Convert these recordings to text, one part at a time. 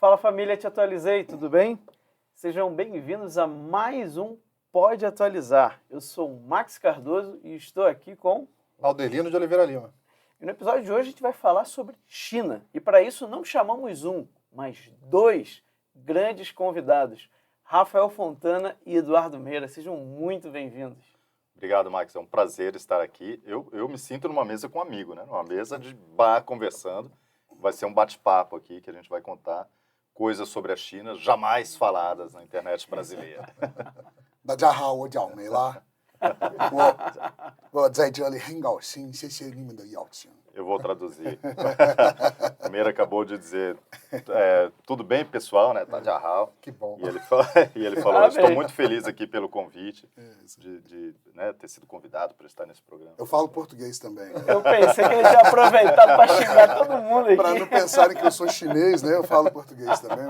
Fala família, te atualizei, tudo bem? Sejam bem-vindos a mais um Pode Atualizar. Eu sou o Max Cardoso e estou aqui com Laudelino de Oliveira Lima. E no episódio de hoje a gente vai falar sobre China. E para isso não chamamos um, mas dois grandes convidados, Rafael Fontana e Eduardo Meira. Sejam muito bem-vindos. Obrigado, Max. É um prazer estar aqui. Eu me sinto numa mesa com um amigo, né? Numa mesa de bar conversando. Vai ser um bate-papo aqui que a gente vai contar coisas sobre a China jamais faladas na internet brasileira. 大家好，我叫梅拉，我在这里很高兴，谢谢你们的邀请。 Eu vou traduzir. O Meira acabou de dizer, tudo bem, pessoal, né? Tá de arral. Que bom. E ele falou, estou muito feliz aqui pelo convite de ter sido convidado para estar nesse programa. Eu falo português também. Eu pensei que ele tinha aproveitado para xingar todo mundo aqui. Para não pensarem que eu sou chinês, né? Eu falo português também.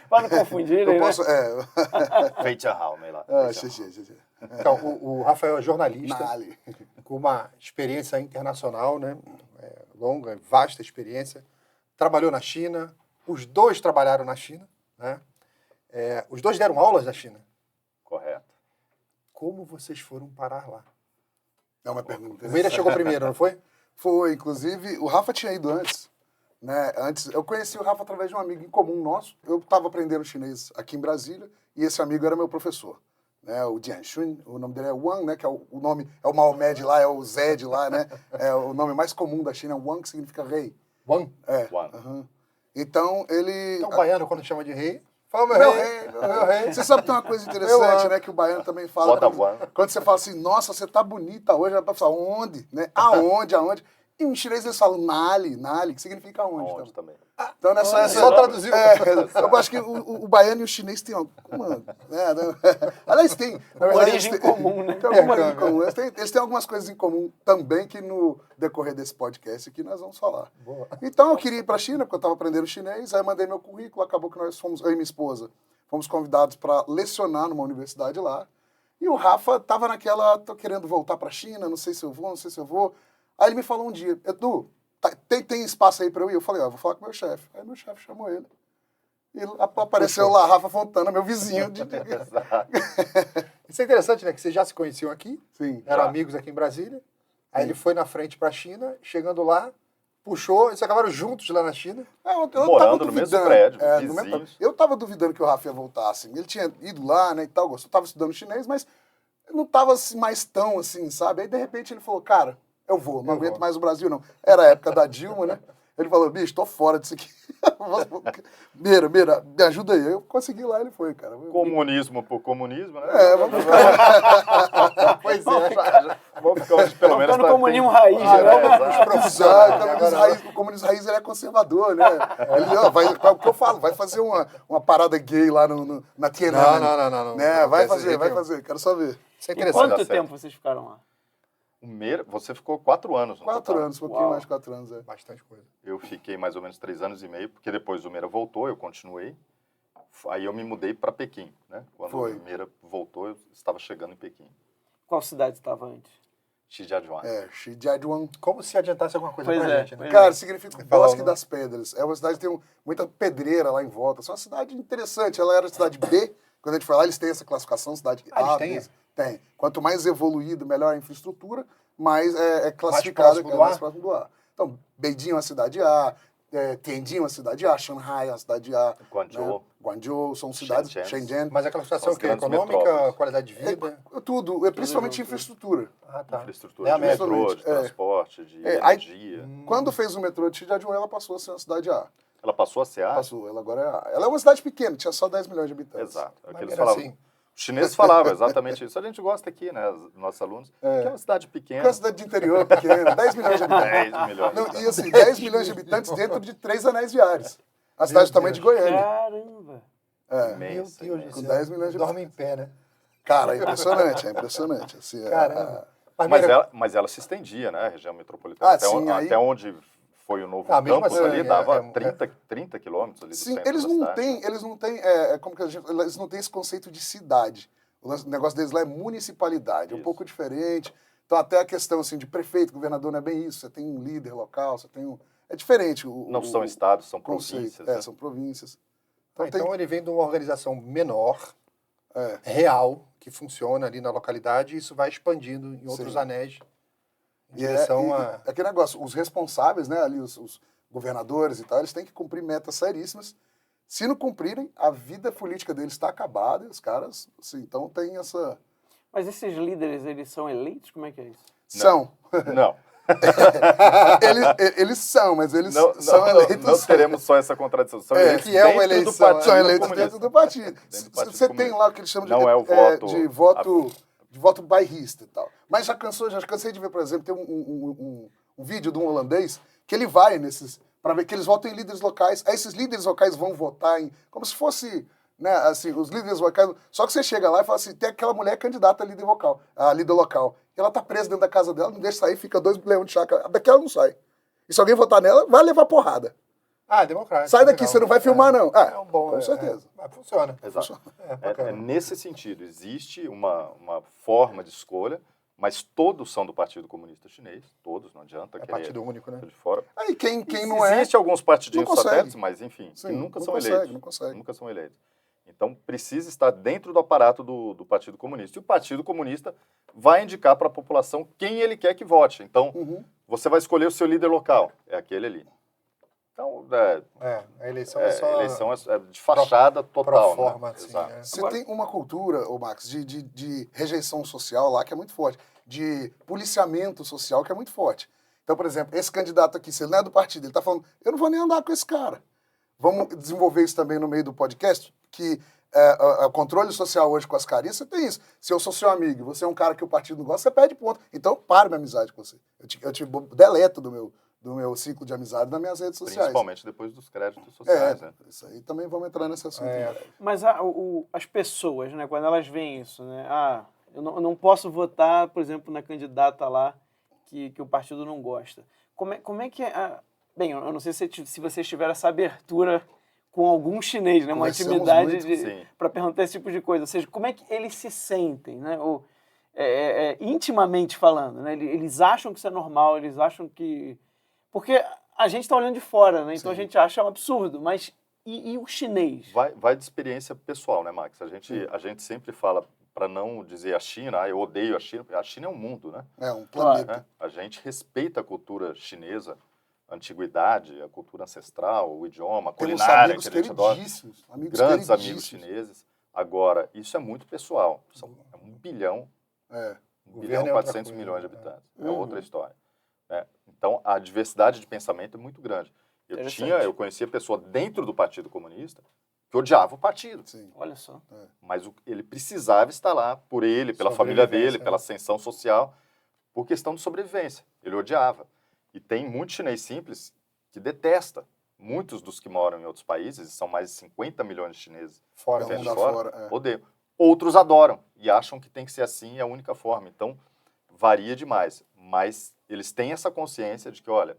Para não confundirem, Eu posso, Feita arral, Meira. Então, o Rafael é jornalista, Nali. com uma experiência internacional, né? Longa, vasta experiência. Trabalhou na China, os dois trabalharam na China, né? Os dois deram aulas na China. Correto. Como vocês foram parar lá? É uma pergunta. O Meira chegou primeiro, não foi? Foi, inclusive, o Rafa tinha ido antes. Né? Antes, eu conheci o Rafa através de um amigo em comum nosso. Eu estava aprendendo chinês aqui em Brasília e esse amigo era meu professor. Né, o Jianxun, o nome dele é Wang, né, que é o nome, é o Maomé de lá, é o Zé de lá, né, é o nome mais comum da China, Wang, que significa rei. Wang? É. Wang. Uhum. Então, ele... Então, o baiano, quando chama de rei, fala Meu rei, meu rei. Você sabe que tem uma coisa interessante, né, que o baiano também fala. Quando você fala assim, nossa, você tá bonita hoje, vai falar, onde? Né? Aonde? E em chinês eles falam Nali, que significa onde? Onde também. Então, nessa só traduziu. Eu acho que o baiano e o chinês têm alguma... aliás, tem... Uma origem comum, né? Tem alguma origem comum. Eles têm algumas coisas em comum também que no decorrer desse podcast aqui nós vamos falar. Boa. Então, eu queria ir para a China, porque eu estava aprendendo chinês, aí eu mandei meu currículo, acabou que nós fomos, eu e minha esposa, fomos convidados para lecionar numa universidade lá. E o Rafa estava naquela, tô querendo voltar para a China, não sei se eu vou. Aí ele me falou um dia, Edu, tem espaço aí para eu ir? Eu falei, vou falar com o meu chefe. Aí meu chefe chamou ele. E apareceu lá, Rafa Fontana, meu vizinho. Isso é interessante, né? Que vocês já se conheciam aqui, Sim. eram amigos aqui em Brasília. Aí ele foi na frente para a China, chegando lá, puxou, eles acabaram juntos lá na China. Eu morando no mesmo prédio, vizinhos. Eu tava duvidando que o Rafa ia voltar, assim. Ele tinha ido lá, né, e tal, eu tava estudando chinês, mas não tava assim, mais tão assim, sabe? Aí, de repente, ele falou, cara, eu vou, não aguento mais o Brasil, não. Era a época da Dilma, né? Ele falou, bicho, tô fora disso aqui. Meira, me ajuda aí. Eu consegui lá, ele foi, cara. Comunismo por comunismo, né? Vamos ficar... Pois é. Vamos ficar hoje, pelo menos... no comunismo raiz, O comunismo raiz ele é conservador, né? Ele, o que eu falo, vai fazer uma parada gay lá na Tiananmen. Não. Né? Vai fazer, quero só ver. Isso é E interessante. quanto tempo vocês ficaram lá? Você ficou 4 anos. 4 anos, um pouquinho mais de 4 anos. Bastante coisa. Eu fiquei mais ou menos 3 anos e meio, porque depois o Meira voltou, eu continuei. Aí eu me mudei para Pequim, né? Quando o Meira voltou, eu estava chegando em Pequim. Qual cidade estava antes? Shijiazhuang. Shijiazhuang. Como se adiantasse alguma coisa pra gente, né? Cara, significa Bosque das Pedras. É uma cidade que tem muita pedreira lá em volta. É uma cidade interessante. Ela era cidade B. Quando a gente foi lá, eles têm essa classificação, cidade A. Tem. Quanto mais evoluído, melhor a infraestrutura, mais é classificada mais próximo do A. Então, Beijing é uma cidade A, Tianjin é uma cidade A, Shanghai é uma cidade A. Guangzhou são cidades... Shenzhen. Mas a classificação é o quê? Econômica, qualidade de vida? Tudo, principalmente infraestrutura. Tá. Infraestrutura de metrô, de transporte, de energia. Quando fez o metrô de Shijiazhuang, ela passou a ser uma cidade A. Ela passou a ser A? Passou, ela agora é A. Ela é uma cidade pequena, tinha só 10 milhões de habitantes. Exato. É o que eles falavam. Assim. Os chineses falavam exatamente isso. A gente gosta aqui, né, os nossos alunos, que é uma cidade pequena. É uma cidade de interior pequena, 10 milhões de habitantes. 10 milhões. Não, e assim, 10 milhões de habitantes dentro de 3 anéis viários. A cidade do tamanho de Goiânia. Caramba! Meu Deus, com 10 milhões de dorme em pé, né? Cara, é impressionante. Assim, Caramba. Mas ela se estendia, né, a região metropolitana. Até onde foi o novo campus assim, ali, dava 30 quilômetros ali do centro eles da não cidade. Eles não têm esse conceito de cidade. O negócio deles lá é municipalidade, é um pouco diferente. Então, até a questão assim, de prefeito, governador, não é bem isso. Você tem um líder local, você tem um... É diferente. Não são estados, são províncias. São províncias. Então ele vem de uma organização menor, real, que funciona ali na localidade, e isso vai expandindo em outros anéis em direção a... É aquele negócio, os responsáveis, né, ali, os governadores e tal, eles têm que cumprir metas seríssimas. Se não cumprirem, a vida política deles está acabada, e os caras, assim, então tem essa... Mas esses líderes, eles são eleitos? Como é que é isso? São. Não. Eles são, mas eles Não, são eleitos. não teremos só essa contradição. São eleitos que é uma dentro eleição, do partido São eleitos comunista. dentro do partido. Dentro do Partido Você tem Comunista. lá o que eles chamam Não é o voto... de voto bairrista e tal. Mas já cansei de ver, por exemplo, tem um vídeo de um holandês que ele vai nesses, para ver que eles votam em líderes locais, aí esses líderes locais vão votar em, como se fosse, né, assim, os líderes locais, só que você chega lá e fala assim, tem aquela mulher candidata a líder local, e ela tá presa dentro da casa dela, não deixa sair, fica 2 leões de chácara, daqui ela não sai. E se alguém votar nela, vai levar porrada. Democrático. Sai daqui, legal. você não vai filmar, não. Um bom, com certeza. Funciona. Exato. Bacana. Nesse sentido, existe uma forma de escolha, mas todos são do Partido Comunista Chinês, todos, não adianta. Partido único, né? De fora. Aí quem não é... Existe alguns partidinhos não consegue. satélites, mas enfim, Sim, que nunca não são consegue, eleitos. não consegue. Nunca são eleitos. Então, precisa estar dentro do aparato do Partido Comunista. E o Partido Comunista vai indicar para a população quem ele quer que vote. Então, você vai escolher o seu líder local, é aquele ali. Então, a eleição é só... a eleição é de fachada total. pro forma, né? assim, Exato. Você tem uma cultura, ô Max, de rejeição social lá que é muito forte, de policiamento social que é muito forte. Então, por exemplo, esse candidato aqui, se ele não é do partido, ele está falando, eu não vou nem andar com esse cara. Vamos desenvolver isso também no meio do podcast, que o controle social hoje com as carinhas, você tem isso. Se eu sou seu amigo e você é um cara que o partido não gosta, você perde ponto. Então, pare minha amizade com você. Eu te deleto do meu ciclo de amizade nas minhas redes sociais. Principalmente depois dos créditos sociais. Né? Isso aí também vamos entrar nesse assunto. Mas as pessoas, né, quando elas veem isso, né, eu não posso votar, por exemplo, na candidata lá que o partido não gosta. Como é que é... Bem, eu não sei se vocês tiveram essa abertura com algum chinês, né, uma intimidade para perguntar esse tipo de coisa. Ou seja, como é que eles se sentem, né? Ou, intimamente falando, né? Eles acham que isso é normal, eles acham que... Porque a gente está olhando de fora, né? Então a gente acha um absurdo, mas e o chinês? Vai de experiência pessoal, né, Max? A gente sempre fala, para não dizer a China, eu odeio a China, porque a China é um mundo, né? É um planeta. Né? A gente respeita a cultura chinesa, a antiguidade, a cultura ancestral, o idioma, a culinária que a gente adora. Grandes amigos chineses. Agora, isso é muito pessoal. É 1 bilhão, 1 bilhão e 400 milhões de habitantes. É outra história. Né? Então, a diversidade de pensamento é muito grande. Eu conhecia pessoa dentro do Partido Comunista que odiava o partido. Sim. Olha só. Mas ele precisava estar lá por ele, pela família dele, pela ascensão social, por questão de sobrevivência. Ele odiava. E tem muito chinês simples que detesta. Muitos dos que moram em outros países, são mais de 50 milhões de chineses fora, odeiam. Outros adoram e acham que tem que ser assim, é a única forma. Então, varia demais. Mas eles têm essa consciência de que, olha,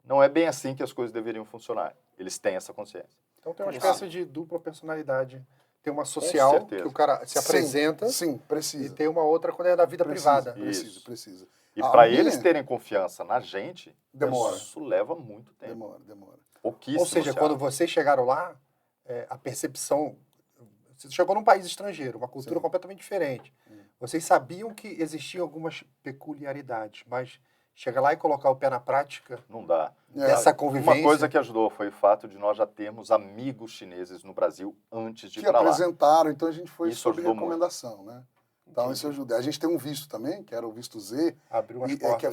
não é bem assim que as coisas deveriam funcionar. Eles têm essa consciência. Então tem uma espécie de dupla personalidade. Tem uma social que o cara se apresenta precisa. E tem uma outra quando é da vida privada. Precisa. E para eles terem confiança na gente, isso leva muito tempo. Demora. Pouquíssimo. Ou seja, quando vocês chegaram lá, a percepção... Você chegou num país estrangeiro, uma cultura completamente diferente. Vocês sabiam que existiam algumas peculiaridades, mas chegar lá e colocar o pé na prática... Não dá. Dessa convivência... Uma coisa que ajudou foi o fato de nós já termos amigos chineses no Brasil antes de ir para lá. Que apresentaram, então a gente foi Isso sob ajudou recomendação, né? Então isso ajuda. A gente tem um visto também, que era o visto Z, abriu umas portas, que é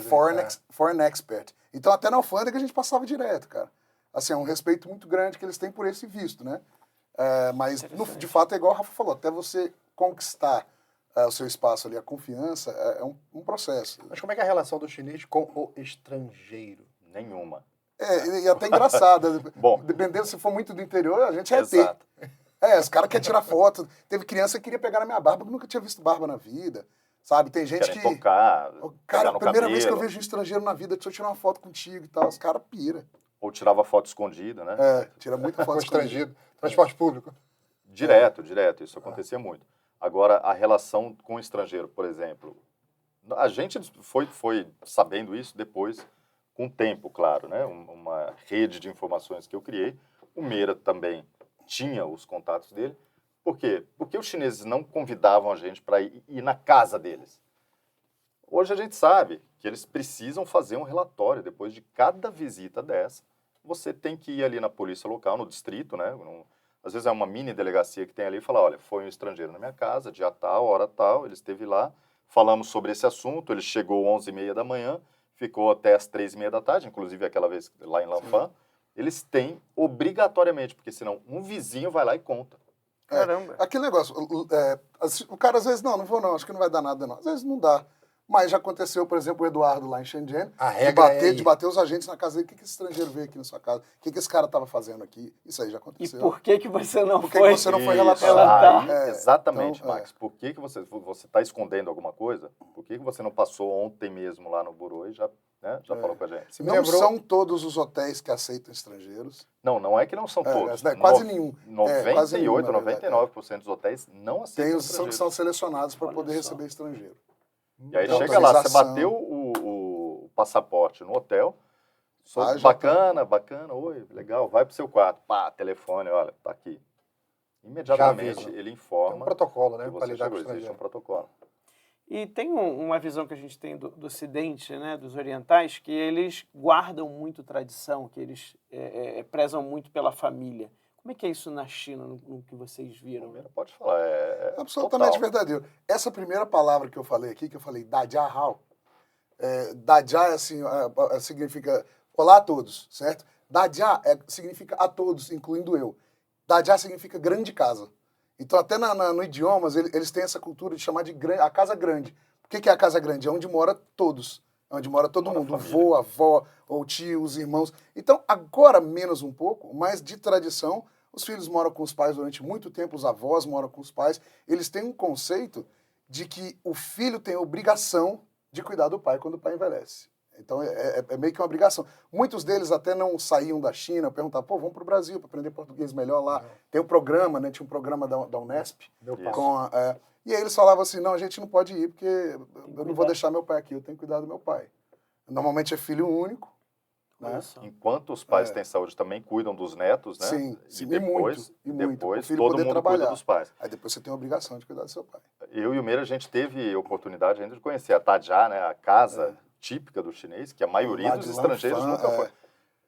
Foreign Expert. Então até na alfândega a gente passava direto, cara. Assim, é um respeito muito grande que eles têm por esse visto, né? Mas, de fato, é igual o Rafa falou, até você conquistar o seu espaço ali, a confiança, é um processo. Mas como é que é a relação do chinês com o estrangeiro? Nenhuma. E até engraçada. Bom, dependendo se for muito do interior, a gente é exato. Os caras querem tirar foto. Teve criança que queria pegar na minha barba, que nunca tinha visto barba na vida. Sabe? Tem gente Querem tocar, cara, a primeira vez que eu cabelo. vejo um estrangeiro na vida, deixa eu tirar uma foto contigo e tal. Os caras pira. Ou tirava foto escondida, né? Tira muita foto estrangeiro. Transporte público. Direto. Isso acontecia muito. Agora, a relação com o estrangeiro, por exemplo, a gente foi sabendo isso depois, com o tempo, claro, né? Uma rede de informações que eu criei. O Meira também tinha os contatos dele. Por quê? Porque os chineses não convidavam a gente para ir na casa deles. Hoje a gente sabe que eles precisam fazer um relatório. Depois de cada visita dessa, você tem que ir ali na polícia local, no distrito, né? Às vezes é uma mini delegacia que tem ali e fala, olha, foi um estrangeiro na minha casa, dia tal, hora tal, ele esteve lá, falamos sobre esse assunto, ele chegou às 11h30 da manhã, ficou até às 3h30 da tarde, inclusive aquela vez lá em Lanfan. Eles têm obrigatoriamente, porque senão um vizinho vai lá e conta. Caramba. Aquele negócio, o cara às vezes, não vou não, acho que não vai dar nada não. Às vezes não dá. Mas já aconteceu, por exemplo, o Eduardo lá em Shenzhen, A regra de bater os agentes na casa dele. O que esse estrangeiro veio aqui na sua casa? O que esse cara estava fazendo aqui? Isso aí já E aconteceu. por que você não Por que foi? você não foi Isso, relatar? aí, exatamente, então, Max. Por que você está escondendo alguma coisa? Por que você não passou ontem mesmo lá no bureau e já falou com a gente? Você me Não lembrou- são todos os hotéis que aceitam estrangeiros. Não é que não são todos. Quase nenhum. 98, na verdade. 99% dos hotéis não aceitam Tem os que estrangeiros. são selecionados para Olha poder só. receber estrangeiro. E aí Então, chega lá, você autorização. bateu o passaporte no hotel, Ah, já bacana, oi, legal, vai pro seu quarto, pá, telefone, olha, tá aqui. Imediatamente avisa. ele Tem um informa protocolo, né? que Para você lidar com chegou, o existe um estrangeiro. protocolo. E tem uma visão que a gente tem do Ocidente, né, dos orientais, que eles guardam muito tradição, que eles prezam muito pela família. Como é que é isso na China, no que vocês viram? Primeiro, pode falar, Absolutamente total. verdadeiro. Essa primeira palavra que eu falei aqui, que eu falei Dajia Hao, Dajia assim, significa olá a todos, certo? Dajia significa a todos, incluindo eu. Dajia significa grande casa. Então, até no idiomas, eles têm essa cultura de chamar de a casa grande. O que é a casa grande? É onde mora todos. É onde mora todo mundo. O vô, a avó, ou tio, os irmãos. Então, agora menos um pouco, mas de tradição, os filhos moram com os pais durante muito tempo, os avós moram com os pais. Eles têm um conceito de que o filho tem a obrigação de cuidar do pai quando o pai envelhece. Então, é meio que uma obrigação. Muitos deles até não saíam da China, perguntavam, pô, vamos para o Brasil para aprender português melhor lá. Não. Tem um programa, né? Tinha um programa da Unesp. Meu Isso. pai. E aí eles falavam assim, não, a gente não pode ir porque eu não cuidar. vou deixar meu pai aqui, eu tenho que cuidar do meu pai. Normalmente é filho único, né? Olha só. Enquanto os pais têm saúde, também cuidam dos netos, né? Sim, E e depois, muito. depois O filho todo poder mundo trabalhar. cuida dos pais. Aí depois você tem a obrigação de cuidar do seu pai. Eu e o Meira, a gente teve oportunidade ainda de conhecer a Dajia, né? A casa típica do chinês, que a maioria Lá dos de estrangeiros Lanfan, nunca foi.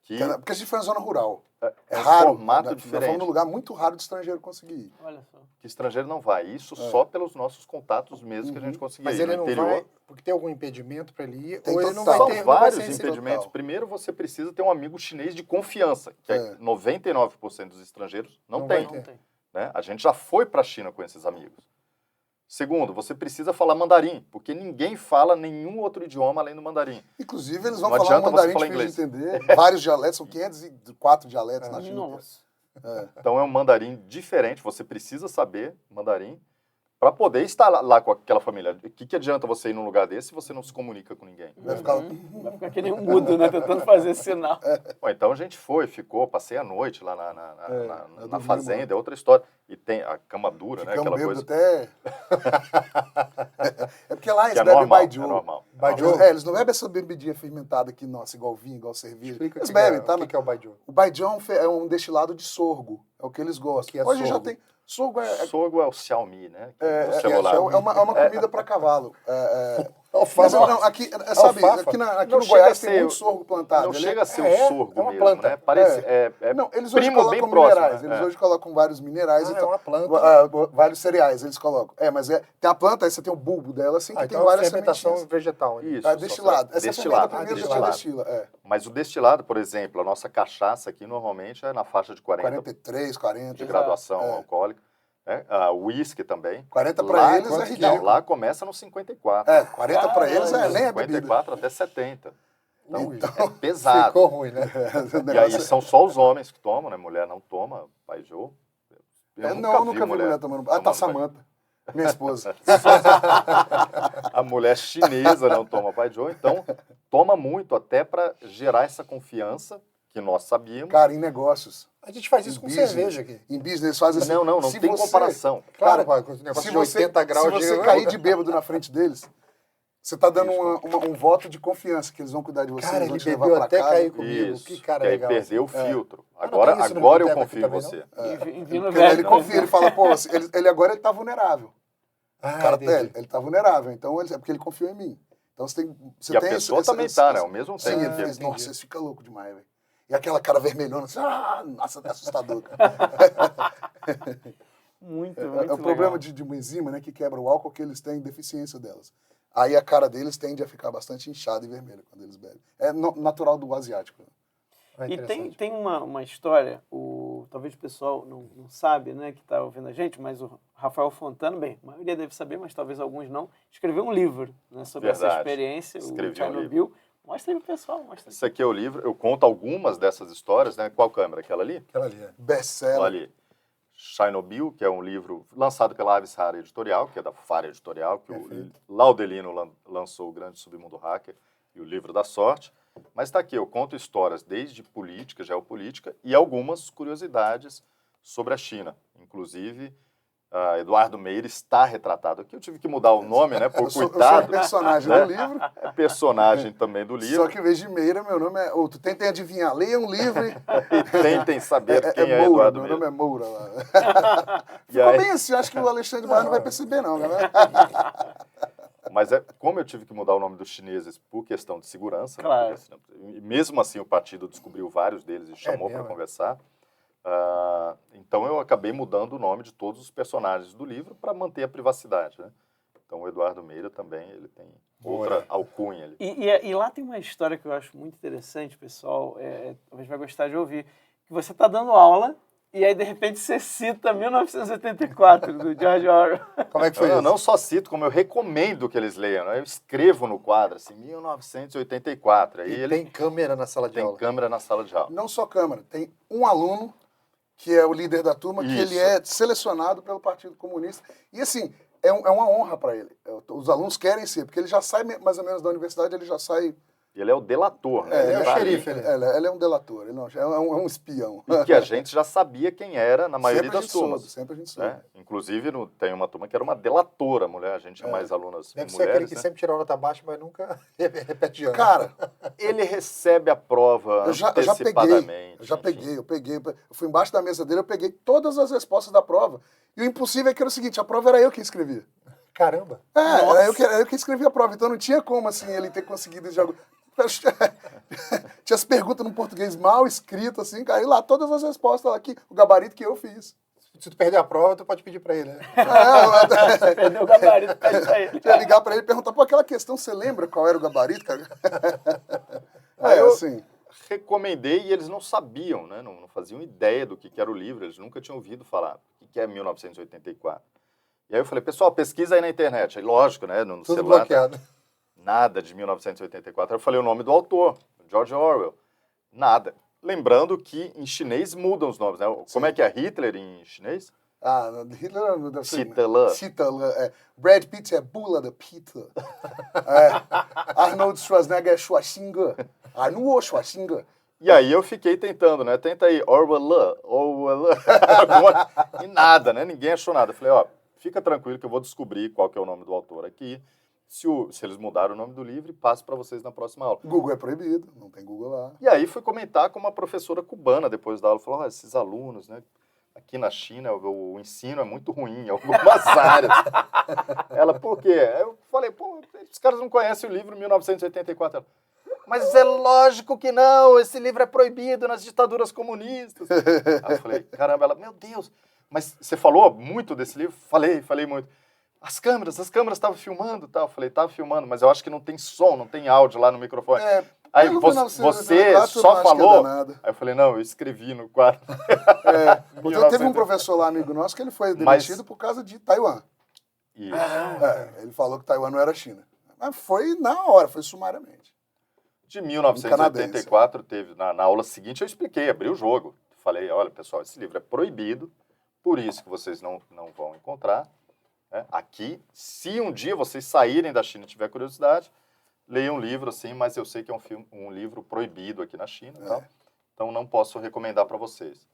Que Porque a gente foi na zona rural. É um raro. formato Nós diferente. fomos num lugar muito raro de estrangeiro conseguir ir. Olha só. que estrangeiro não vai. Isso só pelos nossos contatos mesmo que a gente conseguia Mas ir. ele No não interior, vai porque tem algum impedimento para ele ir, Tem ou ele não total. vai são ter, não vai vários ser esse impedimentos. total. Primeiro, você precisa ter um amigo chinês de confiança, que 99% dos estrangeiros não Não tem. vai Não tem. Né? A gente já foi para a China com esses amigos. Segundo, você precisa falar mandarim, porque ninguém fala nenhum outro idioma além do mandarim. Inclusive, eles vão Não falar adianta mandarim você falar difícil de inglês. entender. Vários dialetos, são 504 dialetos na China. inteira. Nossa. Então é um mandarim diferente, você precisa saber mandarim para poder estar lá com aquela família. O que adianta você ir num lugar desse se você não se comunica com ninguém? Vai ficar... Vai ficar que nem um mudo, né? Tentando fazer sinal. Bom, então a gente ficou, passei a noite lá na dormi, fazenda, é outra história. E tem a cama dura, né? Ficamos Aquela bêbados coisa até... É porque lá eles que é bebem normal, baijiu. é normal. Baijiu? Eles não bebem essa bebidinha fermentada aqui, nossa, igual vinho, igual cerveja. Explica Eles o bebem, tá? que é o baijiu. O baijiu é um destilado de sorgo, é o que eles gostam. O que é Hoje já sorgo? tem... Sorgo Sorgo é o Xiaomi, né? Que é o celular. é uma comida para cavalo. Mas Alfafa. não, aqui, sabe, Alfafa. aqui Não no chega Goiás a tem ser- muito sorgo plantado. Não Ele chega a ser é o sorgo uma mesmo, planta. né? Parece, Não, eles hoje primo colocam bem próximo, minerais. né? Eles É. hoje colocam vários minerais. É então, uma planta. vários cereais eles colocam. Mas tem a planta, aí você tem o bulbo dela, assim, que tem Então é várias fermentação sementinhas. vegetal. né? Isso. Destilado. Essa Destilado. fermenta primeiro, Destilado. depois destila. Mas o destilado, por exemplo, a nossa cachaça aqui normalmente é na faixa de 40 43, 40. de graduação É. alcoólica. Né? O uísque também. 40 Lá- para eles é quanto que Não, ridículo. lá começa no 54. 40 para eles nem é bebida. 54 até 70. Então, Então, é pesado. Ficou ruim, né? O E aí negócio são só os homens que tomam, né? Mulher não toma, baijiu. eu nunca vi mulher tomando. Tá tomando Samanta, minha esposa. A mulher chinesa não toma baijiu, então toma muito até para gerar essa confiança que nós sabíamos. Cara, em negócios, A gente faz isso Em com business. cerveja aqui. em business, eles fazem assim. Não se tem você- comparação. Claro, Cara, com o negócio se de 80 graus se você de... cair de bêbado na frente deles, Você tá dando um voto de confiança, que eles vão cuidar de você, Cara, eles vão ele te levar bebeu pra até casa. cair comigo. Isso, Que cara que aí legal. perdeu o assim. filtro. Mas não Agora, tem isso no agora eu boteco confio em aqui você. também, Envia no Porque ele velho. confia, ele fala, pô, ele tá vulnerável. Ah, O cara, entendi. ele tá vulnerável, então é porque ele confiou em mim. Então você tem. Você E a tem pessoa também tá, né? Ao mesmo Sim, tempo. ele que fez. entendi. Nossa, isso fica louco demais, velho. E aquela cara vermelhona, assim, nossa, é assustador, cara. Muito, É muito o problema legal. de uma enzima, né, que quebra o álcool, que eles têm deficiência delas. Aí a cara deles tende a ficar bastante inchada e vermelha quando eles bebem. É natural do asiático. Ah, E tem, interessante. tem uma história, talvez o pessoal não sabe, né, que está ouvindo a gente, mas o Rafael Fontana, bem, a maioria deve saber, mas talvez alguns não, escreveu um livro, né, sobre essa Verdade. experiência, Escrevi o um Chernobyl. Mostra aí pro pessoal, mostra aí. Esse aqui é o livro. Eu conto algumas dessas histórias, né? Qual câmera? Aquela ali? Aquela ali. Aquela Best-seller. ali. Chernobyl, que é um livro lançado pela Aves Rara Editorial, que é da Fara Editorial, que Perfeito. o Laudelino lançou o Grande Submundo Hacker e o Livro da Sorte. Mas está aqui, eu conto histórias desde política, geopolítica e algumas curiosidades sobre a China. Inclusive, Eduardo Meira está retratado aqui. Eu tive que mudar o nome, né? Por Eu sou cuidado. personagem né? do livro, É personagem também do livro. só que em vez de Meira, meu nome é outro. Tentem adivinhar, leiam um livro e... E tentem saber quem é, Moura, Eduardo meu Meira. nome é Moura lá. E Ficou aí- bem assim, acho que o Alexandre Barra não vai perceber não, galera. Mas como eu tive que mudar o nome dos chineses por questão de segurança, né, Claro. porque, e mesmo assim o partido descobriu vários deles e chamou para mesmo, é? conversar, então eu acabei mudando o nome de todos os personagens do livro para manter a privacidade, né? Então o Eduardo Meira também ele tem outra alcunha ali. E lá tem uma história que eu acho muito interessante, pessoal, talvez vai gostar de ouvir, que você está dando aula e aí de repente você cita 1984, do George Orwell. Como é que foi Eu isso? não só cito, como eu recomendo que eles leiam, né? Eu escrevo no quadro, assim, 1984. Aí E ele tem câmera na sala de tem aula. câmera na sala de aula. Não só Câmara, tem um aluno que é o líder da turma, que ele Isso. é selecionado pelo Partido Comunista. E assim, é uma honra para ele. Os alunos querem ser, porque ele já sai mais ou menos da universidade, ele já sai... Ele é o delator, né? Ele é o tá ali. xerife, ele. Ele é um delator, ele não, é um espião. E que a gente já sabia quem era na maioria Sempre a das gente turmas. soube, sempre a gente soube. Né? Inclusive, tem uma turma que era uma delatora mulher, a gente tinha mais alunas Deve ser mulheres. aquele que né? sempre tira nota baixa, mas nunca repete de ano. Cara, Ele recebe a prova eu já antecipadamente. peguei, eu fui embaixo da mesa dele, eu peguei todas as respostas da prova. E o impossível é que era o seguinte, a prova era eu que escrevia. Caramba. Era eu que escrevi a prova, então não tinha como, assim, ele ter conseguido esse jogo. Tinha as perguntas no português mal escrito, assim, cara, e lá todas as respostas lá aqui, o gabarito que eu fiz. Se tu perder a prova, tu pode pedir pra ele, né? Você perdeu o gabarito, pede pra ele. Ia ligar pra ele e perguntar, pô, aquela questão, você lembra qual era o gabarito, cara? Aí eu assim, recomendei e eles não sabiam, né? Não faziam ideia do que era o livro, eles nunca tinham ouvido falar o que é 1984. E aí eu falei, pessoal, pesquisa aí na internet. Aí, lógico, né? No Tudo celular, bloqueado. nada de 1984. Aí eu falei o nome do autor, George Orwell. Nada. Lembrando que em chinês mudam os nomes, né? Como é que é Hitler em chinês? Hitler não deve ser... Citalã. Citalã, Brad Pitt é Bula da Peter. Arnold Schwarzenegger é Schwarzenegger. Arnold Schwarzenegger. E aí eu fiquei tentando, né? Tenta aí, Orwell. E nada, né? Ninguém achou nada. Eu falei, ó, fica tranquilo que eu vou descobrir qual que é o nome do autor aqui. Se eles mudaram o nome do livro, passo para vocês na próxima aula. Google é proibido, não tem Google lá. E aí fui comentar com uma professora cubana depois da aula. Falou, esses alunos, né? Aqui na China o ensino é muito ruim em algumas áreas. Ela, por quê? Eu falei, pô, os caras não conhecem o livro 1984. Ela, mas é lógico que não, esse livro é proibido nas ditaduras comunistas. Aí eu falei, caramba, ela, meu Deus, mas você falou muito desse livro? Falei muito. As câmeras estavam filmando, tal. Eu falei, estava filmando, mas eu acho que não tem som, não tem áudio lá no microfone. Aí você só falou. Aí eu falei, não, eu escrevi no quadro. Então teve um professor lá, amigo nosso, que ele foi demitido por causa de Taiwan. Isso. Ele falou que Taiwan não era China. Mas foi na hora, foi sumariamente. De 1984, teve, na aula seguinte, eu expliquei, abri o jogo. Falei, olha, pessoal, esse livro é proibido, por isso que vocês não vão encontrar. Né? Aqui, se um dia vocês saírem da China e tiver curiosidade, leiam um livro assim, mas eu sei que é um livro proibido aqui na China, tal, então não posso recomendar para vocês.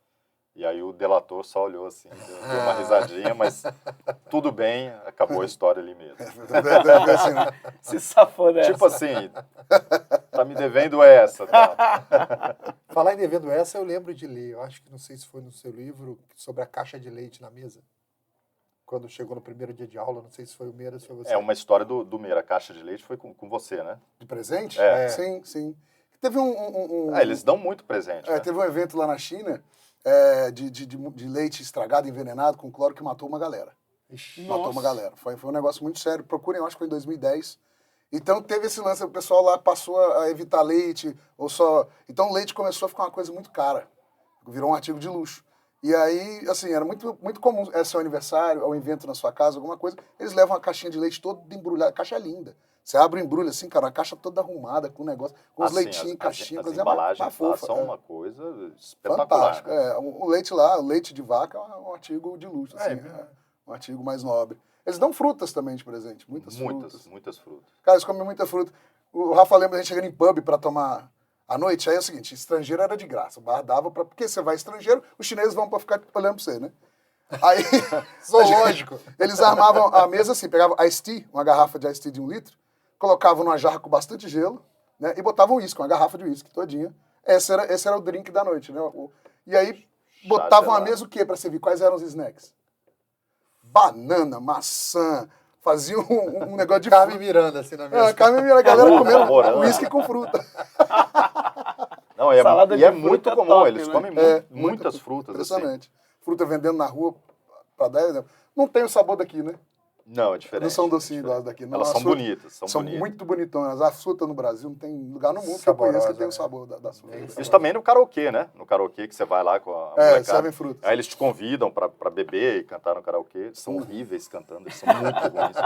E aí o delator só olhou assim, deu uma risadinha, mas tudo bem, acabou a história ali mesmo. Assim, né? Se safou dessa. Tipo assim, tá me devendo essa, tá? Falar em devendo essa, eu lembro de ler. Eu acho que não sei se foi no seu livro sobre a caixa de leite na mesa. Quando chegou no primeiro dia de aula, não sei se foi o Meira, se foi você. É uma história do Meira. A caixa de leite foi com você, né? De presente? É. Sim, sim. Teve Eles dão muito presente. Né? Teve um evento lá na China de leite estragado, envenenado, com cloro, que matou uma galera. Ixi. Matou uma galera. Foi um negócio muito sério. Procurem, eu acho que foi em 2010. Então teve esse lance, o pessoal lá passou a evitar leite, ou só... Então o leite começou a ficar uma coisa muito cara. Virou um artigo de luxo. E aí, assim, era muito, muito comum, é seu aniversário, ou um evento na sua casa, alguma coisa, eles levam uma caixinha de leite toda embrulhada, a caixa é linda. Você abre o embrulho assim, cara, a caixa toda arrumada, com um negócio, com os leitinhos, caixinha, as embalagens fofa. São uma coisa espetacular. Fantástico. Né? O leite lá, o leite de vaca é um artigo de luxo, assim, um artigo mais nobre. Eles dão frutas também de presente, muitas frutas. Muitas frutas. Cara, eles comem muita fruta. O Rafa lembra a gente chegando em pub pra tomar à noite, aí é o seguinte, estrangeiro era de graça, o bar dava pra... Porque você vai estrangeiro, os chineses vão pra ficar olhando pra você, né? Aí... Zoológico. Eles armavam a mesa assim, pegavam Ice Tea, uma garrafa de Ice Tea de 1 litro, colocavam numa jarra com bastante gelo, né? E botavam uísque, uma garrafa de uísque todinha. Esse era o drink da noite, né? E aí botavam a mesa o quê pra servir? Quais eram os snacks? Banana, maçã, faziam um negócio de Carmen Miranda, assim, na mesa. Carmen Miranda, a galera comendo morango. uísque com fruta. Não, Salada de é fruta muito é comum, top, eles né? comem muitas frutas. Assim. Impressionante. Fruta vendendo na rua, pra dar exemplo. Não tem o sabor daqui, né? Não, é diferente. Não são docinhos igual as daqui. Não. Elas são bonitas. São muito bonitonas. A fruta no Brasil não tem lugar no mundo que eu conheço que tem o sabor da fruta. Isso também no karaokê, né? No karaokê que você vai lá com a molecada. servem frutas. Aí eles te convidam pra beber e cantar no karaokê. São horríveis cantando, eles são muito ruins.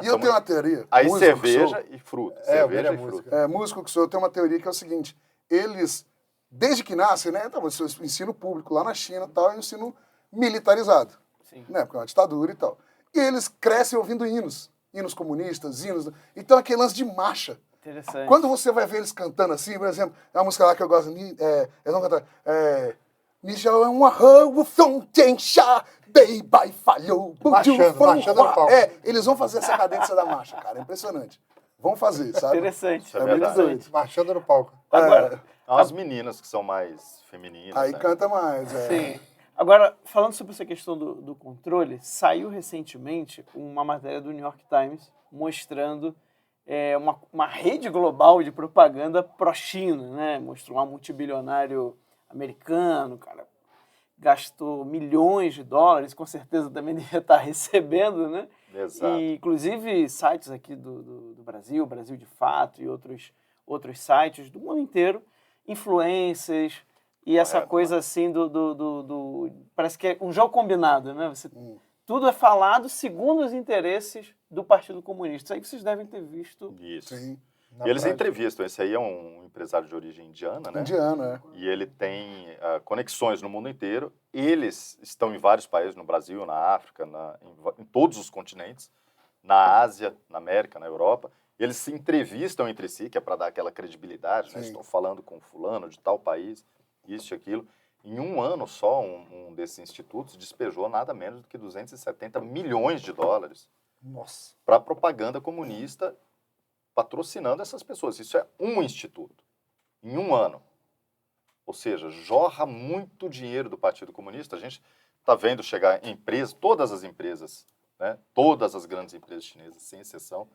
E eu tenho uma teoria. Aí músico cerveja e fruta. Cerveja e fruta. Músico que sou, eu tenho uma teoria que é o seguinte. Eles, desde que nascem, né? Então, ensino público lá na China e tal, é um ensino militarizado. Sim. Né? Porque é uma ditadura e tal. E eles crescem ouvindo hinos comunistas, hinos... Então, aquele lance de marcha. Interessante. Quando você vai ver eles cantando assim, por exemplo, é uma música lá que eu gosto, eles vão cantar... Marchando no palco. Eles vão fazer essa cadência da marcha, cara, é impressionante. Vão fazer, sabe? Interessante. É muito verdade. doido. Marchando no palco. Agora, As meninas que são mais femininas. Aí né? canta mais, sim. Agora, falando sobre essa questão do controle, saiu recentemente uma matéria do New York Times mostrando uma rede global de propaganda pró-China, né? Mostrou um multibilionário americano, cara, gastou milhões de dólares, com certeza também devia estar recebendo, né? Exato. E, inclusive, sites aqui do Brasil, Brasil de Fato e outros sites do mundo inteiro, influencers e essa coisa assim parece que é um jogo combinado, né? Tudo é falado segundo os interesses do Partido Comunista. Isso aí vocês devem ter visto. Isso. Sim. E eles entrevistam. Esse aí é um empresário de origem indiana, né? Indiano, E ele tem conexões no mundo inteiro. Eles estão em vários países, no Brasil, na África, em todos os continentes, na Ásia, na América, na Europa. Eles se entrevistam entre si, que é para dar aquela credibilidade, né? Estou falando com fulano de tal país, isso e aquilo. Em um ano só, um desses institutos despejou nada menos do que 270 milhões de dólares para propaganda comunista, patrocinando essas pessoas. Isso é um instituto, em um ano. Ou seja, jorra muito dinheiro do Partido Comunista. A gente está vendo chegar empresas, todas as empresas, né, todas as grandes empresas chinesas, sem exceção,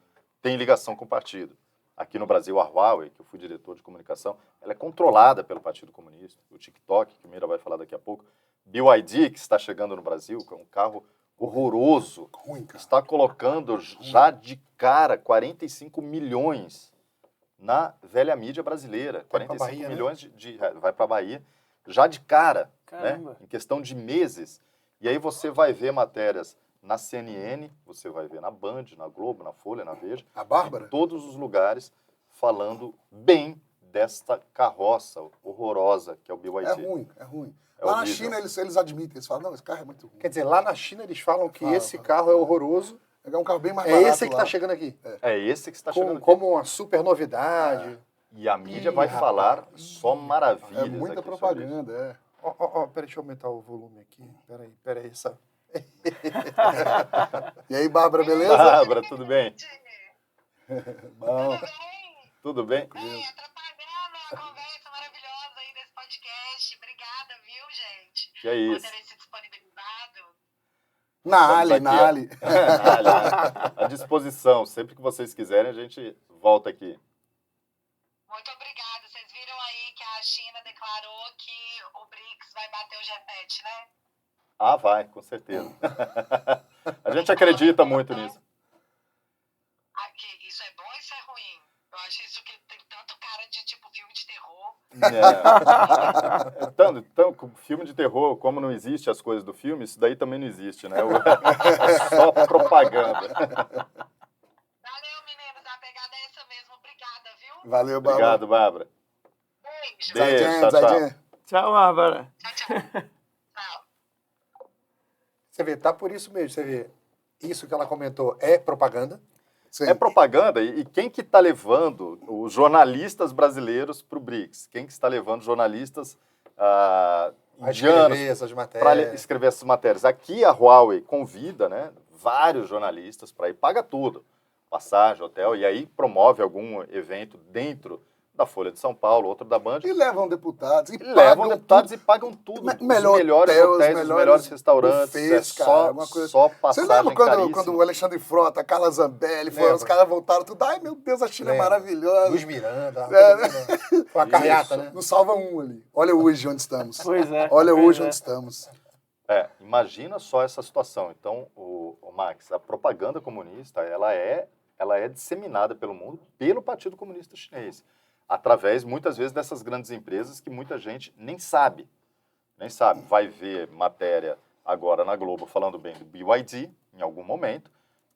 têm ligação com o partido. Aqui no Brasil, a Huawei, que eu fui diretor de comunicação, ela é controlada pelo Partido Comunista. O TikTok, que o Meira vai falar daqui a pouco. BYD, que está chegando no Brasil, com um carro horroroso, está colocando já de cara 45 milhões na velha mídia brasileira. 45 Bahia, milhões vai para a Bahia, já de cara, né? Em questão de meses. E aí você vai ver matérias na CNN, você vai ver na Band, na Globo, na Folha, na Veja. A Bárbara? Em todos os lugares falando bem desta carroça horrorosa que é o BYD. É ruim. É lá na horrível. China eles admitem, eles falam, não, esse carro é muito ruim. Quer dizer, lá na China eles falam que esse carro é horroroso. É um carro bem mais É barato esse que lá. está chegando aqui. É esse que está chegando aqui. Como uma super novidade. E a mídia vai falar só maravilhas. É muita aqui sobre propaganda, Peraí, deixa eu aumentar o volume aqui. Peraí. E aí, Bárbara, beleza? Bárbara, tudo bem? Bom. Tudo bem? Atrapalhando a conversa maravilhosa aí desse podcast. Obrigada, viu, gente? Que é isso. Por terem se disponibilizado. Na Estamos Ali. aqui, Na Ali, à disposição. Sempre que vocês quiserem, a gente volta aqui. Muito obrigada. Vocês viram aí que a China declarou que o BRICS vai bater o G7, né? Ah, vai, com certeza. A gente acredita muito nisso. Aqui, isso é bom ou isso é ruim? Eu acho isso que tem tanto cara de tipo filme de terror. Então, filme de terror, como não existe as coisas do filme, isso daí também não existe, né? É só propaganda. Valeu, meninos. A pegada é essa mesmo. Obrigada, viu? Valeu, Bárbara. Obrigado, Bárbara. Beijo. Beijo, tchau, Zaidian. Tchau, Bárbara. Tchau. Tchau. Você vê, tá por isso mesmo. Você vê, isso que ela comentou é propaganda. Sim. É propaganda, e quem que está levando os jornalistas brasileiros para o BRICS? Quem que está levando jornalistas A indianos escrever essas para matérias. escrever essas matérias? Aqui a Huawei convida, né, vários jornalistas para ir, paga tudo, passagem, hotel, e aí promove algum evento dentro da Folha de São Paulo, outro da Band. E levam deputados. E Levam pagam deputados tudo. e pagam tudo. Melhor Os melhores hotel, os hotéis, os melhores melhores restaurantes. buffets, só, cara, uma coisa- só Você passagem lembra quando caríssima. o Alexandre Frota, a Carla Zambelli, Lembro. os caras voltaram tudo? Ai, meu Deus, a China é Lembro. maravilhosa. Luiz Miranda. É, Foi uma carreata, Isso. né? Não salva um ali. Olha hoje onde estamos. Pois é. Olha pois hoje é. onde estamos. Imagina só essa situação. Então, o Max, a propaganda comunista, ela é disseminada pelo mundo pelo Partido Comunista Chinês, através, muitas vezes, dessas grandes empresas que muita gente nem sabe. Vai ver matéria agora na Globo falando bem do BYD, em algum momento,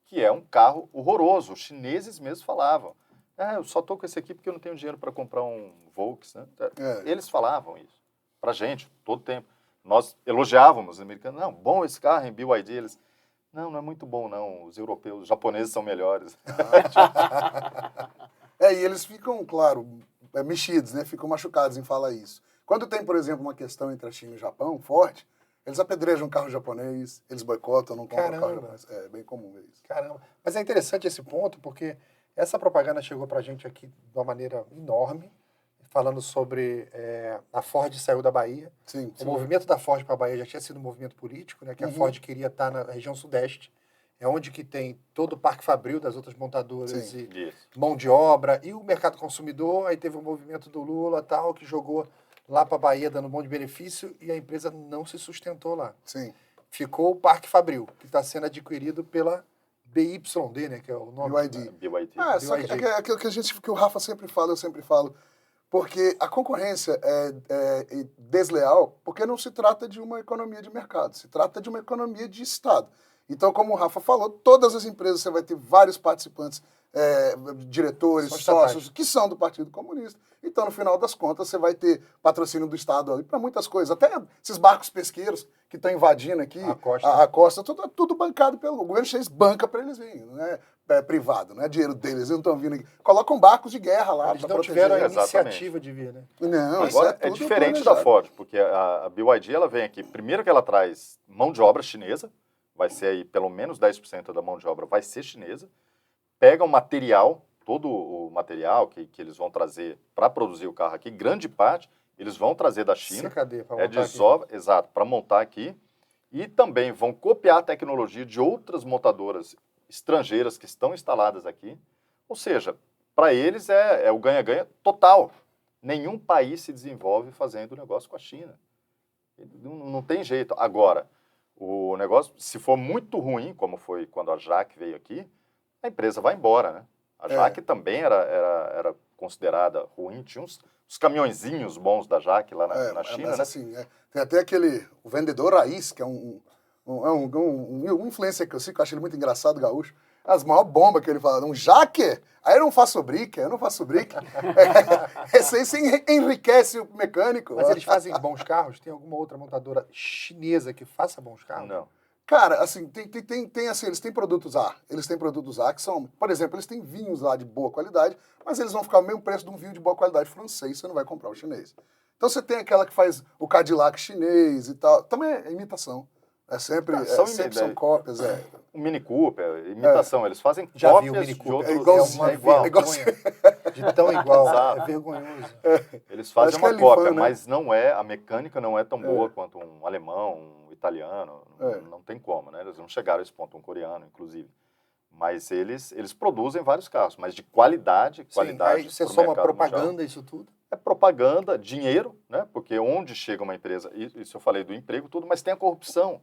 que é um carro horroroso. Os chineses mesmos falavam. Eu só estou com esse aqui porque eu não tenho dinheiro para comprar um Volks. Né? Eles falavam isso para gente, todo tempo. Nós elogiávamos os americanos. Não, bom esse carro em BYD. Eles, não é muito bom, não. Os europeus, os japoneses são melhores. E eles ficam, claro, mexidos, né? Ficam machucados em falar isso. Quando tem, por exemplo, uma questão entre a China e o Japão forte, eles apedrejam um carro japonês, eles boicotam, não compram carro japonês. É bem comum ver isso. Caramba. Mas é interessante esse ponto, porque essa propaganda chegou pra gente aqui de uma maneira enorme, falando sobre a Ford saiu da Bahia. Sim. O movimento da Ford para a Bahia já tinha sido um movimento político, né? Que a Ford queria estar na região sudeste, é onde que tem todo o Parque Fabril das outras montadoras Sim. e Isso. mão de obra, e o mercado consumidor, aí teve o movimento do Lula tal, que jogou lá para a Bahia dando um monte de benefício, e a empresa não se sustentou lá. Sim. Ficou o Parque Fabril, que está sendo adquirido pela BYD, né? Que é o nome. BYD. BYD. Só que é aquilo que o Rafa sempre fala, eu sempre falo. Porque a concorrência é desleal, porque não se trata de uma economia de mercado, se trata de uma economia de Estado. Então, como o Rafa falou, todas as empresas você vai ter vários participantes, diretores, São sócios, estatais. que são do Partido Comunista. Então, no final das contas, você vai ter patrocínio do Estado ali para muitas coisas. Até esses barcos pesqueiros que estão invadindo aqui, a costa, tudo bancado pelo governo chinês, banca para eles virem, não é privado, não é dinheiro deles, eles não estão vindo aqui. Colocam barcos de guerra lá Eles para não proteger. tiveram a Exatamente. iniciativa de vir, né? Não, isso Agora, é tudo diferente da planejado. Ford, porque a BYD ela vem aqui, primeiro que ela traz mão de obra chinesa, vai ser aí pelo menos 10% da mão de obra vai ser chinesa, pega o material, todo o material que eles vão trazer para produzir o carro aqui, grande parte eles vão trazer da China, CKD, para é desova, exato, para montar aqui, e também vão copiar a tecnologia de outras montadoras estrangeiras que estão instaladas aqui, ou seja, para eles é o ganha-ganha total. Nenhum país se desenvolve fazendo negócio com a China. Não tem jeito. Agora, o negócio, se for muito ruim, como foi quando a Jaque veio aqui, a empresa vai embora, né? A Jaque também era considerada ruim, tinha uns caminhõezinhos bons da Jaque lá na China, mas né? assim, tem até o vendedor raiz, que é um influencer que eu sigo, que eu acho ele muito engraçado, gaúcho. As maiores bombas que ele fala, Jaque, aí eu não faço brique. Você enriquece o mecânico. Mas eles fazem bons carros? Tem alguma outra montadora chinesa que faça bons carros? Não. Cara, assim, tem assim, eles têm produtos A. Eles têm produtos A que são, por exemplo, eles têm vinhos lá de boa qualidade, mas eles vão ficar o mesmo preço de um vinho de boa qualidade francês, você não vai comprar o chinês. Então você tem aquela que faz o Cadillac chinês e tal. Também é imitação. É sempre, são cópias. O Mini Cooper, imitação. Eles fazem Já vi o cópias Mini de Cooper. outros... É igualzinho, uma igual. vergonha de tão igual. Exato. É vergonhoso. Eles fazem Acho que é uma cópia, Lifan, né? mas não é, a mecânica não é tão boa quanto um alemão, um italiano. Não tem como, né? Eles não chegaram a esse ponto, um coreano, inclusive. Mas eles produzem vários carros, mas de qualidade, qualidade. Aí você pro soma mercado propaganda, mundial. isso tudo. É propaganda, dinheiro, né? Porque onde chega uma empresa, isso eu falei do emprego, tudo, mas tem a corrupção.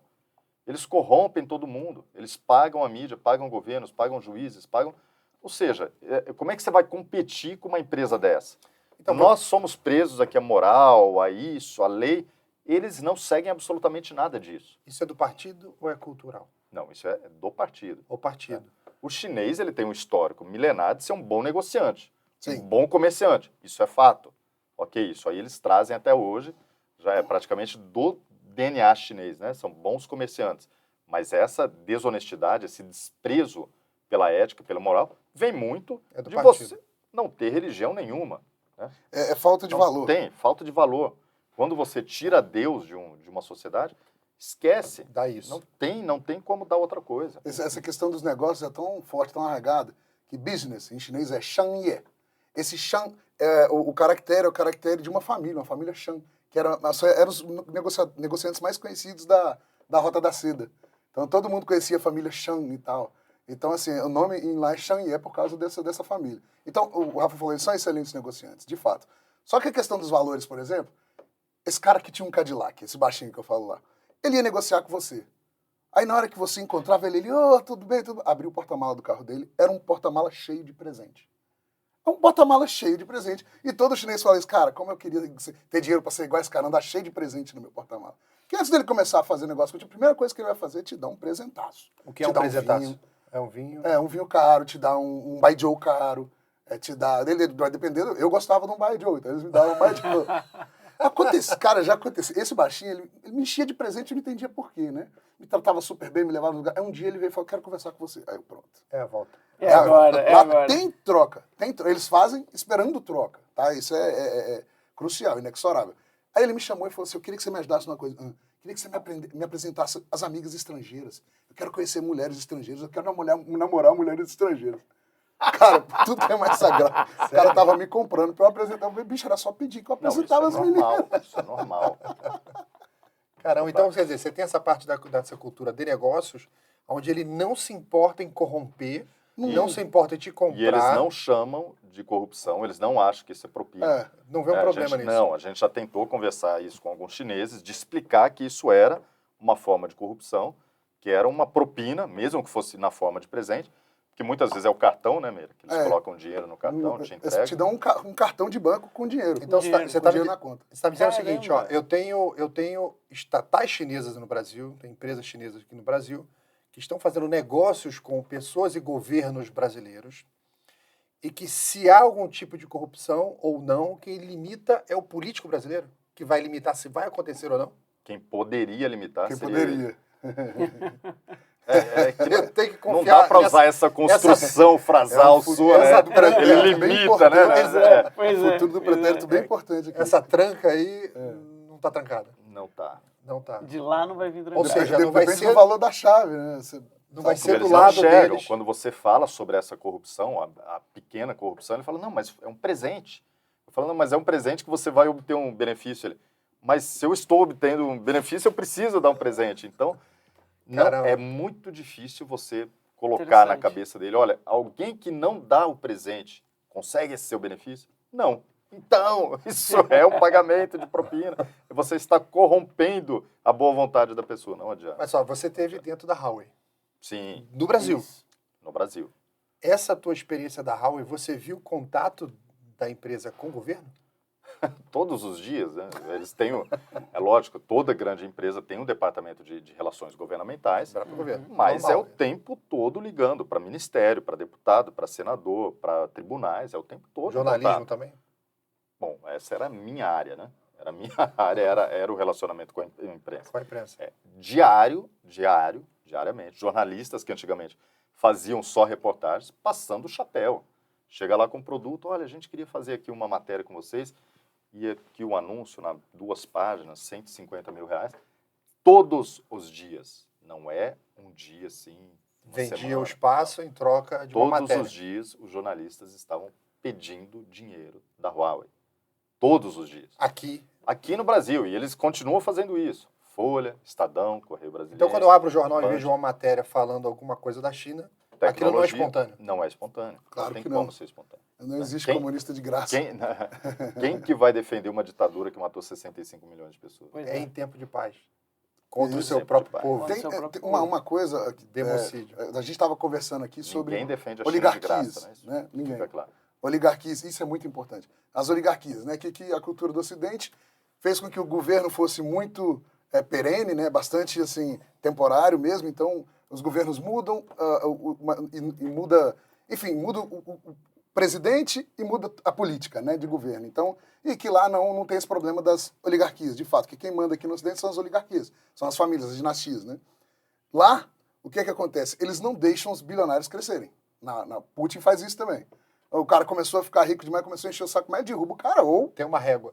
Eles corrompem todo mundo. Eles pagam a mídia, pagam governos, pagam juízes, pagam... Ou seja, como é que você vai competir com uma empresa dessa? Então, Nós somos presos aqui a moral, a isso, a lei. Eles não seguem absolutamente nada disso. Isso é do partido ou é cultural? Não, isso é do partido. O partido. O chinês ele tem um histórico milenar de ser um bom negociante, Sim. um bom comerciante. Isso é fato. Ok, isso aí eles trazem até hoje, já é praticamente do DNA chinês, né? São bons comerciantes. Mas essa desonestidade, esse desprezo pela ética, pela moral, vem muito É do de partido. você não ter religião nenhuma. Né? É falta de Não valor. Tem, falta de valor. Quando você tira Deus de uma sociedade, esquece. Dá isso. Não tem como dar outra coisa. Essa questão dos negócios é tão forte, tão arraigada, que business em chinês é Shangye. Esse Shang, o caractere é o caractere de uma família Shang, que eram os negociantes mais conhecidos da Rota da Seda. Então todo mundo conhecia a família Shang e tal. Então, assim, o nome em lá é Shangye por causa dessa família. Então, o Rafa falou, eles são excelentes negociantes, de fato. Só que a questão dos valores, por exemplo, esse cara que tinha um Cadillac, esse baixinho que eu falo lá, ele ia negociar com você. Aí na hora que você encontrava ele, tudo bem, tudo bem. Abriu o porta-mala do carro dele, era um porta-mala cheio de presente. É um porta-mala cheio de presente. E todo chinês fala isso, cara, como eu queria ter dinheiro pra ser igual esse cara, andar cheio de presente no meu porta-mala. Porque antes dele começar a fazer negócio contigo, a primeira coisa que ele vai fazer é te dar um presentaço. O que é um presentaço? É um vinho? É, um vinho caro, te dá um baijiu caro, te dá... Ele vai dependendo, eu gostava de um baijiu, então eles me davam um baijiu. Cara, já aconteceu. Esse baixinho, ele me enchia de presente e não entendia por quê, né? Me tratava super bem, me levava no lugar. Aí um dia ele veio e falou, quero conversar com você. Aí eu, pronto. É a volta. Agora. Tem troca. Eles fazem esperando troca, tá? Isso é crucial, inexorável. Aí ele me chamou e falou assim, eu queria que você me ajudasse numa coisa. Queria que você me apresentasse as amigas estrangeiras. Eu quero conhecer mulheres estrangeiras, eu quero namorar mulheres estrangeiras. Cara, tudo que é mais sagrado. O cara tava me comprando pra eu apresentar. Bicho, era só pedir que eu apresentava as meninas. Isso é normal. Caramba, então, quer dizer, você tem essa parte dessa cultura de negócios, onde ele não se importa em corromper, não se importa em te comprar. E eles não chamam de corrupção, eles não acham que isso é propina. Não vê um problema nisso. Não, a gente já tentou conversar isso com alguns chineses, de explicar que isso era uma forma de corrupção, que era uma propina, mesmo que fosse na forma de presente, que muitas vezes é o cartão, né, Meira? Que eles colocam dinheiro no cartão, te entregam. Te dão um cartão de banco com dinheiro. Então você está dinheiro na conta. Você está me dizendo o seguinte, ó, eu tenho estatais chinesas no Brasil, tem empresas chinesas aqui no Brasil, que estão fazendo negócios com pessoas e governos brasileiros, e que se há algum tipo de corrupção ou não, quem limita é o político brasileiro, que vai limitar se vai acontecer ou não. Quem poderia limitar Quem seria poderia. Eu tenho que não confiar dá para usar essa construção frasal sua, né? Ele limita, né? O futuro do pretérito bem importante aqui. Essa tranca aí não está trancada. Não tá. Não tá. De lá não vai vir Ou seja, não vai Depende ser do valor da chave, né? Não vai ser Eles do não lado enxergam. deles. Quando você fala sobre essa corrupção, a pequena corrupção, ele fala, não, mas é um presente. Eu falo, não, mas é um presente que você vai obter um benefício. Ele, mas se eu estou obtendo um benefício, eu preciso dar um presente. Então, não, é muito difícil você colocar na cabeça dele, olha, alguém que não dá o presente consegue esse seu benefício? Não. Então, isso é um pagamento de propina. Você está corrompendo a boa vontade da pessoa, não adianta. Mas só, você teve dentro da Huawei. Sim. No Brasil. Isso. No Brasil. Essa tua experiência da Huawei, você viu o contato da empresa com o governo? Todos os dias, né? Eles têm, é lógico, toda grande empresa tem um departamento de relações governamentais, Para o governo. mas Normal, é o tempo todo ligando para ministério, para deputado, para senador, para tribunais, é o tempo todo. Jornalismo contato. também? Bom, essa era a minha área, né? Era a minha área, era o relacionamento com a imprensa. Com a imprensa. Diariamente. Jornalistas que antigamente faziam só reportagens, passando o chapéu. Chega lá com um produto, olha, a gente queria fazer aqui uma matéria com vocês, e aqui o anúncio, na 2 páginas, R$150 mil, todos os dias. Não é um dia assim, uma Vendia semana. o espaço em troca de uma Todos matéria. os dias os jornalistas estavam pedindo dinheiro da Huawei. Todos os dias. Aqui no Brasil. E eles continuam fazendo isso. Folha, Estadão, Correio Brasileiro. Então, quando eu abro o jornal e Band, vejo uma matéria falando alguma coisa da China, aquilo não é espontâneo. Não é espontâneo. Claro não tem que como não. ser espontâneo. Não existe comunista de graça. Quem que vai defender uma ditadura que matou 65 milhões de pessoas? Pois É é. em tempo de paz. Contra o Isso, seu tempo próprio de paz. povo. Tem- seu próprio Tem povo. uma coisa... Democídio. a gente estava conversando aqui sobre Ninguém defende a China de oligarquias. graça, né? Isso Né? Ninguém. fica claro. Oligarquias, isso é muito importante. As oligarquias, né? Que a cultura do Ocidente fez com que o governo fosse muito perene, né? Bastante assim, temporário mesmo. Então, os governos mudam e muda... Enfim, muda o presidente e muda a política, né, de governo. Então, e que lá não tem esse problema das oligarquias, de fato, que quem manda aqui no Ocidente são as oligarquias, são as famílias, as dinastias, né? Lá, o que é que acontece? Eles não deixam os bilionários crescerem. Putin faz isso também. O cara começou a ficar rico demais, começou a encher o saco, mas derruba o cara, ou... Tem uma régua.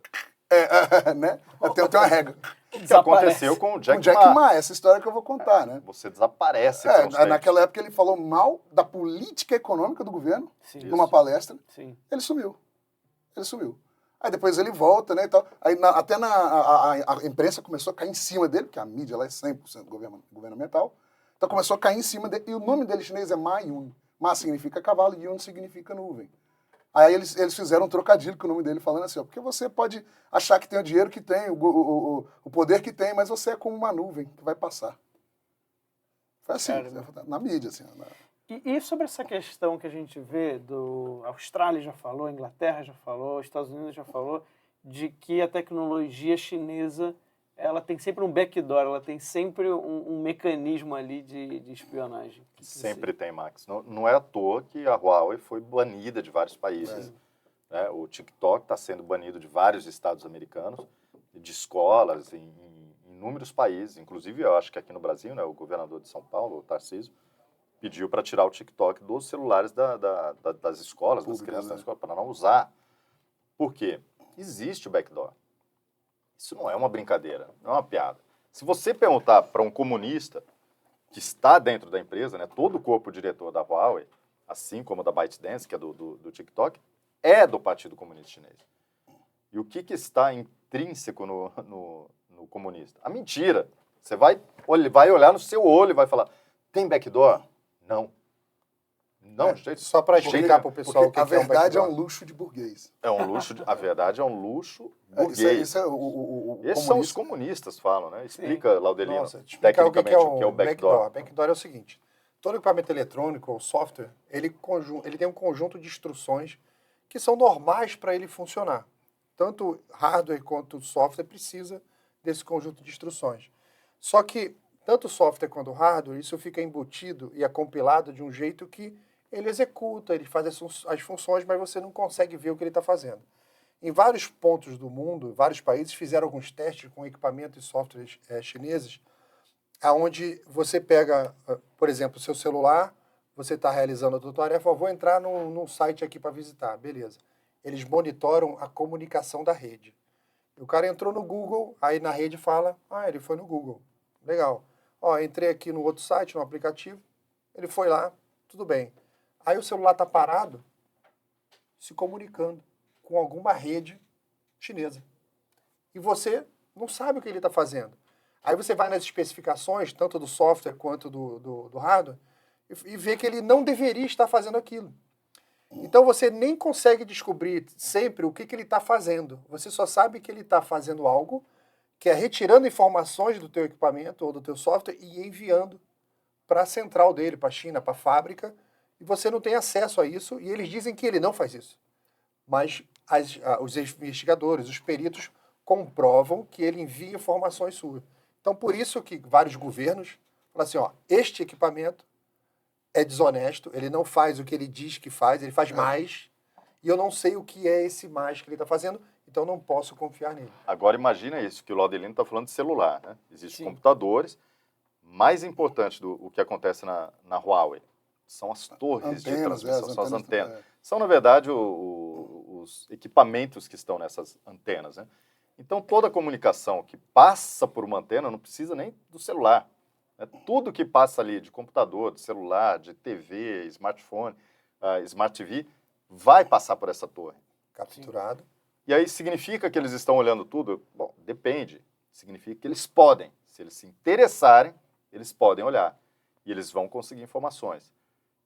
né? Tem uma regra. O que aconteceu com o Com Jack Ma. essa história que eu vou contar, né? Você desaparece por uns tempos. Naquela época ele falou mal da política econômica do governo, Sim. numa palestra. Sim. Ele sumiu. Aí depois ele volta, né, e tal. Aí a imprensa começou a cair em cima dele, porque a mídia lá é 100% governamental. Então começou a cair em cima dele. E o nome dele chinês é Ma Yun. Ma significa cavalo e Yun significa nuvem. Aí eles fizeram um trocadilho com o nome dele, falando assim, ó, porque você pode achar que tem o dinheiro que tem, o poder que tem, mas você é como uma nuvem que vai passar. Foi assim, na mídia, assim. E sobre essa questão que a gente vê a Austrália já falou, a Inglaterra já falou, os Estados Unidos já falou, de que a tecnologia chinesa ela tem sempre um backdoor, ela tem sempre um mecanismo ali de espionagem. Sempre tem, Max. Não é à toa que a Huawei foi banida de vários países. Né? O TikTok está sendo banido de vários estados americanos, de escolas, em inúmeros países. Inclusive, eu acho que aqui no Brasil, né, o governador de São Paulo, o Tarcísio, pediu para tirar o TikTok dos celulares das escolas, das crianças da escola, para não usar. Por quê? Existe o backdoor. Isso não é uma brincadeira, não é uma piada. Se você perguntar para um comunista que está dentro da empresa, né, todo o corpo diretor da Huawei, assim como da ByteDance, que é do TikTok, é do Partido Comunista Chinês. E o que está intrínseco no comunista? A mentira. Você vai olhar no seu olho e vai falar, tem backdoor? Não. Não, gente. Só para explicar para o pessoal o que a é um verdade é backdoor. um luxo de burguês. É um luxo, a verdade é um luxo burguês. Isso é Esses são os comunistas falam, né? Explica, Laudelino, Nossa, te explicar tecnicamente o que é o backdoor. Backdoor é o seguinte, todo equipamento eletrônico ou software, ele tem um conjunto de instruções que são normais para ele funcionar. Tanto hardware quanto software precisa desse conjunto de instruções. Só que, tanto o software quanto o hardware, isso fica embutido e é compilado de um jeito que ele executa, ele faz as funções, mas você não consegue ver o que ele está fazendo. Em vários pontos do mundo, vários países fizeram alguns testes com equipamentos e softwares chineses, onde você pega, por exemplo, o seu celular, você está realizando a tua tarefa, vou entrar num site aqui para visitar, beleza. Eles monitoram a comunicação da rede. O cara entrou no Google, aí na rede fala, ele foi no Google, legal. Entrei aqui no outro site, no aplicativo, ele foi lá, tudo bem. Aí o celular está parado, se comunicando com alguma rede chinesa. E você não sabe o que ele está fazendo. Aí você vai nas especificações, tanto do software quanto do hardware, e vê que ele não deveria estar fazendo aquilo. Então você nem consegue descobrir sempre o que ele está fazendo. Você só sabe que ele está fazendo algo, que é retirando informações do teu equipamento ou do teu software e enviando para a central dele, para a China, para a fábrica, e você não tem acesso a isso, e eles dizem que ele não faz isso. Mas os investigadores, os peritos, comprovam que ele envia informações suas. Então, por isso que vários governos falam assim, este equipamento é desonesto, ele não faz o que ele diz que faz, ele faz mais, e eu não sei o que é esse mais que ele está fazendo, então não posso confiar nele. Agora imagina isso, que o Laudelino está falando de celular, né? Existem computadores. Mais importante do que acontece na Huawei são as torres de transmissão, são as antenas. São, na verdade, os equipamentos que estão nessas antenas, né? Então, toda a comunicação que passa por uma antena não precisa nem do celular. Né? Tudo que passa ali de computador, de celular, de TV, smartphone, Smart TV, vai passar por essa torre. Capturado. E aí significa que eles estão olhando tudo? Bom, depende. Significa que eles podem. Se eles se interessarem, eles podem olhar. E eles vão conseguir informações.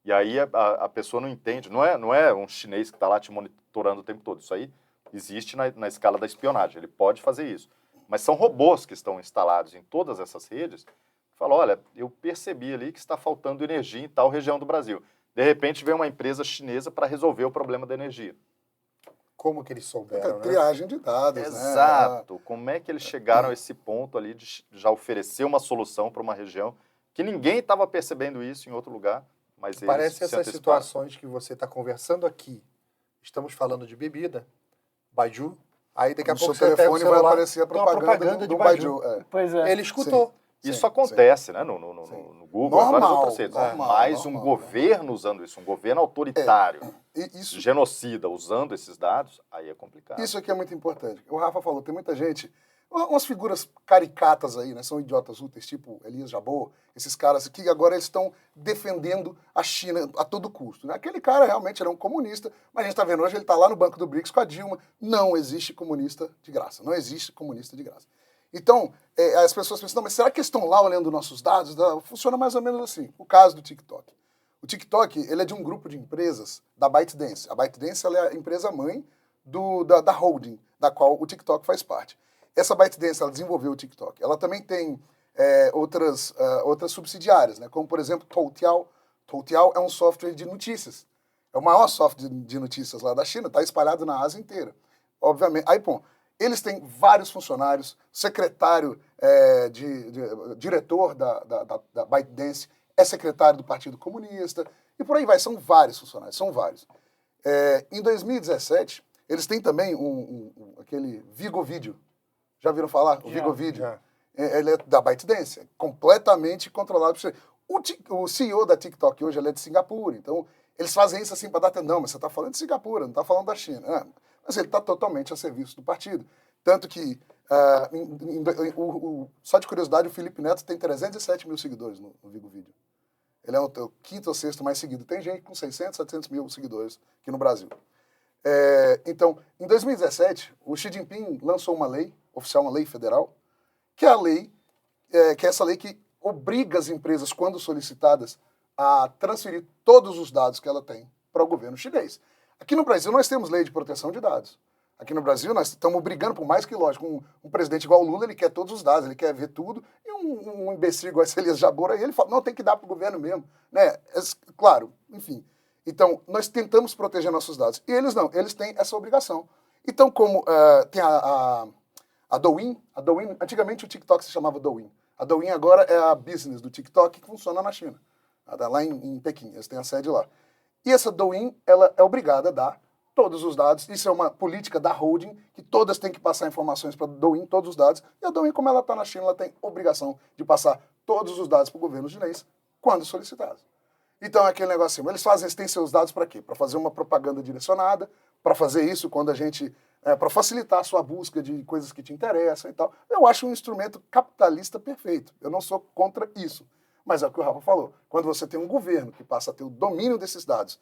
E aí a pessoa não entende. Não é um chinês que está lá te monitorando o tempo todo. Isso aí existe na escala da espionagem. Ele pode fazer isso. Mas são robôs que estão instalados em todas essas redes que falam, olha, eu percebi ali que está faltando energia em tal região do Brasil. De repente vem uma empresa chinesa para resolver o problema da energia. Como que eles souberam, né? Triagem de dados, né? Exato. Como é que eles chegaram a esse ponto ali de já oferecer uma solução para uma região que ninguém estava percebendo isso em outro lugar, mas eles Parece se essas anteciparam. situações que você está conversando aqui. Estamos falando de bebida, Baijiu, aí daqui a No pouco seu você pega o telefone vai celular, aparecer a tem uma propaganda do Baijiu. Pois é. Ele escutou. Isso Sim, acontece, né? No Google, em várias Normal, outras redes. normal, Mas um normal. governo usando isso, um governo autoritário, E isso, genocida, usando esses dados, aí é complicado. isso aqui é muito importante. O Rafa falou, tem muita gente, umas figuras caricatas aí, né? São idiotas úteis, tipo Elias Jabbour, esses caras que agora eles estão defendendo a China a todo custo. Né? Aquele cara realmente era um comunista, mas a gente está vendo hoje, ele está lá no banco do BRICS com a Dilma. Não existe comunista de graça. Não existe comunista de graça. Então, as pessoas pensam, não, mas será que eles estão lá olhando nossos dados? Funciona mais ou menos assim. O caso do TikTok. O TikTok, ele é de um grupo de empresas da ByteDance. A ByteDance ela é a empresa mãe da holding, da qual o TikTok faz parte. Essa ByteDance, ela desenvolveu o TikTok. Ela também tem outras subsidiárias, né? Como, por exemplo, Toutiao. Toutiao é um software de notícias. É o maior software de notícias lá da China, está espalhado na Ásia inteira. Obviamente. Aí, pô, eles têm vários funcionários, secretário, diretor da ByteDance é secretário do Partido Comunista, e por aí vai, são vários funcionários, são vários. Em 2017, eles têm também aquele Vigo Video. Já viram falar? O Vigo Video. Já. Ele é da ByteDance, completamente controlado por o CEO da TikTok hoje ele é de Singapura, então eles fazem isso assim para dar atenção. Não, mas você está falando de Singapura, não está falando da China. Mas ele está totalmente a serviço do partido. Tanto que, só de curiosidade, o Felipe Neto tem 307 mil seguidores no Vigo Video. Ele é o quinto ou sexto mais seguido. Tem gente com 600, 700 mil seguidores aqui no Brasil. Então, em 2017, o Xi Jinping lançou uma lei, oficial, uma lei federal, que é a lei, que é essa lei que obriga as empresas, quando solicitadas, a transferir todos os dados que ela tem para o governo chinês. Aqui no Brasil, nós temos lei de proteção de dados. Aqui no Brasil, nós estamos brigando, por mais que, lógico, um presidente igual o Lula, ele quer todos os dados, ele quer ver tudo, e um imbecil igual esse Elias Jabbour, aí ele fala, não, tem que dar para o governo mesmo. Né? Claro, enfim. Então, nós tentamos proteger nossos dados. E eles não, eles têm essa obrigação. Então, como tem a Douyin, antigamente o TikTok se chamava Douyin. A Douyin agora é a business do TikTok que funciona na China, lá em Pequim, eles têm a sede lá. E essa Douyin, ela é obrigada a dar todos os dados. Isso é uma política da holding, que todas têm que passar informações para a Douyin, todos os dados. E a Douyin, como ela está na China, ela tem obrigação de passar todos os dados para o governo chinês quando solicitado. Então é aquele negócio assim, eles têm seus dados para quê? Para fazer uma propaganda direcionada, para fazer isso quando a gente... para facilitar a sua busca de coisas que te interessam e tal. Eu acho um instrumento capitalista perfeito. Eu não sou contra isso. Mas é o que o Rafa falou. Quando você tem um governo que passa a ter o domínio desses dados,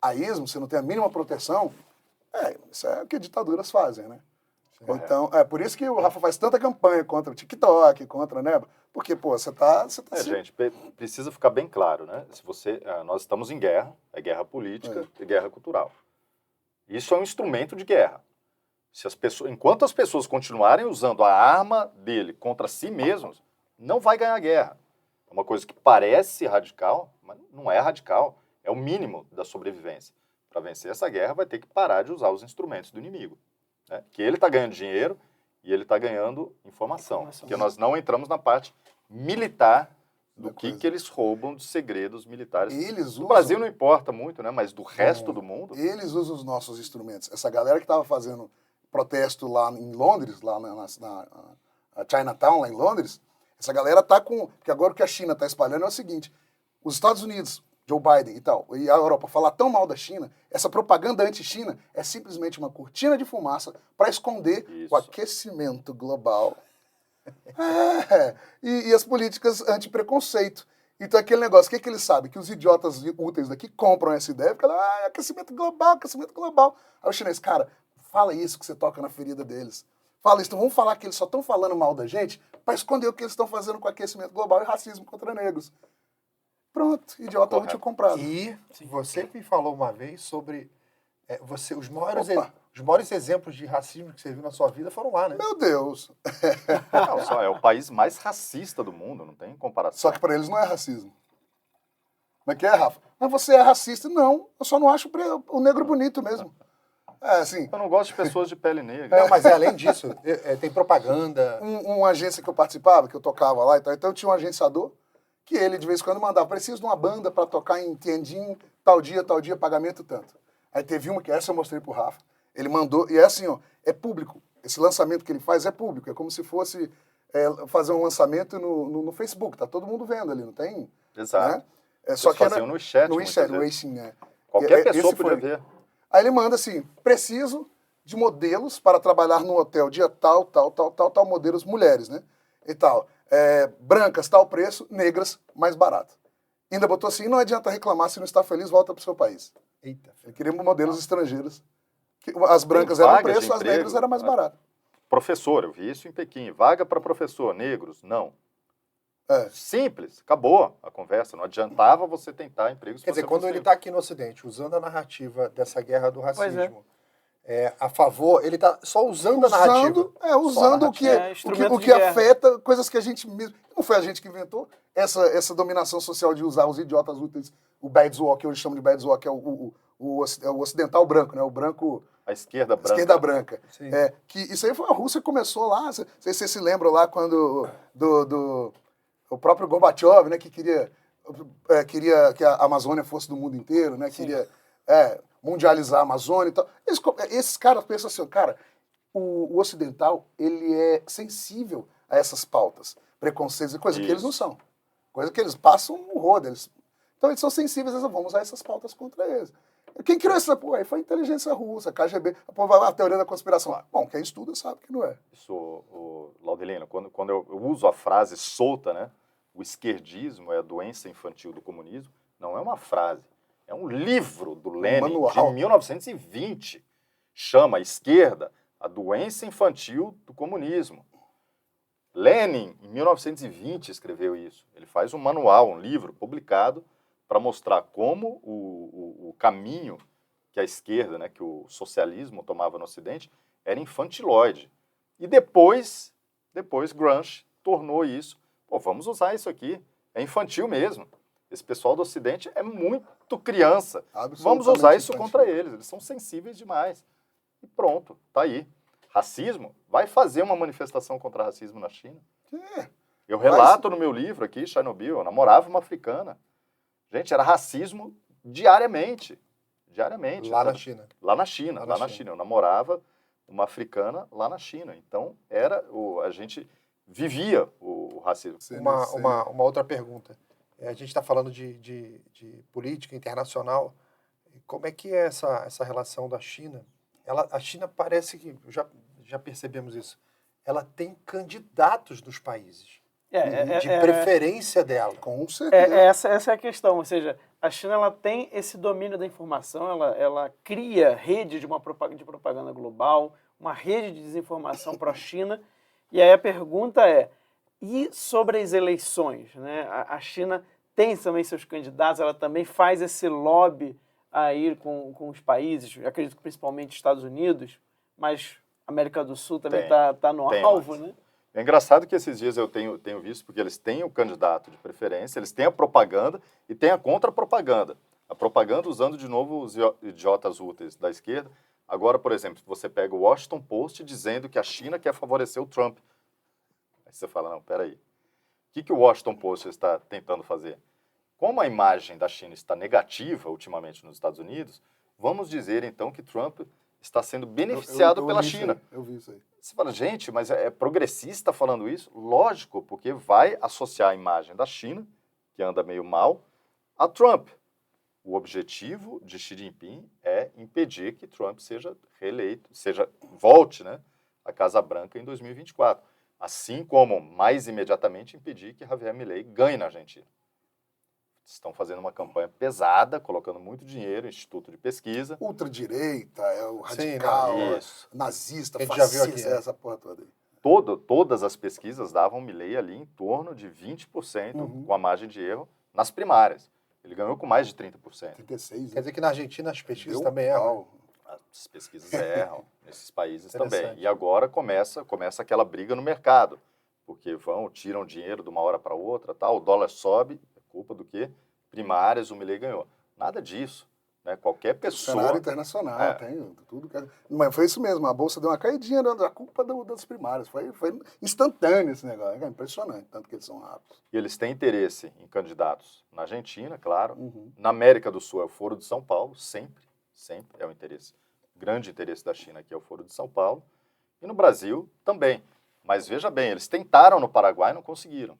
a esmo, você não tem a mínima proteção, isso é o que ditaduras fazem, né? Então, por isso que o Rafa faz tanta campanha contra o TikTok, né? Porque, pô, você tá gente, precisa ficar bem claro, né? Nós estamos em guerra, é guerra política e guerra cultural. Isso é um instrumento de guerra. Enquanto as pessoas continuarem usando a arma dele contra si mesmos, não vai ganhar guerra. É uma coisa que parece radical, mas não é radical. É o mínimo da sobrevivência. Para vencer essa guerra, vai ter que parar de usar os instrumentos do inimigo. Né? Que ele está ganhando dinheiro e ele está ganhando informação. Porque nós não entramos na parte militar do que eles roubam de segredos militares. O Brasil não importa muito, né? Mas do resto do mundo... Eles usam os nossos instrumentos. Essa galera que estava fazendo protesto lá em Londres, lá na Chinatown, lá em Londres, essa galera está com... Porque agora o que a China está espalhando é o seguinte, os Estados Unidos Joe Biden e tal, e a Europa falar tão mal da China, essa propaganda anti-China é simplesmente uma cortina de fumaça para esconder o aquecimento global e as políticas anti-preconceito. Então, aquele negócio, o que eles sabem? Que os idiotas úteis daqui compram essa ideia, porque aquecimento global, aquecimento global. Aí o chinês, cara, fala isso que você toca na ferida deles. Fala isso, então vamos falar que eles só estão falando mal da gente para esconder o que eles estão fazendo com o aquecimento global e racismo contra negros. Pronto, idiota útil comprado. E você me falou uma vez sobre os maiores exemplos de racismo que você viu na sua vida foram lá, né? Meu Deus. Não, só é o país mais racista do mundo, não tem comparação. Só que para eles não é racismo. Como é que é, Rafa? Mas você é racista? Não, eu só não acho o negro bonito mesmo. É, assim... Eu não gosto de pessoas de pele negra. Não, mas além disso, tem propaganda. Uma agência que eu participava, que eu tocava lá e tal, então eu tinha um agenciador que ele, de vez em quando, mandava, preciso de uma banda para tocar em Tianjin, tal dia, pagamento tanto. Aí teve uma que essa eu mostrei pro Rafa, ele mandou, e é assim, ó, é público. Esse lançamento que ele faz é público, é como se fosse fazer um lançamento no Facebook, tá todo mundo vendo ali, não tem? Exato. Né? Só que faziam no chat, no vezes. WeChat, né? Qualquer pessoa podia ver. Aí ele manda assim, preciso de modelos para trabalhar no hotel dia tal, modelos mulheres, né? E tal. Brancas, tal preço, negras, mais barato. Ainda botou assim, não adianta reclamar, se não está feliz, volta para o seu país. Eita. Ele queria modelos estrangeiros. As brancas eram preço, as negras eram mais barato. Professor, eu vi isso em Pequim. Vaga para professor, negros, não. Simples, acabou a conversa. Não adiantava você tentar empregos. Quer dizer, quando ele está aqui no Ocidente, usando a narrativa dessa guerra do racismo, a favor, ele está só usando a narrativa. Usando o que afeta coisas que a gente mesmo... Não foi a gente que inventou essa dominação social de usar os idiotas úteis, o Badzwalk, que hoje chamam de Badzwalk, que é o ocidental branco, né? O branco... A esquerda branca. Esquerda branca. Que isso aí foi a Rússia que começou lá. Não sei se vocês se lembram lá quando o próprio Gorbachev, né, que queria que a Amazônia fosse do mundo inteiro, né? Sim. Queria mundializar a Amazônia e tal. Esses caras pensam assim, cara, o ocidental, ele é sensível a essas pautas, preconceitos e coisas que eles não são. Coisa que eles passam um rodo. Então eles são sensíveis, vamos usar essas pautas contra eles. Quem criou essa porra aí foi a inteligência russa, a KGB, a teoria da conspiração. Bom, quem estuda sabe que não é. Isso, Laudelino, quando eu uso a frase solta, né? O esquerdismo é a doença infantil do comunismo, não é uma frase. É um livro do Lenin, de 1920. Chama Esquerda a doença infantil do comunismo. Lenin, em 1920, escreveu isso. Ele faz um manual, um livro publicado para mostrar como o caminho que a esquerda, né, que o socialismo tomava no Ocidente, era infantiloide. E depois Gramsci tornou isso. Pô, vamos usar isso aqui. É infantil mesmo. Esse pessoal do Ocidente é muito criança. Vamos usar isso contra eles. Eles são sensíveis demais. E pronto, tá aí. Racismo? Vai fazer uma manifestação contra racismo na China. Eu relato no meu livro aqui, Chernobyl, eu namorava uma africana. Gente, era racismo diariamente. Diariamente. Lá na China. Lá na China. Eu namorava uma africana lá na China. Então, a gente vivia o racismo. Uma outra pergunta. A gente está falando de política internacional. Como é que é essa relação da China? A China parece que, já percebemos isso, ela tem candidatos dos países. De preferência dela. Com certeza. Essa é a questão. Ou seja, a China ela tem esse domínio da informação, ela cria rede de propaganda global, uma rede de desinformação pró-China. E aí a pergunta e sobre as eleições? Né? A China tem também seus candidatos, ela também faz esse lobby aí com os países, acredito que principalmente Estados Unidos, mas América do Sul também está no alvo, né? É engraçado que esses dias eu tenho visto, porque eles têm o candidato de preferência, eles têm a propaganda e têm a contra-propaganda. A propaganda usando de novo os idiotas úteis da esquerda. Agora, por exemplo, você pega o Washington Post dizendo que a China quer favorecer o Trump. Aí você fala, não, peraí. O que o Washington Post está tentando fazer? Como a imagem da China está negativa ultimamente nos Estados Unidos, vamos dizer então que Trump está sendo beneficiado pela China. Eu vi isso aí. Você fala, gente, mas é progressista falando isso? Lógico, porque vai associar a imagem da China, que anda meio mal, a Trump. O objetivo de Xi Jinping é impedir que Trump seja reeleito, volte, né, à Casa Branca em 2024. Assim como, mais imediatamente, impedir que Javier Milei ganhe na Argentina. Estão fazendo uma campanha pesada, colocando muito dinheiro, instituto de pesquisa. Ultradireita, é o Sim, radical, não, é isso. nazista, A gente já viu fascista, aqui, essa porra toda aí. Todas as pesquisas davam Milei ali em torno de 20%, Uhum. com a margem de erro, nas primárias. Ele ganhou com mais de 30%. 36, Quer dizer que na Argentina as pesquisas Deu também erram. pau. As pesquisas erram nesses países também. Interessante. E agora começa aquela briga no mercado, porque tiram dinheiro de uma hora para outra, o dólar sobe, é culpa do quê? Primárias, o Milei ganhou. Nada disso. Né? Qualquer pessoa... Cenário internacional, tem tudo. Mas foi isso mesmo, a bolsa deu uma caidinha, a culpa das primárias. Foi instantâneo esse negócio, é impressionante, tanto que eles são rápidos. E eles têm interesse em candidatos na Argentina, claro. Uhum. Na América do Sul é o Foro de São Paulo, sempre é o interesse. Grande interesse da China aqui é o Foro de São Paulo. E no Brasil também. Mas veja bem, eles tentaram no Paraguai e não conseguiram.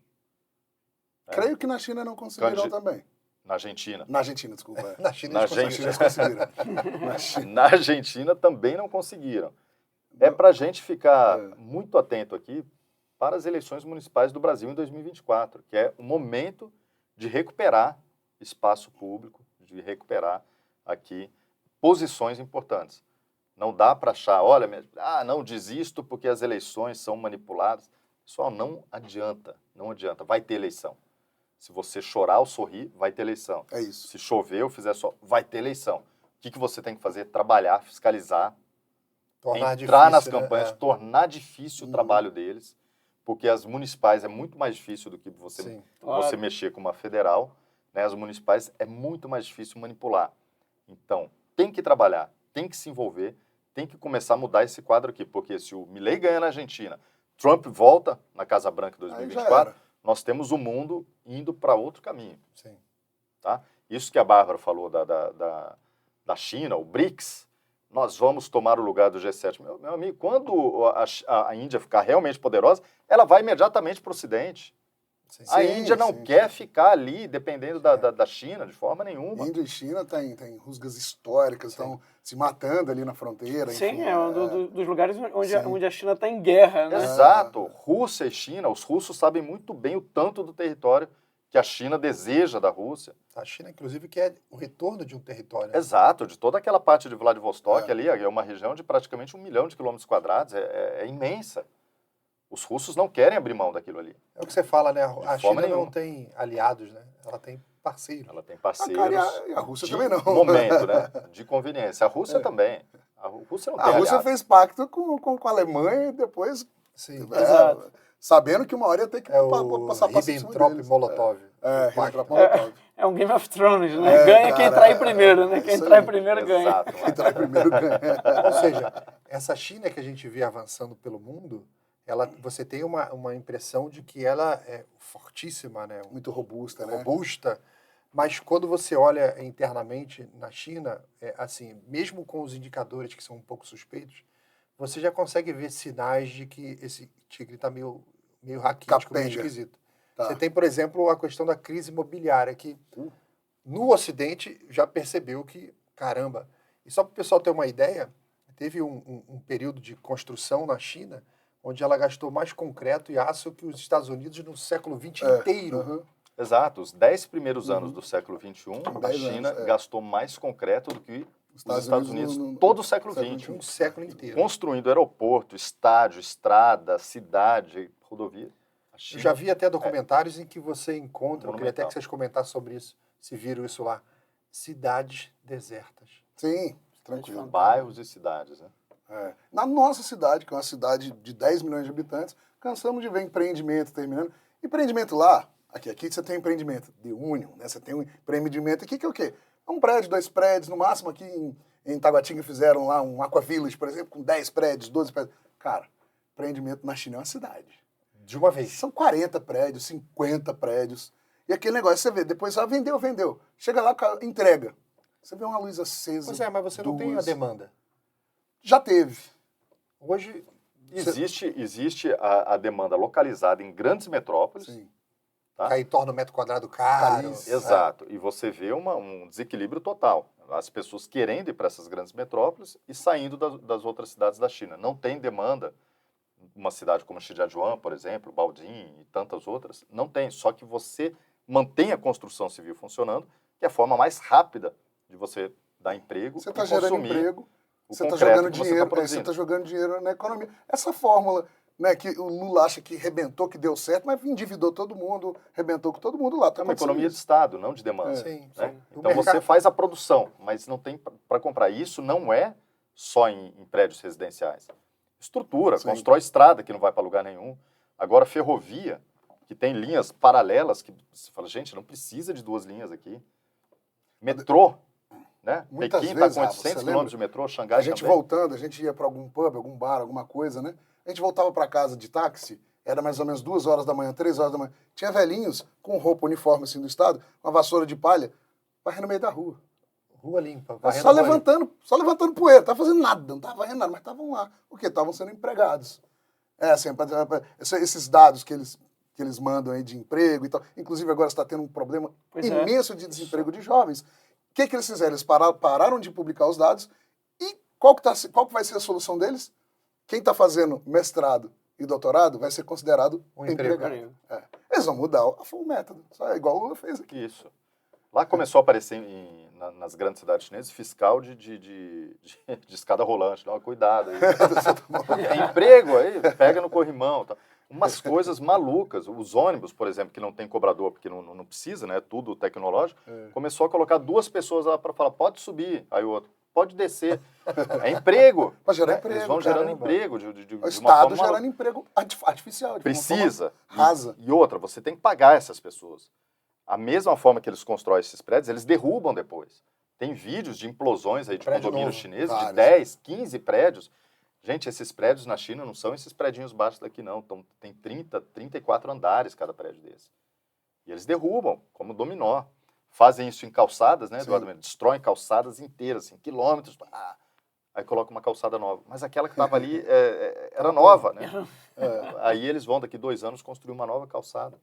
Creio que na China não conseguiram também. Na Argentina. Na Argentina, desculpa. Na China Na eles conseguiram. Eles conseguiram. Na China. Na Argentina também não conseguiram. É para a gente ficar muito atento aqui para as eleições municipais do Brasil em 2024, que é o momento de recuperar espaço público, de recuperar aqui posições importantes. Não dá para achar, olha, não desisto porque as eleições são manipuladas. Pessoal, não adianta, vai ter eleição. Se você chorar ou sorrir, vai ter eleição. É isso. Se chover ou fizer sol, vai ter eleição. O que você tem que fazer? Trabalhar, fiscalizar, Tornar entrar difícil, nas né? campanhas, tornar difícil o trabalho deles, porque as municipais é muito mais difícil do que Sim. você mexer com uma federal, né? As municipais é muito mais difícil manipular. Então, tem que trabalhar, tem que se envolver, tem que começar a mudar esse quadro aqui, porque se o Milei ganha na Argentina, Trump volta na Casa Branca em Aí já 2024, era. nós temos o mundo indo para outro caminho. Sim. Tá? Isso que a Bárbara falou da China, o BRICS, nós vamos tomar o lugar do G7. Meu amigo, quando a Índia ficar realmente poderosa, ela vai imediatamente para o Ocidente. Sim. A Índia não quer ficar ali dependendo da China de forma nenhuma. Índia e China tem rusgas históricas, estão se matando ali na fronteira. Sim, enfim, é um dos lugares onde a China está em guerra, né? Exato. Rússia e China, os russos sabem muito bem o tanto do território que a China deseja da Rússia. A China, inclusive, quer o retorno de um território. Né? Exato, de toda aquela parte de Vladivostok ali, é uma região de praticamente 1 milhão de quilômetros quadrados, é imensa. Os russos não querem abrir mão daquilo ali. É o que você fala, né? A China não nenhuma. tem aliados, né? Ela tem parceiros. Ela tem parceiros E a Rússia de também não. momento, né? De conveniência. A Rússia também. A Rússia não tem A Rússia aliado. fez pacto com a Alemanha e depois, Sim. Exato. sabendo que uma hora ia ter que É o passar por cima Ribbentrop deles. Molotov. Ribbentrop-Molotov. É um Game of Thrones, né? É, Ganha cara, quem trai primeiro, né? Quem isso trai aí. primeiro ganha. Exato. Quem trai primeiro ganha. Ou seja, essa China que a gente vê avançando pelo mundo, você tem uma impressão de que ela é fortíssima, né? Muito robusta, né? Robusta. Mas quando você olha internamente na China, assim, mesmo com os indicadores que são um pouco suspeitos, você já consegue ver sinais de que esse tigre está meio raquítico, meio Capenga. esquisito. Tá. Você tem, por exemplo, a questão da crise imobiliária, que no Ocidente já percebeu que, caramba, e só para o pessoal ter uma ideia, teve um período de construção na China onde ela gastou mais concreto e aço que os Estados Unidos no século XX inteiro. Uhum. Exato. Os 10 primeiros anos do século XXI, a 10 China anos, gastou mais concreto do que os Estados Unidos no todo o século século XX. Um século inteiro. Construindo aeroporto, estádio, estrada, cidade, rodovia. A Eu China, já vi até documentários em que você encontra, eu queria até Monumental. que vocês comentassem sobre isso, se viram isso lá, cidades desertas. Sim, tranquilo. bairros e cidades, né? Na nossa cidade, que é uma cidade de 10 milhões de habitantes, cansamos de ver empreendimento terminando. Empreendimento lá, aqui você tem empreendimento de Union, né? Você tem um empreendimento aqui que é o quê? É um prédio, 2 prédios, no máximo aqui em Taguatinga fizeram lá um Aqua Village, por exemplo, com 10 prédios, 12 prédios. Cara, empreendimento na China é uma cidade. De uma vez. São 40 prédios, 50 prédios. E aquele negócio, você vê, depois vendeu. Chega lá, entrega. Você vê uma luz acesa. Pois é, mas você não tem a demanda. Já teve. Hoje, Existe a demanda localizada em grandes metrópoles, Sim. Tá? Que aí torna o metro quadrado caro. Caríssimo. Exato. E você vê um desequilíbrio total. As pessoas querendo ir para essas grandes metrópoles e saindo das outras cidades da China. Não tem demanda. Uma cidade como Shijiazhuang, por exemplo, Baoding e tantas outras, não tem. Só que você mantém a construção civil funcionando, que é a forma mais rápida de você dar emprego Você e está gerando consumir emprego, o você está concreto jogando que você dinheiro, está você produzindo. está jogando dinheiro na economia. Essa fórmula, né, que o Lula acha que rebentou, que deu certo, mas endividou todo mundo, rebentou com todo mundo lá. Tá É uma acontecendo economia de isso. Estado, não de demanda. Sim, Né? sim. O Então você mercado- faz a produção, mas não tem para comprar. Isso não é só em prédios residenciais. Estrutura, Sim. constrói estrada que não vai para lugar nenhum. Agora ferrovia, que tem linhas paralelas, que você fala, gente, não precisa de 2 linhas aqui. Metrô, né? Muitas Pequim está vezes, com Rafa, 800 você quilômetros de lembra? metrô, Xangai A gente também. voltando, a gente ia para algum pub, algum bar, alguma coisa, né? A gente voltava para casa de táxi, era mais ou menos 2 horas da manhã, 3 horas da manhã. Tinha velhinhos com roupa, uniforme assim do estado, uma vassoura de palha, varrendo no meio da rua. Rua limpa. Só levantando poeira, tava fazendo nada, não tava varrendo nada, mas estavam lá, porque estavam sendo empregados. Assim, esses dados que eles mandam aí de emprego e tal, inclusive agora está tendo um problema Pois é. imenso de desemprego de jovens. O que eles fizeram? Eles pararam de publicar os dados e qual que vai ser a solução deles? Quem está fazendo mestrado e doutorado vai ser considerado Um emprego. empregado. Eles vão mudar o método, só igual o Lula fez aqui. Isso. Lá começou a aparecer nas grandes cidades chinesas fiscal de escada rolante. Não, cuidado aí. Tem emprego aí, pega no corrimão. Tá. Umas coisas malucas. Os ônibus, por exemplo, que não tem cobrador, porque não precisa, né? Tudo tecnológico. Começou a colocar 2 pessoas lá para falar, pode subir. Aí o outro, pode descer. É emprego. Para gerar né? emprego. Eles vão gerando caramba. emprego de O uma Estado forma gerando maluca. emprego artificial. De uma Precisa. forma rasa. E outra, você tem que pagar essas pessoas. A mesma forma que eles constroem esses prédios, eles derrubam depois. Tem vídeos de implosões aí de Prédio condomínios novo, chineses, vários. de 10, 15 prédios. Gente, esses prédios na China não são esses prédios baixos daqui, não. Tem 30, 34 andares cada prédio desse. E eles derrubam, como dominó. Fazem isso em calçadas, né, Eduardo? Sim. Destroem calçadas inteiras, assim, quilômetros. Aí coloca uma calçada nova. Mas aquela que estava ali era nova, né? Aí eles vão, daqui 2 anos, construir uma nova calçada.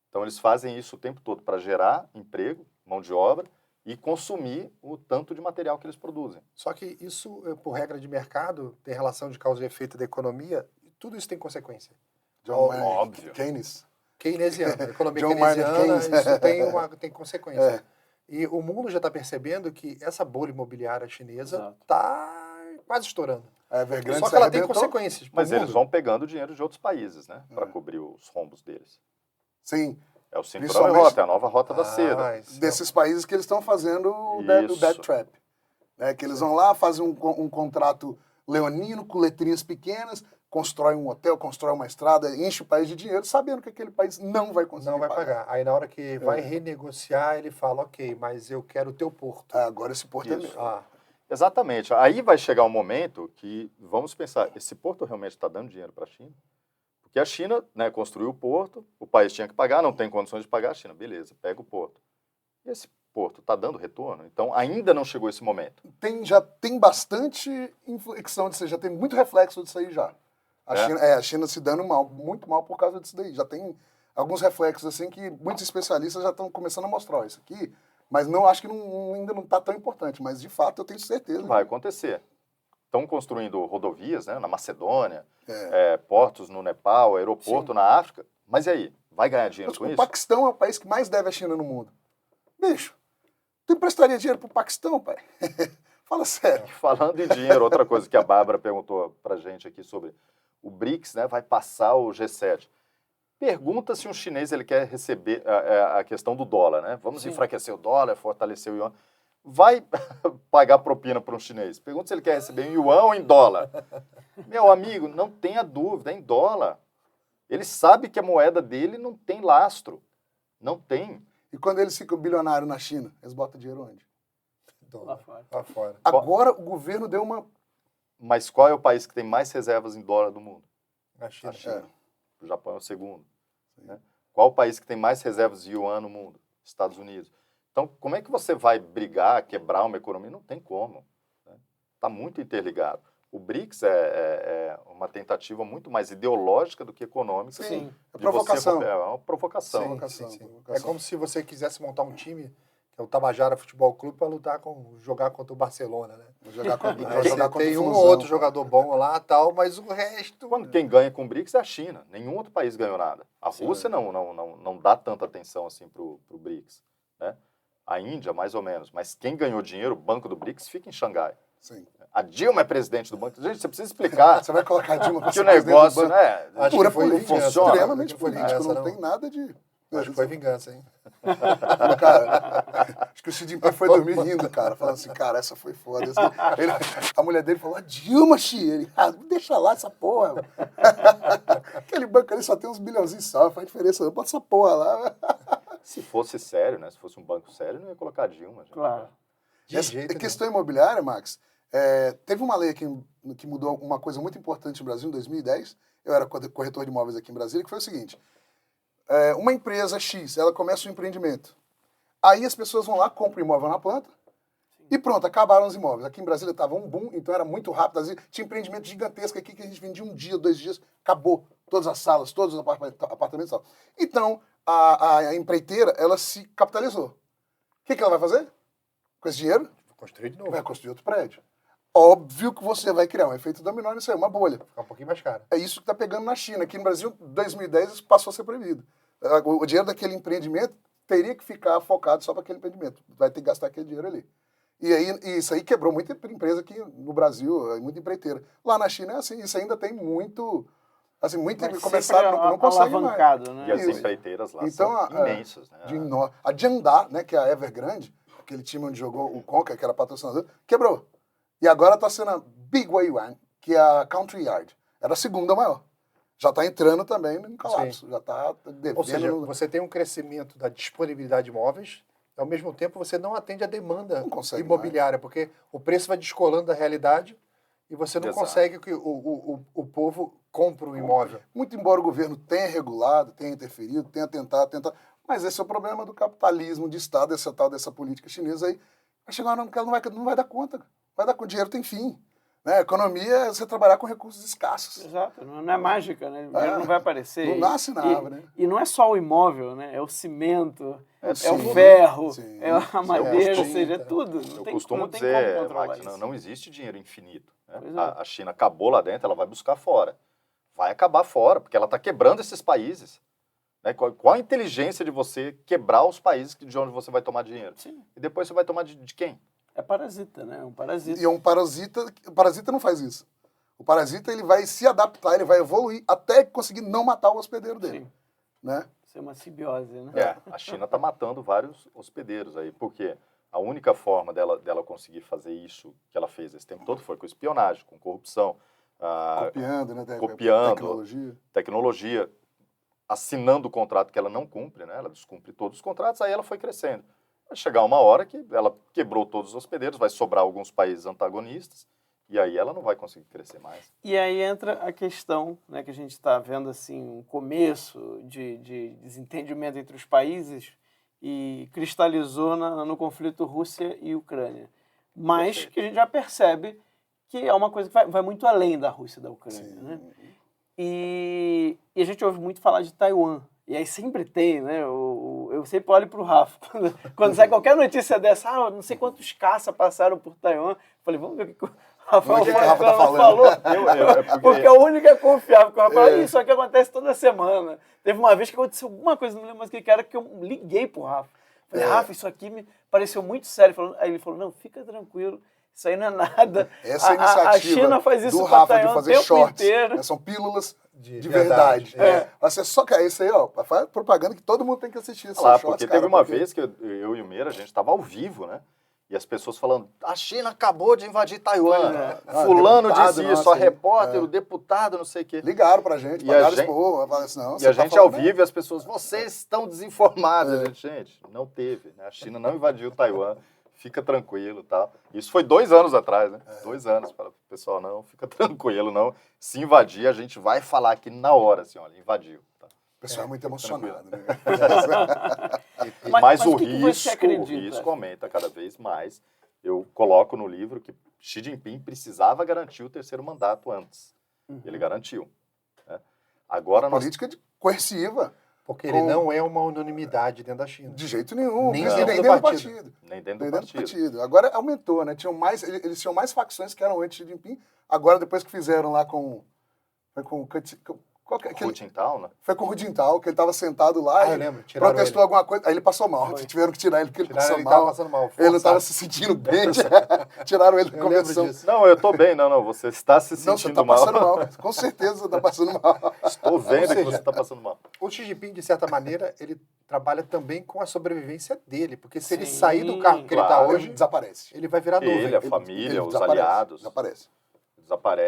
Então, eles fazem isso o tempo todo para gerar emprego, mão de obra e consumir o tanto de material que eles produzem. Só que isso, por regra de mercado, tem relação de causa e efeito da economia, e tudo isso tem consequência. John Maynard óbvio. Keynes. Keynesiana, a economia John Maynard keynesiana, Keynes. isso tem consequência. E o mundo já está percebendo que essa bolha imobiliária chinesa Exato. está quase estourando. A Evergrande Só se que ela tem arrebentou. consequências. pro Mas eles mundo. vão pegando dinheiro de outros países, né? Para cobrir os rombos deles. Sim, É o cinturão e Principalmente- rota, é a nova rota da seda. Isso. desses países que eles estão fazendo o Isso. dead trap. Né? Que eles vão lá, fazem um contrato leonino com letrinhas pequenas, constrói um hotel, constrói uma estrada, enche o país de dinheiro, sabendo que aquele país não vai conseguir Não vai pagar. Aí na hora que vai renegociar, ele fala, ok, mas eu quero o teu porto. Agora esse porto é Isso. meu. Exatamente. Aí vai chegar um momento que, vamos pensar, esse porto realmente está dando dinheiro para a China? Porque a China, né, construiu o porto, o país tinha que pagar, não tem condições de pagar, a China, beleza, pega o porto. E esse porto está dando retorno? Então, ainda não chegou esse momento. Já tem bastante inflexão disso aí, já tem muito reflexo disso aí já. A China se dando mal, muito mal por causa disso daí. Já tem alguns reflexos assim que muitos especialistas já estão começando a mostrar. Ó, isso aqui, mas não acho que ainda não está tão importante, mas de fato eu tenho certeza. Vai acontecer. Estão construindo rodovias, né, na Macedônia, É. portos no Nepal, aeroporto na África. Mas e aí? Vai ganhar dinheiro Mas com o isso? Paquistão é o país que mais deve à China no mundo. Bicho, tu emprestaria dinheiro pro Paquistão, pai? Fala sério. Falando em dinheiro, outra coisa que a Bárbara perguntou pra gente aqui sobre o BRICS, né, vai passar o G7. Pergunta se um chinês ele quer receber a questão do dólar, né? Vamos enfraquecer o dólar, fortalecer o yuan. Vai pagar propina para um chinês. Pergunta se ele quer receber em yuan ou em dólar. Meu amigo, não tenha dúvida, é em dólar. Ele sabe que a moeda dele não tem lastro. Não tem. E quando eles ficam bilionários na China, eles botam dinheiro onde? Lá fora. Lá fora. Agora o governo deu uma... Mas qual é o país que tem mais reservas em dólar do mundo? Na China. A China. O Japão é o segundo. Né? Qual o país que tem mais reservas de yuan no mundo? Estados Unidos. Então, como é que você vai brigar, quebrar uma economia? Não tem como. Está muito interligado. o BRICS é uma tentativa muito mais ideológica do que econômica. Sim. É de provocação. é uma provocação. Provocação. É como se você quisesse montar um time, que é o Tabajara Futebol Clube, para jogar contra o Barcelona, né? Jogar contra, Aí jogar contra tem o um ou Flusão, outro jogador bom lá tal, mas o resto... Quem ganha com o BRICS é a China. Nenhum outro país ganhou nada. A Rússia não dá tanta atenção assim para o BRICS. Né? A Índia, mais ou menos. Mas quem ganhou dinheiro, o Banco do BRICS, fica em Xangai. Sim. A Dilma é presidente do banco. Gente, você precisa explicar Você vai colocar a Dilma para que ser o presidente do negócio, banco? né? Acho Pura que foi política, vingança, extremamente não foi político, vingança, não tem nada de... Acho que foi vingança, hein? Cara, acho que o Xi Jinping foi dormir rindo, cara, falando assim, cara, essa foi foda. A mulher dele falou, a Dilma, Xi. Ele, deixa lá essa porra. Aquele banco ali só tem uns bilhãozinhos só, faz diferença não, bota essa porra lá. Se fosse sério, né? Se fosse um banco sério, não ia colocar a Dilma. Gente. Claro. De jeito nenhum. Questão imobiliária, Max, teve uma lei aqui que mudou uma coisa muito importante no Brasil em 2010. Eu era corretor de imóveis aqui em Brasília, que foi o seguinte. Uma empresa X, ela começa um empreendimento. Aí as pessoas vão lá, compram o imóvel na planta e pronto, acabaram os imóveis. Aqui em Brasília estava um boom, então era muito rápido. Às vezes, tinha empreendimento gigantesco aqui que a gente vendia um dia, 2 dias, acabou. Todas as salas, todos os apartamentos. Então, a empreiteira, ela se capitalizou. O que ela vai fazer? Com esse dinheiro? Construir de novo. Vai construir outro prédio. Óbvio que você vai criar um efeito dominó nisso aí, uma bolha. Ficar um pouquinho mais caro. É isso que está pegando na China. Aqui no Brasil, em 2010, isso passou a ser proibido. O dinheiro daquele empreendimento teria que ficar focado só para aquele empreendimento. Vai ter que gastar aquele dinheiro ali. E aí, isso aí quebrou muita empresa aqui no Brasil, muita empreiteira. Lá na China é assim, isso ainda tem muito... Assim, muito começaram, não consegue mais. Né? E as Isso. empreiteiras lá Então, são imensas. Né? A Jiangda, né, que é a Evergrande, aquele time onde jogou o Conca, que era patrocinador, quebrou. E agora está sendo a Big Wei Yuan, que é a Country Yard. Era a segunda maior. Já está entrando também no colapso. Sim. Já está devendo. Ou seja, você tem um crescimento da disponibilidade de imóveis, ao mesmo tempo você não atende a demanda imobiliária, porque o preço vai descolando da realidade e você não consegue que o povo compre o imóvel. Muito embora o governo tenha regulado, tenha interferido, tenha tentado, mas esse é o problema do capitalismo de Estado, essa tal dessa política chinesa aí. Vai chegar uma hora que ela não vai dar conta. Vai dar conta, dinheiro tem fim. Né? A economia é você trabalhar com recursos escassos. Exato, não é mágica, né? O dinheiro não vai aparecer. Não nasce na árvore, né? E não é só o imóvel, né? É o cimento, é sim, o ferro, sim. é a madeira, ou Sim, seja, é tudo. Eu costumo dizer, Max, não existe dinheiro infinito. Né? A China acabou lá dentro, ela vai buscar fora. Vai acabar fora, porque ela está quebrando esses países. Né? Qual a inteligência de você quebrar os países de onde você vai tomar dinheiro? Sim. E depois você vai tomar de quem? É parasita, né? É um parasita. E é um parasita. O parasita não faz isso. O parasita ele vai se adaptar, ele vai evoluir até conseguir não matar o hospedeiro dele. Sim. Né? Isso é uma simbiose, né? A China está matando vários hospedeiros aí, porque a única forma dela conseguir fazer isso que ela fez esse tempo todo foi com espionagem, com corrupção. Copiando, né? Copiando. Tecnologia. Assinando o contrato que ela não cumpre, né? Ela descumpre todos os contratos, aí ela foi crescendo. Vai chegar uma hora que ela quebrou todos os hospedeiros, vai sobrar alguns países antagonistas, e aí ela não vai conseguir crescer mais. E aí entra a questão, né, que a gente está vendo assim, um começo de desentendimento entre os países e cristalizou no conflito Rússia e Ucrânia. Mas Perfeito. que a gente já percebe que é uma coisa que vai muito além da Rússia e da Ucrânia. Né? E a gente ouve muito falar de Taiwan. E aí sempre tem, né? Eu sempre olho para o Rafa. Quando sai qualquer notícia dessa, não sei quantos caças passaram por Taiwan. Falei, vamos ver o que o Rafael falou. Porque é o único que é confiável. Porque o Rafael, isso aqui acontece toda semana. Teve uma vez que aconteceu alguma coisa, não lembro mais o que era, que eu liguei pro Rafa. Falei, Rafa, isso aqui me pareceu muito sério. Aí ele falou, não, fica tranquilo. Isso aí não é nada. Essa iniciativa a China faz isso do com a Rafa Taiwan de fazer shorts, inteiro. São pílulas de verdade. verdade. Você só quer isso aí, ó. Faz propaganda que todo mundo tem que assistir. Porque teve uma vez que eu e o Meira, a gente estava ao vivo, né? E as pessoas falando, a China acabou de invadir Taiwan. Fulano disse isso, a repórter, o deputado, não sei o quê. Ligaram pra gente, pagaram expor. E a gente ao vivo e as pessoas, vocês estão desinformados. Gente, não teve. Né? A China não invadiu Taiwan. Fica tranquilo, tá? Isso foi 2 anos atrás, né? 2 anos para o pessoal, não, fica tranquilo, não. Se invadir, a gente vai falar aqui na hora, assim, olha, invadiu. Tá? O pessoal é muito emocionado, né? Mas o risco aumenta cada vez mais. Eu coloco no livro que Xi Jinping precisava garantir o terceiro mandato antes. Ele garantiu. Né? Agora nós... Política coerciva. Porque ele não é uma unanimidade dentro da China. De jeito nenhum. Nem dentro do do partido. Nem dentro do partido. Agora aumentou, né? Eles tinham mais facções que eram antes de Xi Jinping. Agora, depois que fizeram lá com Hu Jintao, né? foi com o Hu Jintao, que ele estava sentado lá eu e lembro. protestou alguma coisa. Aí ele passou mal. Tiveram que tirar ele porque ele passou mal. Passando mal. Ele não estava se sentindo bem. Tiraram ele da convenção. Não, eu tô bem. Não, você está se sentindo Não, você está mal. passando mal. Com certeza você está passando mal. Estou vendo que você está passando mal. O Xi Jinping, de certa maneira, ele trabalha também com a sobrevivência dele. Porque se ele sair do cargo que ele está hoje, Ele desaparece. ele vai virar nuvem. Ele, a família, os desaparece, aliados. Desaparece.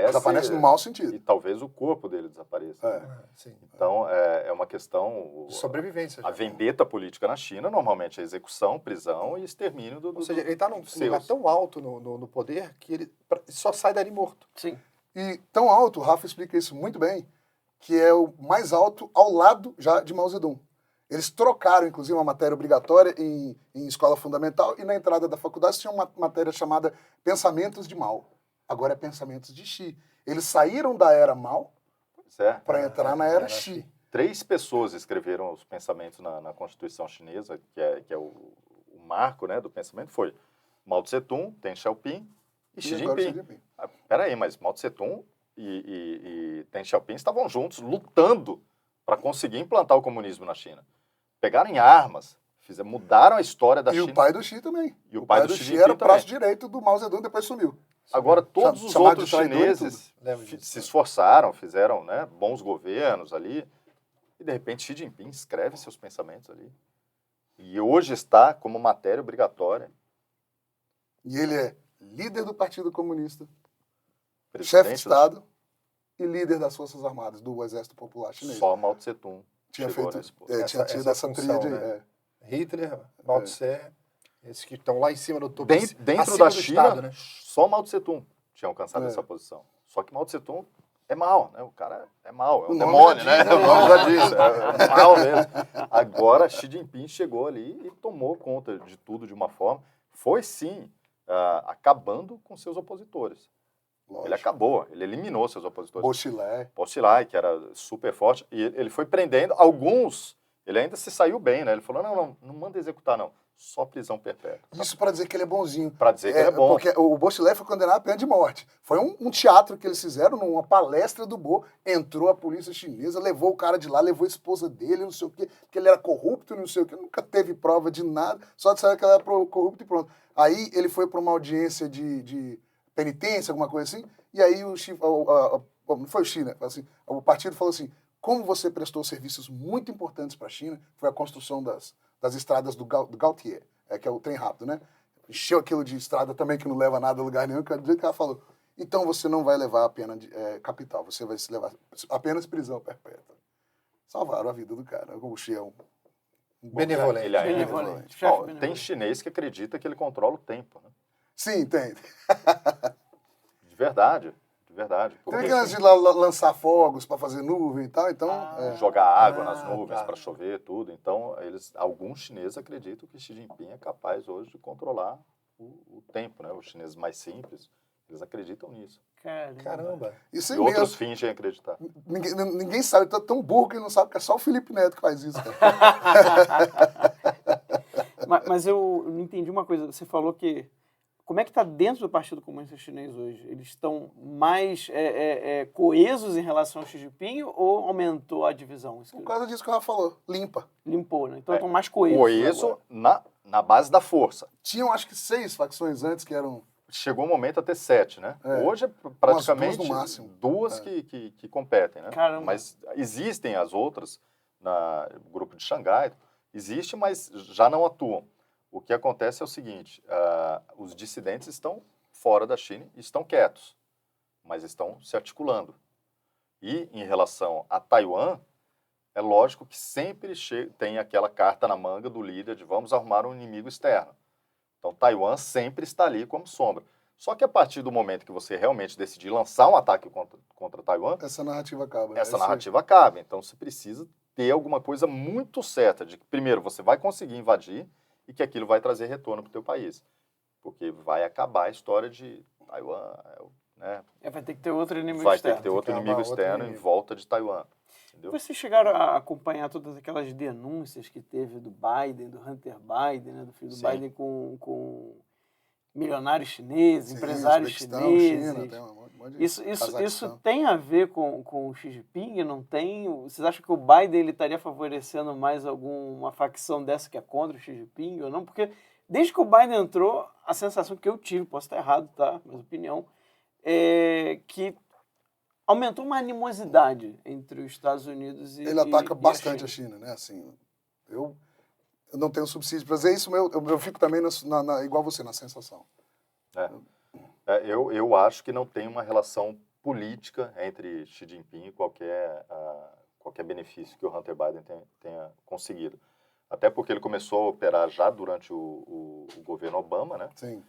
Desaparece no mau sentido. E talvez o corpo dele desapareça. Sim. Então, é uma questão... De sobrevivência. A vendetta política na China, normalmente, é execução, prisão e extermínio do... Ou seja, ele está num lugar tão alto no poder que ele só sai dali morto. Sim. E tão alto, o Rafa explica isso muito bem, que é o mais alto ao lado já de Mao Zedong. Eles trocaram, inclusive, uma matéria obrigatória em escola fundamental e na entrada da faculdade tinha uma matéria chamada Pensamentos de Mao. Agora é Pensamentos de Xi. Eles saíram da era Mao para entrar na era Xi. 3 pessoas escreveram os pensamentos na Constituição Chinesa, que é o marco, né, do pensamento, foi Mao Tse-tung, Deng Xiaoping e Xi Jinping. Peraí, mas Mao Tse-tung e Deng Xiaoping estavam juntos, lutando para conseguir implantar o comunismo na China. Pegaram em armas, mudaram a história da China. E o pai do Xi também. E o pai do Xi Jinping era o braço também. direito do Mao Zedong, depois sumiu. Agora, todos os Chamado outros de traidor e chineses tudo. se esforçaram, fizeram, né, bons governos ali, e de repente Xi Jinping escreve seus pensamentos ali. E hoje está como matéria obrigatória. E ele é líder do Partido Comunista, Presidente chefe de Estado e líder das Forças Armadas, do Exército Popular Chinês. Só Mao Tse-tung Tinha chegou feito, nesse posto. tinha tido essa função, tríade aí. né? Hitler, Mao Tse, esses que estão lá em cima do topo. Dentro acima da do China, Estado, né? só Mao Tse-tung tinha alcançado essa posição. Só que Mao Tse-tung é mau, né? O cara é mau, é um O nome demônio, já né? diz, O nome já diz, é mau mesmo. Agora, Xi Jinping chegou ali e tomou conta de tudo de uma forma. Foi, sim, acabando com seus opositores. Lógico. Ele acabou, ele eliminou seus opositores. Bo Xilai, que era super forte, e ele foi prendendo alguns. Ele ainda se saiu bem, né? Ele falou, não manda executar, não. Só prisão perpétua. Isso para dizer que ele é bonzinho. Para dizer que ele é bom. Porque o Bo-Xilai foi condenado à pena de morte. Foi um teatro que eles fizeram, numa palestra do Bo. Entrou a polícia chinesa, levou o cara de lá, levou a esposa dele, não sei o quê, porque ele era corrupto, não sei o quê. Nunca teve prova de nada, só disseram que ele era corrupto e pronto. Aí ele foi para uma audiência de penitência, alguma coisa assim, e aí o Xi, não foi o Xi, né? Assim, o partido falou assim, como você prestou serviços muito importantes para a China, foi a construção das estradas do Gautier, que é o trem rápido, né? Encheu aquilo de estrada também que não leva nada a lugar nenhum, que ela falou, então você não vai levar a pena de capital, você vai se levar apenas prisão perpétua. Salvaram a vida do cara. O Xi é um benevolente. Ele é Benevolente. Tem chinês que acredita que ele controla o tempo, né? Sim, tem. De verdade. Verdade. Tem aquelas de lançar fogos para fazer nuvem e tal, então... Jogar água nas nuvens para chover, tudo. Então, alguns chineses acreditam que Xi Jinping é capaz hoje de controlar o tempo, né? Os chineses mais simples, eles acreditam nisso. Caramba. Isso E mesmo. outros fingem acreditar. Ninguém sabe, tá tão burro que não sabe que é só o Felipe Neto que faz isso, cara. Mas eu não entendi uma coisa. Você falou que... Como é que está dentro do Partido Comunista Chinês hoje? Eles estão mais coesos em relação ao Xi Jinping ou aumentou a divisão? Por causa disso que ela falou, limpa. Limpou, né? Então estão mais coesos. Coeso na base da força. Tinham acho que 6 facções antes que eram... Chegou o momento a ter 7, né? Hoje é praticamente duas no máximo. Duas que competem, né? Caramba. Mas existem as outras, no grupo de Xangai, existe, mas já não atuam. O que acontece é o seguinte, os dissidentes estão fora da China e estão quietos, mas estão se articulando. E, em relação a Taiwan, é lógico que sempre tem aquela carta na manga do líder de vamos arrumar um inimigo externo. Então, Taiwan sempre está ali como sombra. Só que a partir do momento que você realmente decidir lançar um ataque contra Taiwan, essa narrativa acaba. Né? Essa narrativa acaba. Então, você precisa ter alguma coisa muito certa de que, primeiro, você vai conseguir invadir e que aquilo vai trazer retorno para o teu país. Porque vai acabar a história de Taiwan, né? Vai ter que ter outro inimigo Vai externo. ter que ter outro Tem que inimigo arrumar outro externo em inimigo. volta de Taiwan. Entendeu? Vocês chegaram a acompanhar todas aquelas denúncias que teve do Biden, do Hunter Biden, né, do filho do Sim. Biden com milionários chineses, Sim, empresários Uzbequistão, chineses. China, tem um monte de Isso Cazaquistão. tem a ver com o Xi Jinping? Não tem? Vocês acham que o Biden ele estaria favorecendo mais alguma facção dessa que é contra o Xi Jinping ou não? Porque desde que o Biden entrou, a sensação que eu tive, posso estar errado, tá? Mas opinião, é que aumentou uma animosidade entre os Estados Unidos e Ele ataca e bastante a a China, né? Assim, eu não tenho subsídio para dizer isso, mas eu fico também igual você, na sensação. Eu acho que não tem uma relação política entre Xi Jinping e qualquer benefício que o Hunter Biden tenha conseguido. Até porque ele começou a operar já durante o governo Obama, né? Sim.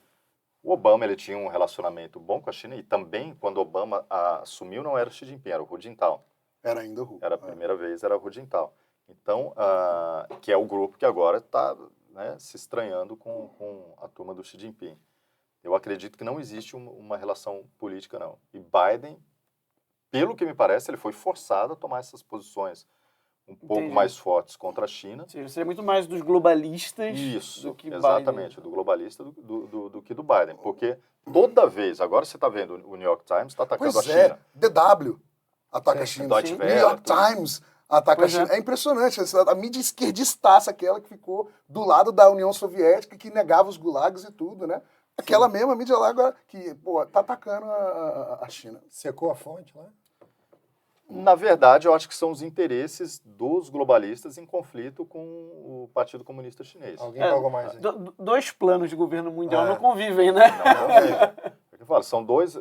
O Obama ele tinha um relacionamento bom com a China e também, quando Obama assumiu, não era o Xi Jinping, era o Hu Jintao. Era ainda o Hu. Era a primeira vez, era o Hu Jintao. Então, que é o grupo que agora está, né, se estranhando com a turma do Xi Jinping. Eu acredito que não existe uma relação política, não. E Biden, pelo que me parece, ele foi forçado a tomar essas posições um pouco Entendi. mais fortes contra a China. Ou seja, seria muito mais dos globalistas Isso, do que exatamente, Biden. do globalista do que do Biden. Porque toda vez, agora você está vendo, o New York Times está atacando Pois a é, China. DW ataca Sim, a China. Deutsche New Welle, York tudo. Times ataca Pois a China. é. É impressionante. A mídia esquerdistaça, aquela que ficou do lado da União Soviética, que negava os gulags e tudo, né? Aquela mesma mídia lá agora que, pô, tá atacando a China. Secou a fonte lá? Na verdade, eu acho que são os interesses dos globalistas em conflito com o Partido Comunista Chinês. Alguém pagou mais aí. Dois planos de governo mundial É. não convivem, né? Eu falo, são dois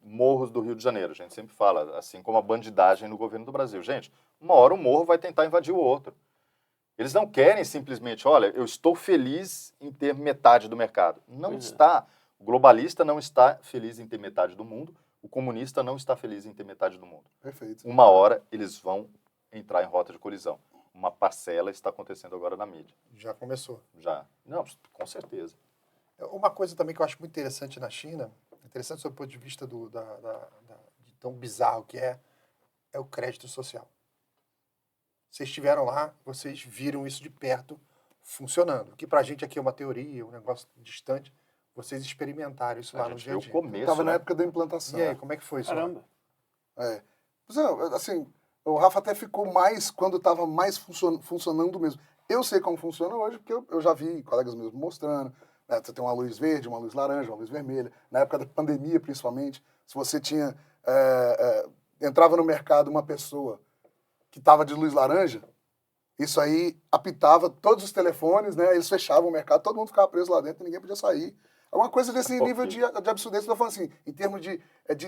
morros do Rio de Janeiro. A gente sempre fala, assim como a bandidagem no governo do Brasil. Gente, uma hora um morro vai tentar invadir o outro. Eles não querem simplesmente, olha, eu estou feliz em ter metade do mercado. Não Pois é. está. O globalista não está feliz em ter metade do mundo. O comunista não está feliz em ter metade do mundo. Perfeito. Uma hora eles vão entrar em rota de colisão. Uma parcela está acontecendo agora na mídia. Já começou. Já. Não, com certeza. Uma coisa também que eu acho muito interessante na China, interessante do ponto de vista de tão bizarro que é o crédito social. Vocês estiveram lá, vocês viram isso de perto funcionando. Que pra gente aqui é uma teoria, um negócio distante. Vocês experimentaram isso lá A no gente dia a viu o dia. começo, Estava na né? época da implantação. E aí, como é que foi isso? lá? Caramba. É. Mas, assim, o Rafa até ficou mais quando estava mais funcionando mesmo. Eu sei como funciona hoje, porque eu já vi colegas meus mostrando. Né? Você tem uma luz verde, uma luz laranja, uma luz vermelha. Na época da pandemia, principalmente, se você tinha... entrava no mercado uma pessoa que estava de luz laranja, isso aí apitava todos os telefones, né? Eles fechavam o mercado, todo mundo ficava preso lá dentro e ninguém podia sair. É uma coisa desse nível de absurdez, eu estou falando assim, em termos de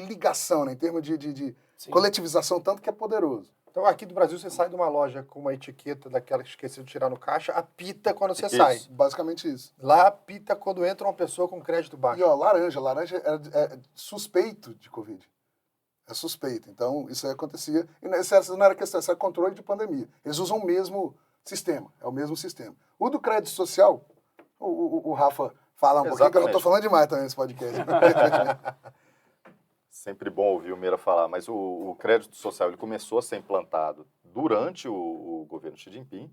ligação, né? Em termos de coletivização, tanto que é poderoso. Então, aqui do Brasil, você sai de uma loja com uma etiqueta daquela que esqueceu de tirar no caixa, apita quando você Isso. sai. Basicamente isso. Lá apita quando entra uma pessoa com crédito baixo. E ó, laranja é suspeito de Covid. É suspeito. Então, isso aí acontecia. E isso não era questão, isso era controle de pandemia. Eles usam o mesmo sistema, é o mesmo sistema. O do crédito social, o Rafa fala um pouquinho, que eu não estou falando demais também nesse podcast. Sempre bom ouvir o Meira falar, mas o crédito social ele começou a ser implantado durante o governo Xi Jinping.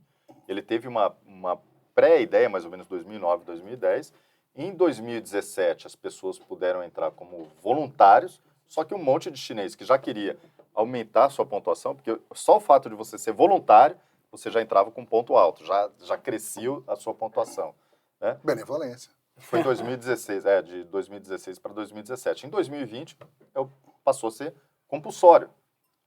Ele teve uma pré-ideia, mais ou menos 2009, 2010. Em 2017, as pessoas puderam entrar como voluntários, só que um monte de chinês que já queria aumentar a sua pontuação, porque só o fato de você ser voluntário, você já entrava com ponto alto, já crescia a sua pontuação. Né? Benevolência. Foi em 2016, de 2016 para 2017. Em 2020, passou a ser compulsório.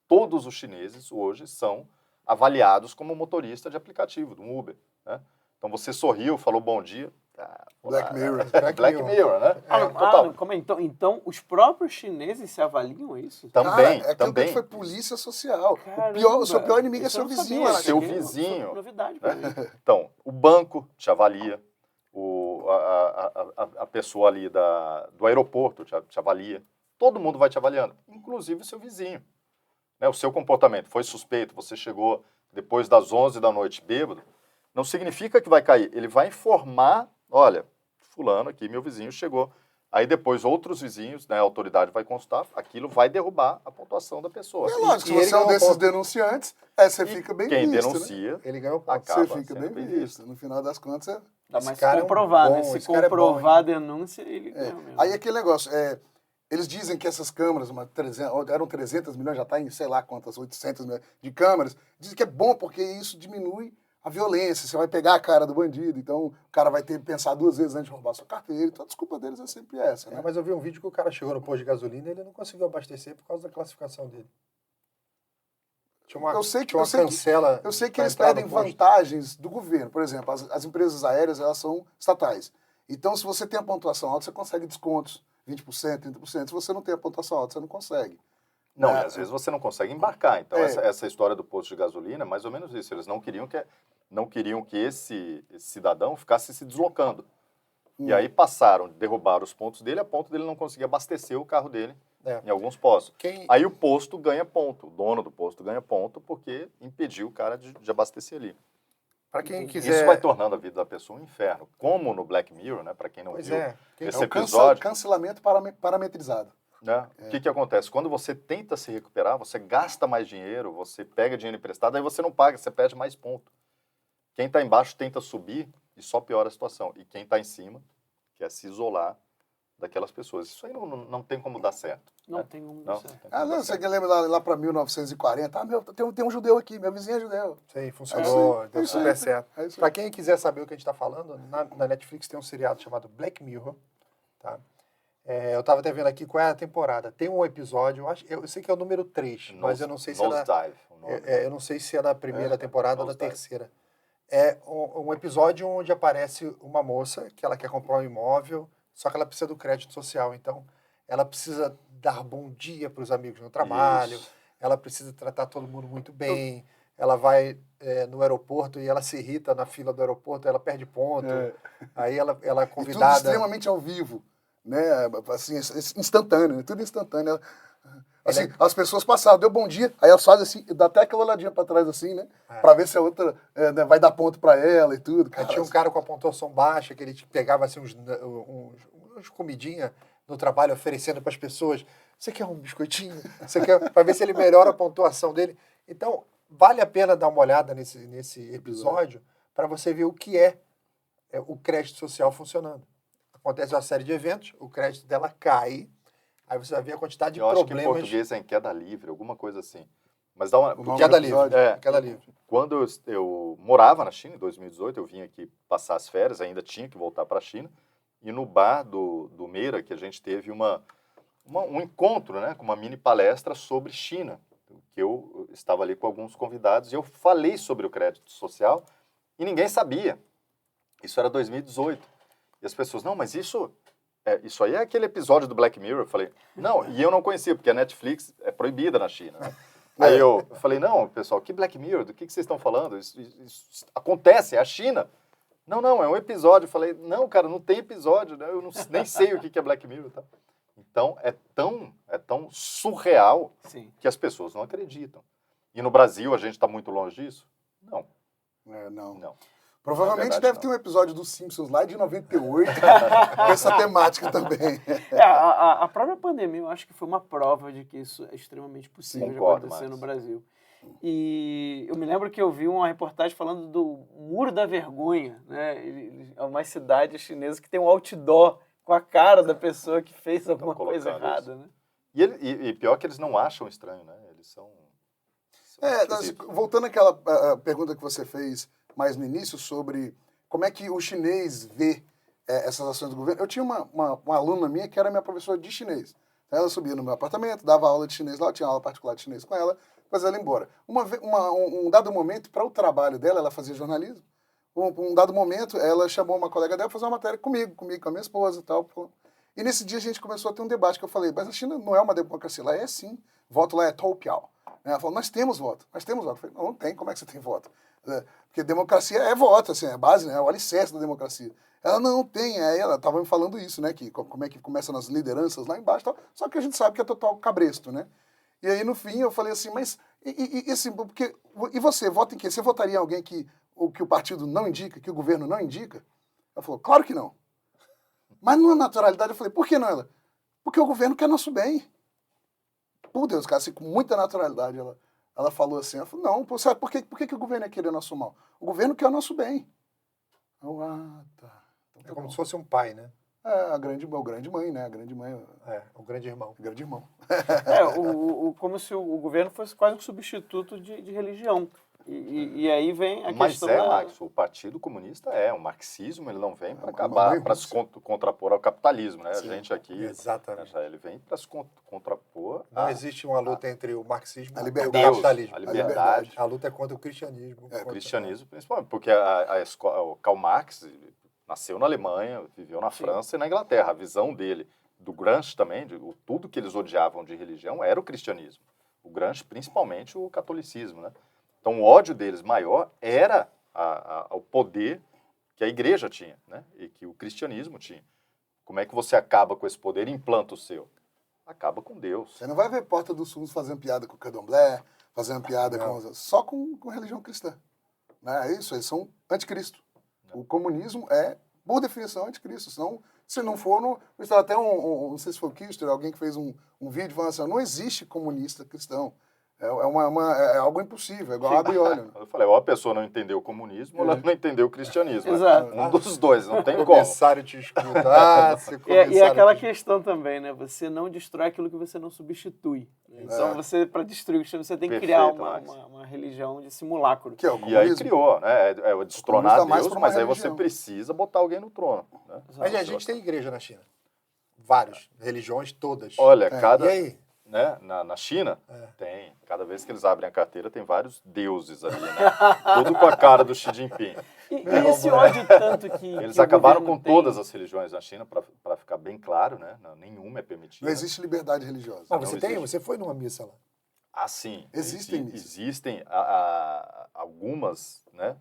Todos os chineses hoje são avaliados como motorista de aplicativo, do Uber. Né? Então você sorriu, falou bom dia. Black Mirror. Black Mirror, né? Total. Como é? Então, os próprios chineses se avaliam isso? Também, Cara, é aquilo também. Que foi polícia social. Caramba, O seu pior inimigo é isso eu seu não vizinho. sabia, Alex. Seu isso aqui é vizinho. novidade pra mim. Então, o banco te avalia, a pessoa ali do aeroporto te avalia. Todo mundo vai te avaliando, inclusive o seu vizinho. Né? O seu comportamento foi suspeito, você chegou depois das 11 da noite bêbado, não significa que vai cair. Ele vai informar, olha, fulano aqui, meu vizinho, chegou Aí depois outros vizinhos, né, a autoridade vai consultar, aquilo vai derrubar a pontuação da pessoa. É lógico, se E ele você é um ganhou desses ponto. denunciantes, você fica bem Quem visto, né? denuncia Ele ganhou ponto. acaba Você fica sendo bem visto. No final das contas, Dá Esse mais se cara é um comprovar, né? bom, Se esse cara é bom, comprovar a hein? denúncia, ele é. ganha mesmo. Aí aquele negócio, eles dizem que essas câmeras, eram 300 milhões, já está em sei lá quantas, 800 milhões de câmeras, dizem que é bom porque isso diminui a violência, você vai pegar a cara do bandido, então o cara vai ter que pensar 2 vezes antes de roubar sua carteira, então a desculpa deles é sempre essa, né? Mas eu vi um vídeo que o cara chegou no posto de gasolina e ele não conseguiu abastecer por causa da classificação dele. Tinha uma, Eu sei que- tinha uma eu sei que- cancela. Eu sei que pra eles entrar no perdem posto. vantagens do governo. Por exemplo, as empresas aéreas, elas são estatais. Então, se você tem a pontuação alta, você consegue descontos, 20%, 30%. Se você não tem a pontuação alta, você não consegue. Não, Né? e às vezes você não consegue embarcar. Então, É. essa história do posto de gasolina é mais ou menos isso. Eles não queriam que esse cidadão ficasse se deslocando. E aí derrubaram os pontos dele, a ponto dele não conseguir abastecer o carro dele em alguns postos. Aí o posto ganha ponto, o dono do posto ganha ponto, porque impediu o cara de abastecer ali. Para quem quiser. Isso vai tornando a vida da pessoa um inferno. Como no Black Mirror, né? Para quem não Pois viu é. esse o episódio, cancelamento parametrizado. né? O que acontece? Quando você tenta se recuperar, você gasta mais dinheiro, você pega dinheiro emprestado, aí você não paga, você perde mais ponto. Quem está embaixo tenta subir e só piora a situação. E quem está em cima quer se isolar daquelas pessoas. Isso aí não tem como dar certo. Não tem como Não, ser. tem como Ah, dar não, você certo. que lembra lá para 1940? Ah, tem um judeu aqui, meu vizinho é judeu. Sim, funcionou, É deu isso aí. super certo. É isso aí. Para quem quiser saber o que a gente está falando, na Netflix tem um seriado chamado Black Mirror. Tá? Eu estava até vendo aqui qual é a temporada. Tem um episódio, eu sei que é o número 3, mas eu não sei se é Nosedive, o nome. eu não sei se é da primeira temporada ou da Nosedive. terceira. É um episódio onde aparece uma moça que ela quer comprar um imóvel, só que ela precisa do crédito social. Então, ela precisa dar bom dia para os amigos no trabalho, Isso. ela precisa tratar todo mundo muito bem, ela vai no aeroporto e ela se irrita na fila do aeroporto, ela perde ponto. Aí ela é E tudo convidada... extremamente ao vivo, né? Assim, instantâneo, tudo instantâneo. Assim, as pessoas passaram, deu bom dia, aí elas fazem assim, dá até aquela olhadinha pra trás assim, né? Pra ver se a outra né, vai dar ponto pra ela e tudo. Aí tinha um cara com a pontuação baixa, que ele pegava assim uns comidinhas no trabalho oferecendo para as pessoas. Você quer um biscoitinho? Você quer para ver se ele melhora a pontuação dele. Então, vale a pena dar uma olhada nesse episódio para você ver o que é o crédito social funcionando. Acontece uma série de eventos, o crédito dela cai, aí você vai ver a quantidade de Eu acho que em problemas. português é em queda livre, alguma coisa assim. Mas dá uma... nome Queda do livre. episódio. Queda livre. Quando eu morava na China, em 2018, eu vim aqui passar as férias, ainda tinha que voltar para a China, e no bar do Meira, que a gente teve um encontro, né, com uma mini palestra sobre China, que eu estava ali com alguns convidados, e eu falei sobre o crédito social, e ninguém sabia. Isso era 2018. E as pessoas, não, mas isso aí é aquele episódio do Black Mirror. Eu falei, não, e eu não conhecia, porque a Netflix é proibida na China, né? Aí eu falei, não, pessoal, que Black Mirror? Do que vocês estão falando? Isso acontece, é a China. Não, é um episódio. Eu falei, não, cara, não tem episódio, né? Eu nem sei o que é Black Mirror. Tá? Então, é tão surreal Sim. que as pessoas não acreditam. E no Brasil, a gente está muito longe disso? Não. Não. Provavelmente Na verdade, deve não. ter um episódio dos Simpsons lá de 98 com essa temática também. A própria pandemia, eu acho que foi uma prova de que isso é extremamente possível de Concordo, acontecer no Max. Brasil. E eu me lembro que eu vi uma reportagem falando do Muro da Vergonha, né? É uma cidade chinesa que tem um outdoor com a cara da pessoa que fez alguma coisa colocando errada, né? E pior que eles não acham estranho, né? Eles são esquisitos. Voltando àquela pergunta que você fez mais no início sobre como é que o chinês vê essas ações do governo. Eu tinha uma aluna minha que era minha professora de chinês. Então, ela subia no meu apartamento, dava aula de chinês lá, eu tinha aula particular de chinês com ela, depois ela ia embora. Um dado momento, para o trabalho dela, ela fazia jornalismo, um dado momento, ela chamou uma colega dela para fazer uma matéria comigo, com a minha esposa e tal. E nesse dia a gente começou a ter um debate que eu falei, mas a China não é uma democracia, lá é sim, voto lá é Toupiao. Ela falou, nós temos voto. Eu falei, não tem, como é que você tem voto? Porque democracia é voto, assim, é a base, né, é o alicerce da democracia. Ela não tem, aí ela estava me falando isso, né, que como é que começa nas lideranças lá embaixo, tal, só que a gente sabe que é total cabresto, né? E aí no fim eu falei assim, mas assim, porque, e você, vota em quê? Você votaria em alguém que o partido não indica, que o governo não indica? Ela falou, claro que não. Mas numa naturalidade eu falei, por que não? Ela, porque o governo quer nosso bem. Por Deus, cara, assim, com muita naturalidade ela falou assim, ela falou, não, pô, sabe por que o governo ia querer nosso mal? O governo quer o nosso bem. Eu, tá. Então, É como se fosse um pai, né? É, o grande mãe, né? A grande mãe, O grande irmão. o grande irmão. Como se o governo fosse quase um substituto de religião. E aí vem a Mas questão da... Max, o Partido Comunista o marxismo ele não vem para uma acabar, mãe para se russa. contrapor ao capitalismo, né? Sim, A gente aqui, Exatamente. ele vem para se contrapor Não existe uma luta entre o marxismo a e o liberdade. capitalismo. a liberdade, A luta é contra o cristianismo. o cristianismo principalmente, porque o Karl Marx nasceu na Alemanha, viveu na França e na Inglaterra. A visão dele, do Gramsci também, tudo que eles odiavam de religião era o cristianismo. O Gramsci, principalmente o catolicismo, né? Então, o ódio deles maior era o poder que a igreja tinha, né? E que o cristianismo tinha. Como é que você acaba com esse poder e implanta o seu? Acaba com Deus. Você não vai ver Porta dos Fundos fazendo piada com o candomblé, fazendo piada só com religião cristã. Não é isso, eles são anticristo. O comunismo é, por definição, anticristo. Senão, se não for, até não sei se foi o Kister, alguém que fez um vídeo falando assim, não existe comunista cristão. É algo impossível, é igual água e óleo. Né? Eu falei, ou a pessoa não entendeu o comunismo ou ela não entendeu o cristianismo. Exato. Um dos dois, não tem O como. comissário te escuta. E aquela questão também, né? Você não destrói aquilo que você não substitui. Então, para destruir o cristianismo, você tem que criar uma religião de simulacro. Que é o E comunismo. aí criou, né? É destronar comunista mais Deus, por uma mas aí religião. você precisa botar alguém no trono. Né? Mas a gente tem igreja na China. Várias. Religiões todas. Olha, E aí? Né, na China, tem. Cada vez que eles abrem a carteira, tem vários deuses ali, né? Tudo com a cara do Xi Jinping. E esse ódio tanto que Eles que o acabaram governo com tem... todas as religiões na China, para ficar bem claro, né? Nenhuma é permitida. Não existe liberdade religiosa. Ah, Não você existe. você foi numa missa lá. Ah, sim. Existem missas. Existem algumas, né,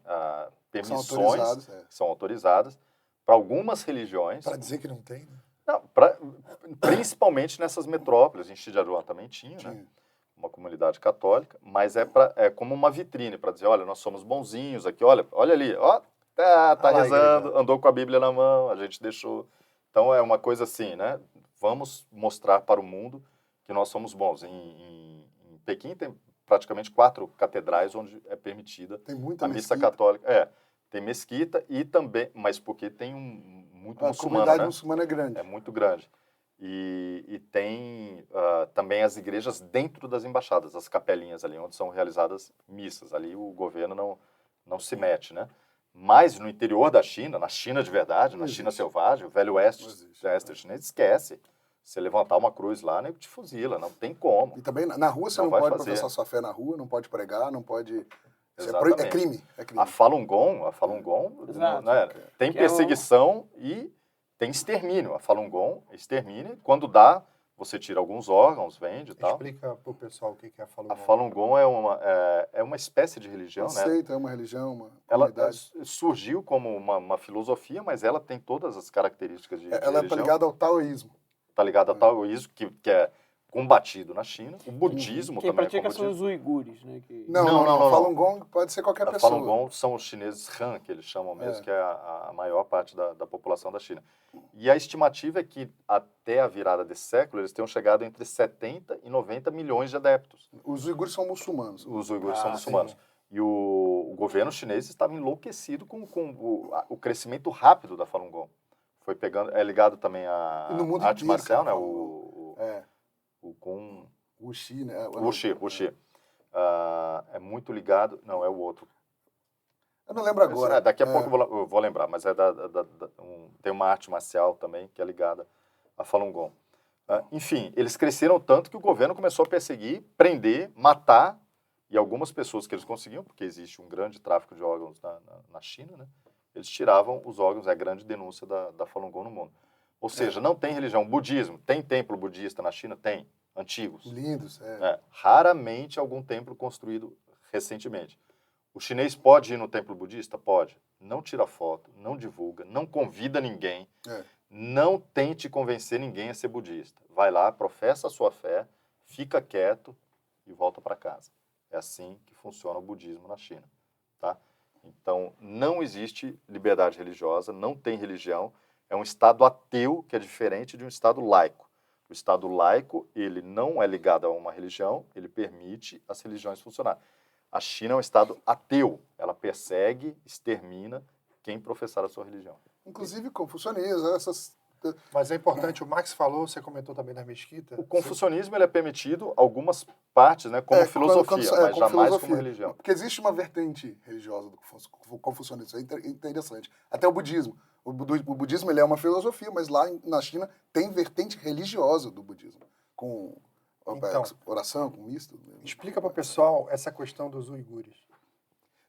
permissões autorizadas, que são autorizadas para algumas religiões. Para dizer que não tem, né? Não, principalmente nessas metrópoles. Em Shijiazhuang também tinha, né? Uma comunidade católica, mas é como uma vitrine para dizer, olha, nós somos bonzinhos aqui, olha ali, ó, tá lá, rezando, igreja. andou com a Bíblia na mão, a gente deixou. Então é uma coisa assim, né? Vamos mostrar para o mundo que nós somos bons. Em Pequim tem praticamente 4 catedrais onde é permitida Tem muita a missa mesquita. católica. Tem mesquita e também, mas porque tem muito A muçulmano, comunidade né? muçulmana é grande. É muito grande. E tem também as igrejas dentro das embaixadas, as capelinhas ali, onde são realizadas missas. Ali o governo não se mete, né? Mas no interior da China, na China de verdade, na China selvagem, o Velho Oeste chinês, esquece. Você levantar uma cruz lá, nego te fuzila, não tem como. E também na rua você Não não vai pode fazer. professar sua fé na rua, não pode pregar, não pode... Isso Exatamente. é crime. A Falun Gong Exato. né, tem Que perseguição e tem extermínio. A Falun Gong extermina, quando dá, você tira alguns órgãos, vende e tal. Explica pro pessoal o que é a Falun A Gong. Falun Gong é uma espécie de religião, Uma né? seita, é uma religião, uma Ela comunidade. surgiu como uma filosofia, mas ela tem todas as características de Ela religião. está ligada ao taoísmo. Está ligada ao taoísmo, que é combatido na China. O budismo Quem também é pratica são combatido. os uigures, né? Que... Não. Falun Gong pode ser qualquer A pessoa. Falun Gong são os chineses Han, que eles chamam mesmo, que é a maior parte da população da China. E a estimativa é que até a virada desse século eles tenham chegado entre 70 e 90 milhões de adeptos. Os uigures são muçulmanos. Os uigures são muçulmanos. E o governo chinês estava enlouquecido com o crescimento rápido da Falun Gong. Foi pegando, é ligado também à E no mundo arte inteiro, marcial, cara, né? o Kung Wuxi, né? O Wuxi. É muito ligado. Não, é o outro. Eu não lembro agora. Daqui a pouco eu vou lembrar, mas tem uma arte marcial também que é ligada a Falun Gong. Enfim, eles cresceram tanto que o governo começou a perseguir, prender, matar, e algumas pessoas que eles conseguiam, porque existe um grande tráfico de órgãos na China, né? Eles tiravam os órgãos, é a grande denúncia da Falun Gong no mundo. Ou seja, não tem religião. Budismo, tem templo budista na China? Tem. Antigos. Lindos, Raramente algum templo construído recentemente. O chinês pode ir no templo budista? Pode. Não tira foto, não divulga, não convida ninguém, não tente convencer ninguém a ser budista. Vai lá, professa a sua fé, fica quieto e volta para casa. É assim que funciona o budismo na China. Tá? Então, não existe liberdade religiosa, não tem religião. é um Estado ateu que é diferente de um Estado laico. O Estado laico, ele não é ligado a uma religião, ele permite as religiões funcionar. A China é um Estado ateu, ela persegue, extermina quem professar a sua religião. Inclusive confucionismo, essas... Mas é importante, o Max falou, você comentou também da mesquita. O confucionismo ele é permitido algumas partes, né, como filosofia, mas como jamais filosofia. como religião. Porque existe uma vertente religiosa do confucionismo, é interessante. Até o budismo. O budismo ele é uma filosofia, mas lá na China tem vertente religiosa do budismo. Com oração, com misto. Explica para o pessoal essa questão dos uigures.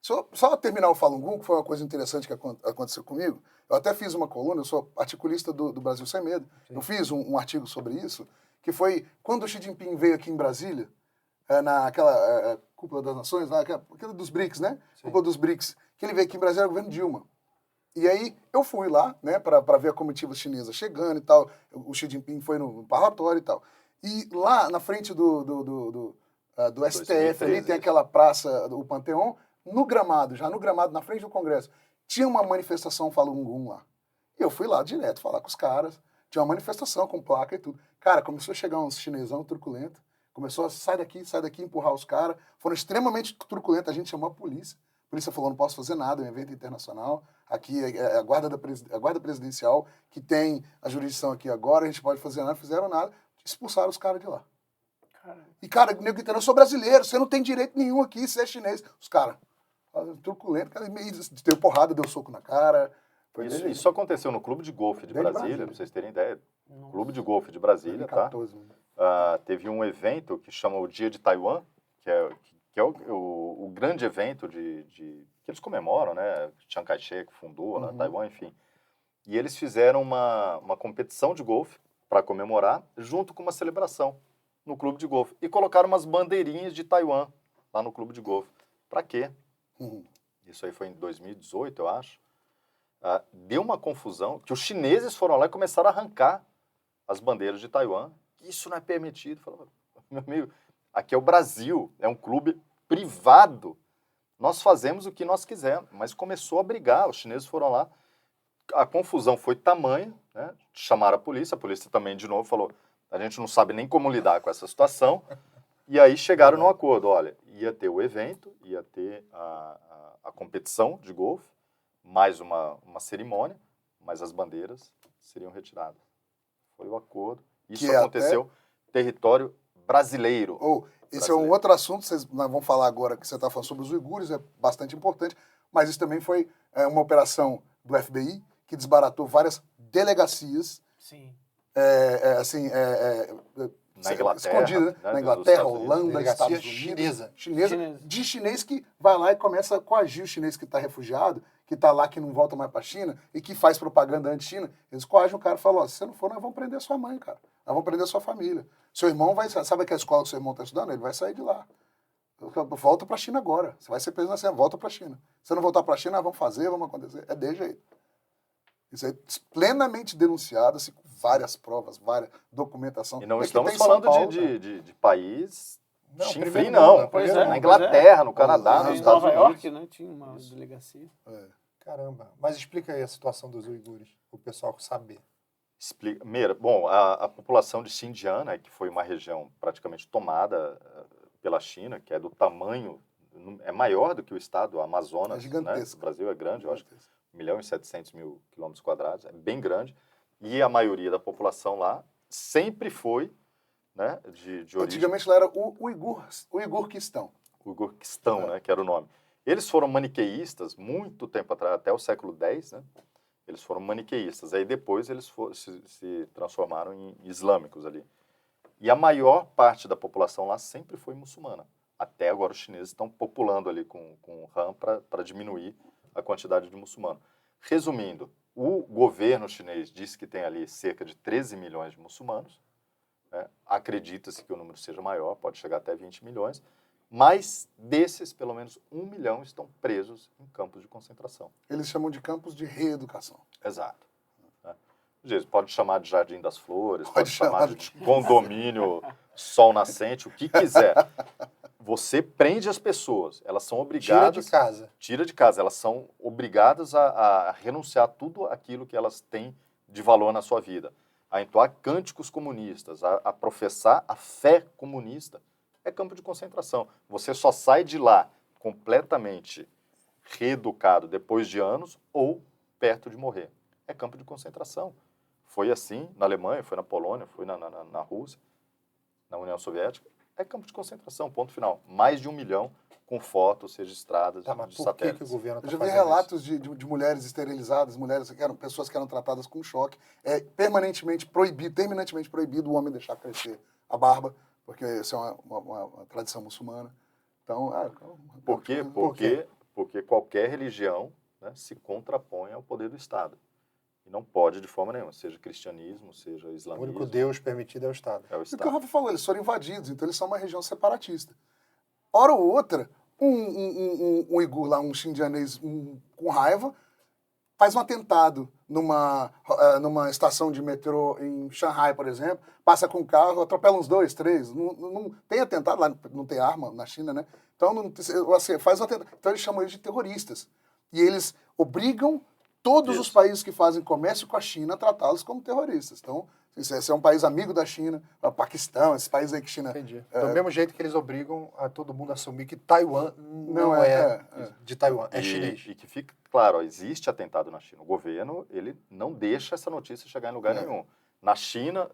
Só terminar o Falun Gong, que foi uma coisa interessante que aconteceu comigo. Eu até fiz uma coluna, eu sou articulista do Brasil Sem Medo. Sim. Eu fiz um artigo sobre isso, que foi quando o Xi Jinping veio aqui em Brasília, naquela Cúpula das Nações, aquela dos BRICS, né? Sim. Cúpula dos BRICS, que ele veio aqui em Brasília, era o governo Dilma. E aí eu fui lá, né, para ver a comitiva chinesa chegando e tal. O Xi Jinping foi no parlatório e tal. E lá na frente do STF, ali tem aquela praça, o Panteão, no gramado, na frente do Congresso, tinha uma manifestação Falun Gong lá. E eu fui lá direto falar com os caras. Tinha uma manifestação com placa e tudo. Cara, começou a chegar uns chinesão truculento. Começou a sai daqui, empurrar os caras. Foram extremamente truculentos. A gente chamou a polícia. A polícia falou, não posso fazer nada, é um evento internacional. Aqui é a guarda presidencial que tem a jurisdição aqui agora, a gente pode fazer nada. Fizeram nada, expulsaram os caras de lá. Caramba. E, cara, o nego gritando, eu sou brasileiro, você não tem direito nenhum aqui, você é chinês. Os caras, truculento, cara, deu porrada, deu soco na cara. Isso aconteceu no Clube de Golfe de Brasília, pra vocês terem ideia. Clube de Golfe de Brasília, 2014, tá? Teve um evento que chama o Dia de Taiwan, que é o grande evento que eles comemoram, né? Chiang Kai-shek fundou lá, Taiwan, enfim. E eles fizeram uma competição de golfe para comemorar, junto com uma celebração no Clube de Golfe. E colocaram umas bandeirinhas de Taiwan lá no Clube de Golfe. Para quê? Isso aí foi em 2018, eu acho. Deu uma confusão, que os chineses foram lá e começaram a arrancar as bandeiras de Taiwan. Isso não é permitido. Falou, meu amigo, aqui é o Brasil, é um clube privado. Nós fazemos o que nós quisermos. Mas começou a brigar, os chineses foram lá. A confusão foi tamanha, né? Chamaram a polícia também de novo falou, a gente não sabe nem como lidar com essa situação. E aí chegaram num acordo, olha, ia ter o evento, ia ter a competição de golfe, mais uma cerimônia, mas as bandeiras seriam retiradas. Foi o acordo. Isso aconteceu território brasileiro. Esse é um outro assunto, nós vamos falar agora que você está falando sobre os uigures, é bastante importante, mas isso também foi uma operação do FBI que desbaratou várias delegacias. Sim. Na Inglaterra, escondida, né? Na Inglaterra, Holanda, Estados Unidos. Chinesa. De chinês que vai lá e começa a coagir o chinês que está refugiado, que está lá, que não volta mais para a China, e que faz propaganda anti-China. Eles coagem o cara e falam, se você não for, nós vamos prender sua mãe, cara. Nós vamos prender sua família. Seu irmão sabe que a escola que seu irmão está estudando? Ele vai sair de lá. Volta para a China agora. Você vai ser preso na cena, volta para a China. Se você não voltar para a China, nós vamos fazer, vamos acontecer. É de jeito. Isso é plenamente denunciado, assim, com várias provas, várias documentação. E não estamos falando de país chinfrim, não. Na Inglaterra, no Canadá, nos Estados Unidos. Nova York, né? Tinha uma delegacia. Caramba. Mas explica aí a situação dos uigures, o pessoal saber. Meira, bom, a população de Xinjiang, né, que foi uma região praticamente tomada pela China, que é do tamanho, é maior do que o estado Amazonas. É gigantesco. Né? O Brasil é grande, eu acho que 1.700.000 quilômetros quadrados, é bem grande. E a maioria da população lá sempre foi, né, de origem... Antigamente lá era o Uigurquistão. Uigurquistão, né, que era o nome. Eles foram maniqueístas muito tempo atrás, até o século X, né? Eles foram maniqueístas. Aí depois eles se transformaram em islâmicos ali. E a maior parte da população lá sempre foi muçulmana. Até agora os chineses estão populando ali com o Han para diminuir a quantidade de muçulmanos. Resumindo, o governo chinês diz que tem ali cerca de 13 milhões de muçulmanos. Né? Acredita-se que o número seja maior, pode chegar até 20 milhões. Mas desses, pelo menos 1 milhão estão presos em campos de concentração. Eles chamam de campos de reeducação. Exato. Pode chamar de Jardim das Flores, pode chamar de condomínio Sol Nascente, o que quiser. Você prende as pessoas, elas são obrigadas... Tira de casa. Elas são obrigadas a renunciar a tudo aquilo que elas têm de valor na sua vida, a entoar cânticos comunistas, a professar a fé comunista, é campo de concentração. Você só sai de lá completamente reeducado depois de anos ou perto de morrer. É campo de concentração. Foi assim na Alemanha, foi na Polônia, foi na Rússia, na União Soviética. É campo de concentração, ponto final. Mais de 1 milhão com fotos registradas Tá, mas de por satélites. que o governo Eu está já vi fazendo relatos de mulheres esterilizadas, pessoas que eram tratadas com choque. É terminantemente proibido o homem deixar crescer a barba, porque isso é uma tradição muçulmana. Então, Por quê? Porque qualquer religião, né, se contrapõe ao poder do Estado. E não pode de forma nenhuma, seja cristianismo, seja O islamismo. único Deus permitido é o Estado. É o E o que o Estado. Rafa falou, eles foram invadidos, então eles são uma região separatista. Hora ou outra, um uigur lá, um xindianês com raiva, faz um atentado numa estação de metrô em Xangai, por exemplo, passa com um carro, atropela uns 2, 3. Não tem atentado lá, não tem arma na China, né? Então, faz um atentado. Então, eles chamam eles de terroristas. E eles obrigam todos os países que fazem comércio com a China a tratá-los como terroristas. Então, esse é um país amigo da China, o Paquistão, esses países aí que a China... Entendi. Do mesmo jeito que eles obrigam a todo mundo a assumir que Taiwan não é de Taiwan, é chinês. E que fique claro, ó, existe atentado na China. O governo, ele não deixa essa notícia chegar em lugar nenhum. Na China,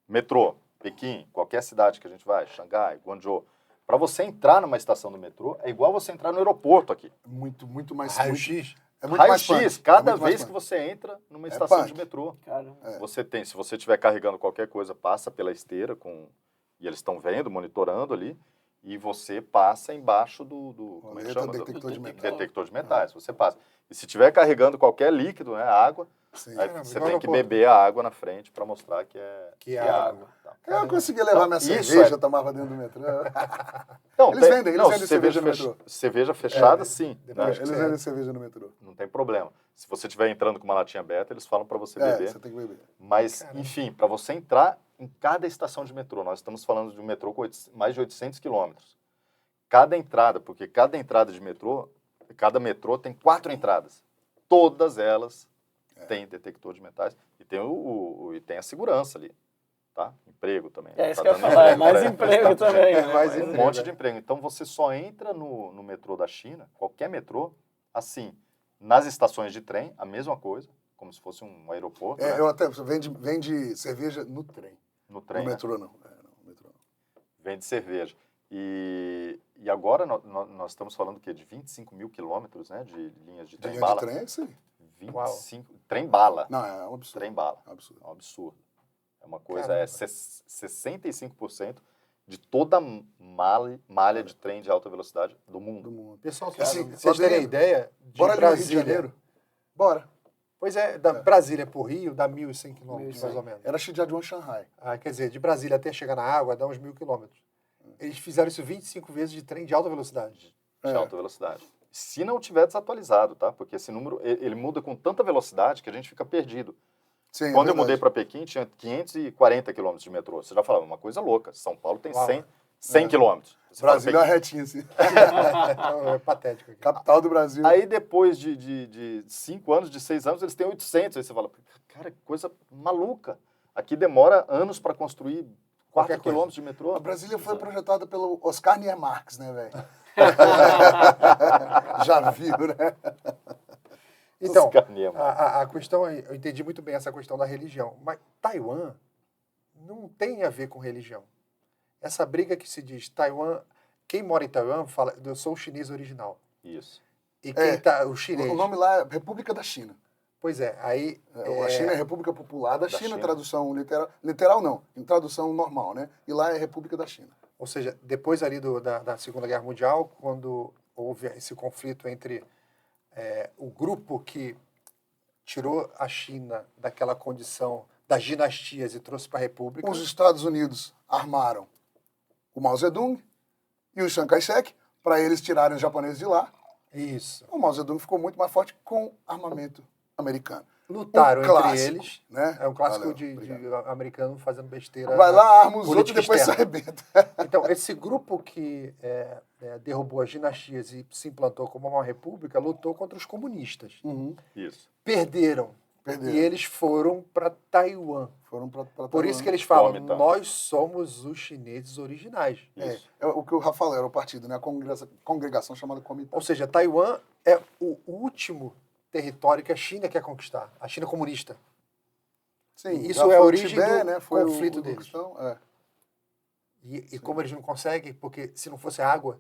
metrô, Pequim, qualquer cidade que a gente vai, Xangai, Guangzhou, para você entrar numa estação do metrô, é igual você entrar no aeroporto aqui. Muito mais... Raio-X. É muito mais Raio-X, punk. cada É muito mais vez que punk. você entra numa estação punk. de metrô. Caramba. Você tem, se você estiver carregando qualquer coisa, passa pela esteira e eles estão vendo, monitorando ali, e você passa embaixo do como é que chama? Detector de metais. Detector de metais. Você passa. E se estiver carregando qualquer líquido, né, água, Sim. aí Caramba, você igual tem que aeroporto. beber a água na frente para mostrar que é água. Tá. Eu conseguia levar minha Isso cerveja, é- eu tomava dentro do metrô. Não, Eles vendem cerveja no metrô. cerveja fechada, sim. depois Né? Eles vendem cerveja no metrô. Não tem problema. Se você estiver entrando com uma latinha aberta, eles falam para você beber. Você tem que beber. Mas, Caramba. enfim, para você entrar em cada estação de metrô, nós estamos falando de um metrô com mais de 800 quilômetros. Cada entrada, porque cada entrada de metrô, cada metrô tem 4 entradas. Todas elas têm detector de metais e tem, e tem a segurança ali, tá? Emprego também. É isso Tá que eu ia dando falar, é emprego mais pra- emprego também. né? mais um emprego, monte de emprego. Então, você só entra no metrô da China, qualquer metrô, assim, nas estações de trem, a mesma coisa, como se fosse um aeroporto, né? Eu até vende cerveja no trem. No trem, No né? metrô, não. No metrô não. Vende cerveja. E agora nós estamos falando o quê? De 25 mil quilômetros, né? De linhas de De linha de trem-bala. trem, sim. 25... Trem-bala. Não, é um absurdo. Trem-bala. É um absurdo. É um absurdo. É uma coisa... Caramba. É 65% de toda a malha de trem de alta velocidade do mundo. Do mundo. Pessoal, Assim, pra vocês terem Adriano, ideia, de Bora ali no Rio de Brasília. Janeiro? Bora. Pois é, da Brasília pro Rio dá 1.100 quilômetros, 1.100. mais ou menos. Era Shijiazhuang, Shanghai. Quer dizer, de Brasília até chegar na água dá uns 1.000 quilômetros. Eles fizeram isso 25 vezes de trem de alta velocidade. De alta velocidade. Se não tiver desatualizado, tá? Porque esse número, ele muda com tanta velocidade que a gente fica perdido. Sim, Quando eu verdade. mudei para Pequim, tinha 540 quilômetros de metrô. Você já falava, uma coisa louca. São Paulo tem Uau. 100 quilômetros. Você fala, Brasília é uma Pequim. retinha, assim. É patético aqui. Capital do Brasil. Aí depois de 5 anos, de 6 anos, eles têm 800. Aí você fala, cara, que coisa maluca. Aqui demora anos para construir 4 Qualquer coisa. quilômetros de metrô. A Brasília foi projetada pelo Oscar Niemeyer Marx, né, velho? Já viu, né? Então, Oscar-Niemeyer. a questão, eu entendi muito bem essa questão da religião, mas Taiwan não tem a ver com religião. Essa briga que se diz Taiwan, quem mora em Taiwan fala, eu sou o chinês original. Isso. E quem tá, o chinês. O nome lá é República da China. Pois é, aí. A China é República Popular da China, China. tradução literal. Literal não, em tradução normal, né? E lá é República da China. Ou seja, depois ali da Segunda Guerra Mundial, quando houve esse conflito entre o grupo que tirou a China daquela condição das dinastias e trouxe para a República. Os Estados Unidos armaram o Mao Zedong e o Chiang Kai-shek para eles tirarem os japoneses de lá. Isso. O Mao Zedong ficou muito mais forte com armamento americano. Lutaram Um entre clássico, eles. né? É um clássico Valeu, de obrigado. americano fazendo besteira. Vai lá, arma os outros e política depois se externa. arrebenta. Então, esse grupo que derrubou as dinastias e se implantou como uma república lutou contra os comunistas. Uhum. Isso. Perderam Perderam. E eles foram para Taiwan. Foram para Por isso que eles falam, Tome, tá. nós somos os chineses originais. Isso. É o que o Rafa falou, era o partido, né? A congregação chamada Comitê. Ou seja, Taiwan é o último território que a China quer conquistar. A China comunista. Sim, Isso já é a foi o origem Tibete, do né? Foi conflito o deles. questão, é. E como eles não conseguem, porque se não fosse água...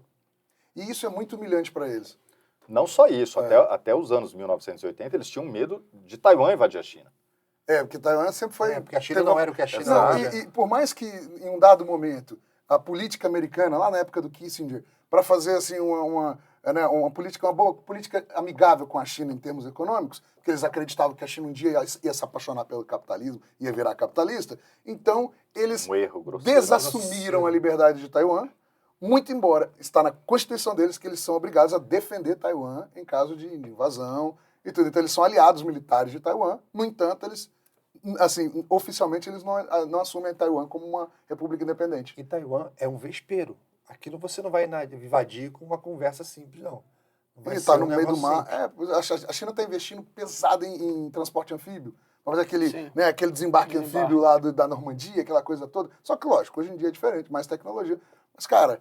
E isso é muito humilhante para eles. Não só isso, até os anos 1980, eles tinham medo de Taiwan invadir a China. Porque Taiwan sempre foi... porque a China não era o que a China Não, era. e por mais que em um dado momento a política americana, lá na época do Kissinger, para fazer assim uma política, uma boa política amigável com a China em termos econômicos, porque eles acreditavam que a China um dia ia se apaixonar pelo capitalismo, ia virar capitalista, então eles Um erro grosseiro. desassumiram a liberdade de Taiwan, muito embora está na Constituição deles que eles são obrigados a defender Taiwan em caso de invasão e tudo. Então eles são aliados militares de Taiwan, no entanto, eles, assim, oficialmente eles não assumem Taiwan como uma república independente. E Taiwan é um vespeiro. Aquilo você não vai invadir com uma conversa simples, não. Vai Ele ser está no um meio do negócio mar. simples. A China está investindo pesado em transporte anfíbio. Vamos fazer Sim. aquele desembarque anfíbio lá da Normandia, aquela coisa toda. Só que, lógico, hoje em dia é diferente, mais tecnologia. Mas, cara,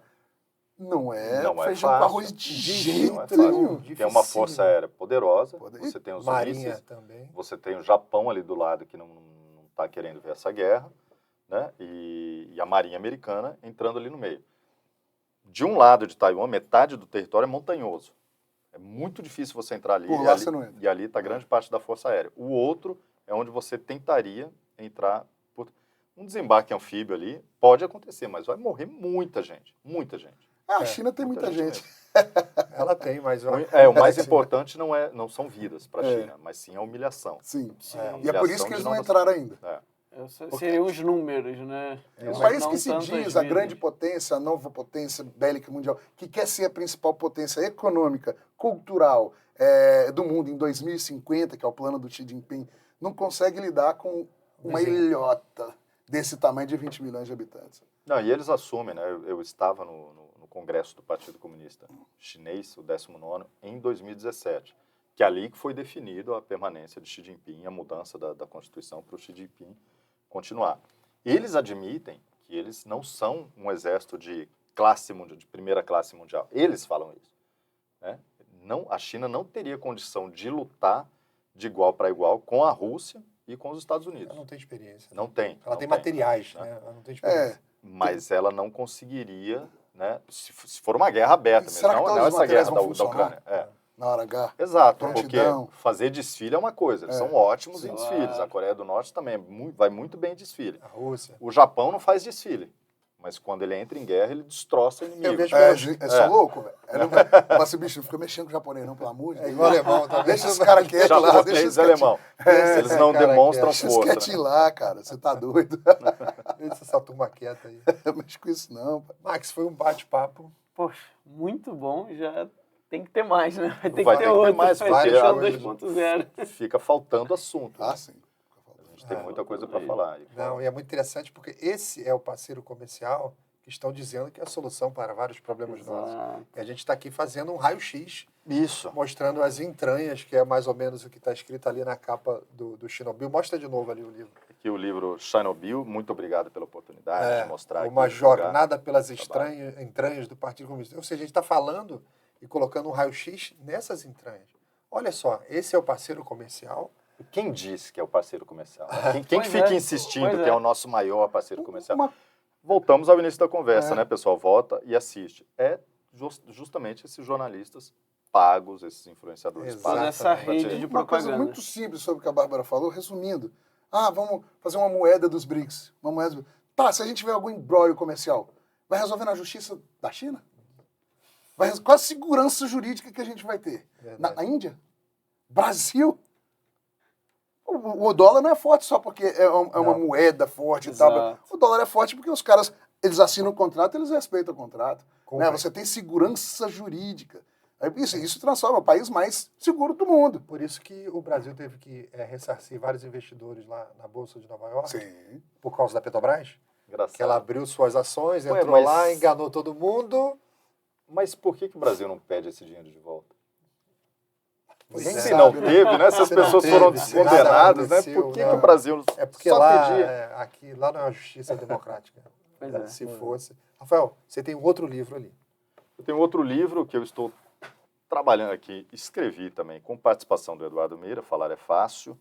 não é feijão com fácil. arroz de jeito Não é fácil. nenhum. Tem uma força aérea poderosa, você tem os Marinha mísseis, também. você tem o Japão ali do lado que não está querendo ver essa guerra, né? E a Marinha americana entrando ali no meio. De um lado de Taiwan, metade do território é montanhoso. É muito difícil você entrar ali. Por lá você não entra. E ali está grande parte da força aérea. O outro é onde você tentaria entrar por um desembarque anfíbio ali. Pode acontecer, mas vai morrer muita gente. Muita gente. A China tem muita gente. mesmo. Ela tem, mas... O mais importante não são vidas para a China, mas sim a humilhação. Sim. A E é por isso humilhação que eles de não não- entraram ainda. Seriam os números, né? Um Mas país não que se tantas diz a vidas. grande potência, a nova potência bélica mundial, que quer ser a principal potência econômica, cultural do mundo em 2050, que é o plano do Xi Jinping, não consegue lidar com uma ilhota desse tamanho de 20 milhões de habitantes. Não, e eles assumem, né? Eu estava no Congresso do Partido Comunista Chinês, o 19º, em 2017, que é ali que foi definido a permanência de Xi Jinping, a mudança da Constituição para o Xi Jinping continuar. Eles admitem que eles não são um exército de classe mundial, de primeira classe mundial. Eles falam isso, né? Não, a China não teria condição de lutar de igual para igual com a Rússia e com os Estados Unidos. Ela não tem experiência. Não tem. Ela não tem tem. materiais, né? Ela não tem experiência. Mas ela não conseguiria, né? Se for uma guerra aberta mesmo, Será que não todos os essa materiais guerra vão da funcionar? Ucrânia. É. Na hora H. Exato, Prontidão. porque fazer desfile é uma coisa, eles são ótimos em Sim. desfiles. A Coreia do Norte também vai muito bem em desfile. A Rússia. O Japão não faz desfile, mas quando ele entra em guerra, ele destroça o inimigo. Eu vejo Só louco, velho. Mas esse bicho não fica mexendo com o japonês, não, pelo amor de Deus. igual alemão também. Deixa os caras quietos lá, deixa Japonês os e alemão. Eles não cara, demonstram Deixa os força. quietinhos lá, cara. Você tá doido. Deixa essa turma quieta aí. Mexe com isso não, pai. Max, foi um bate-papo. Poxa, muito bom. Já tem que ter mais, né? Vai ter Vai que ter ter que ter outro. mais, Fechando porque- 2.0. Fica faltando assunto. Ah, sim. A gente tem muita coisa para falar. Não, e é muito interessante porque esse é o parceiro comercial que estão dizendo que é a solução para vários problemas nossos. Exato. E a gente está aqui fazendo um raio-x, Isso. mostrando as entranhas, que é mais ou menos o que está escrito ali na capa do Chernobyl. Mostra de novo ali o livro. Aqui o livro Chernobyl. Muito obrigado pela oportunidade de mostrar uma aqui esse lugar. jornada pelas entranhas do Partido Comunista. Ou seja, a gente está falando e colocando um raio-x nessas entranhas. Olha só, esse é o parceiro comercial. Quem disse que é o parceiro comercial? Quem Pois fica é, insistindo pois que é é. o nosso maior parceiro comercial? Uma- Voltamos ao início da conversa, né, pessoal? Vota e assiste. É justamente esses jornalistas pagos, esses influenciadores Exato. Toda pagos. essa rede de Uma coisa propaganda. muito simples sobre o que a Bárbara falou, resumindo. Vamos fazer uma moeda dos BRICS. Uma moeda... Tá, se a gente tiver algum embrólio comercial, vai resolver na justiça da China? Qual a segurança jurídica que a gente vai ter? Na Índia? Brasil? O dólar não é forte só porque é uma moeda forte e tal. Exato. O dólar é forte porque os caras, eles assinam o contrato, eles respeitam o contrato. Né? Você tem segurança jurídica. Isso transforma o país mais seguro do mundo. Por isso que o Brasil teve que ressarcir vários investidores lá na Bolsa de Nova York, Sim. por causa da Petrobras, Engraçado. que ela abriu suas ações, Ué, entrou mas- lá, enganou todo mundo. Mas por que o Brasil não pede esse dinheiro de volta? Pois Se é. não teve, né? Se as Se não pessoas teve, foram se nada condenadas, né? aconteceu, Por que não. o Brasil É porque só lá, pedia? lá não é uma justiça democrática. Pois é. Se fosse. Rafael, você tem um outro livro ali. Eu tenho outro livro que eu estou trabalhando aqui, escrevi também, com participação do Eduardo Meira, Falar é Fácil.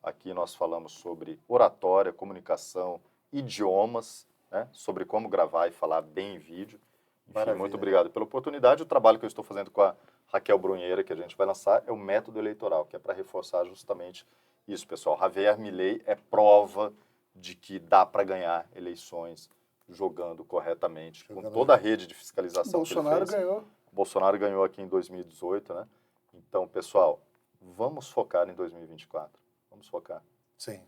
Aqui nós falamos sobre oratória, comunicação, idiomas, né? Sobre como gravar e falar bem em vídeo. Enfim, Maravilha. muito obrigado pela oportunidade. O trabalho que eu estou fazendo com a Raquel Brunheira, que a gente vai lançar, é o método eleitoral, que é para reforçar justamente isso, pessoal. Javier Milei é prova de que dá para ganhar eleições jogando corretamente, com toda a rede de fiscalização Bolsonaro que ele fez. ganhou. Bolsonaro ganhou aqui em 2018, né? Então, pessoal, vamos focar em 2024. Vamos focar. Sim.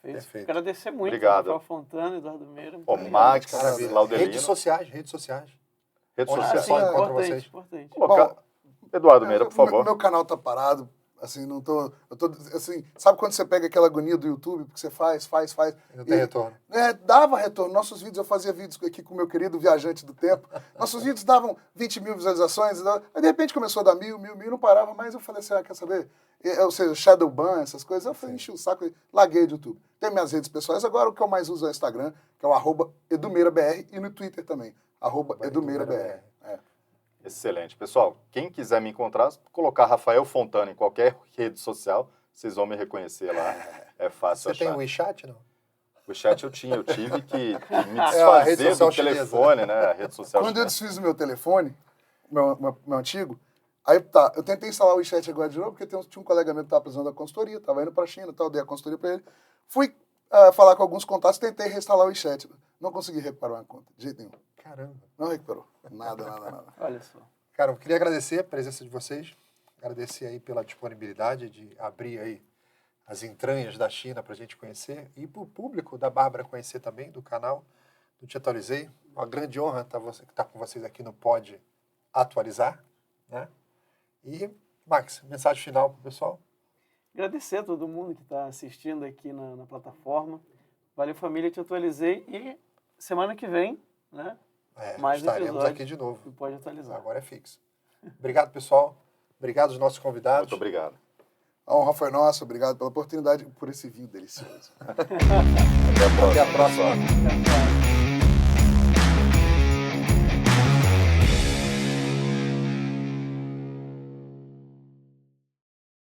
Perfeito. Agradecer muito Obrigado. Rafael Fontana, Eduardo Meira. Ô, Max, Maravilha. Laudelino. Redes sociais. Redes Onde sociais. o pessoal encontra vocês? Importante. Colocar... Eduardo Meira, por favor. O meu canal tá parado, assim, não tô... Eu tô, assim, sabe quando você pega aquela agonia do YouTube, porque você faz... Não tem retorno. Dava retorno. Nossos vídeos, eu fazia vídeos aqui com o meu querido viajante do tempo. Nossos vídeos davam 20 mil visualizações. Aí, de repente, começou a dar mil, não parava mais. Eu falei assim, quer saber? Ou seja, Shadowban, essas coisas. Eu falei, enchi o saco, larguei do YouTube. Tem minhas redes pessoais. Agora, o que eu mais uso é o Instagram, que é o @EduMeiraBR, e no Twitter também, @EduMeiraBR. Excelente. Pessoal, quem quiser me encontrar, colocar Rafael Fontana em qualquer rede social, vocês vão me reconhecer lá. É fácil Você achar. tem o WeChat, não? O chat eu tive que me a rede desfazer social do telefone, chinesa. né? A rede social Quando eu chinesa. desfiz o meu telefone, meu antigo, aí tá, eu tentei instalar o WeChat agora de novo, porque tinha um colega meu que estava precisando da consultoria, estava indo para a China, dei a consultoria para ele. Fui falar com alguns contatos, tentei reinstalar o WeChat. Não consegui recuperar uma conta, de jeito nenhum. Caramba. Não recuperou. Nada. Olha só. Cara, eu queria agradecer a presença de vocês, agradecer aí pela disponibilidade de abrir aí as entranhas da China para a gente conhecer e para o público da Bárbara conhecer também, do canal do Te Atualizei. Uma grande honra estar com vocês aqui no Pode Atualizar, né? E, Max, mensagem final para o pessoal. Agradecer a todo mundo que está assistindo aqui na plataforma. Valeu, família, Te Atualizei. E semana que vem, né? Mais estaremos episódio aqui de novo. do Pode Atualizar. Agora é fixo. Obrigado, pessoal. Obrigado aos nossos convidados. Muito obrigado. A honra foi nossa, obrigado pela oportunidade e por esse vinho delicioso. Até a próxima. Até a próxima. Até a próxima.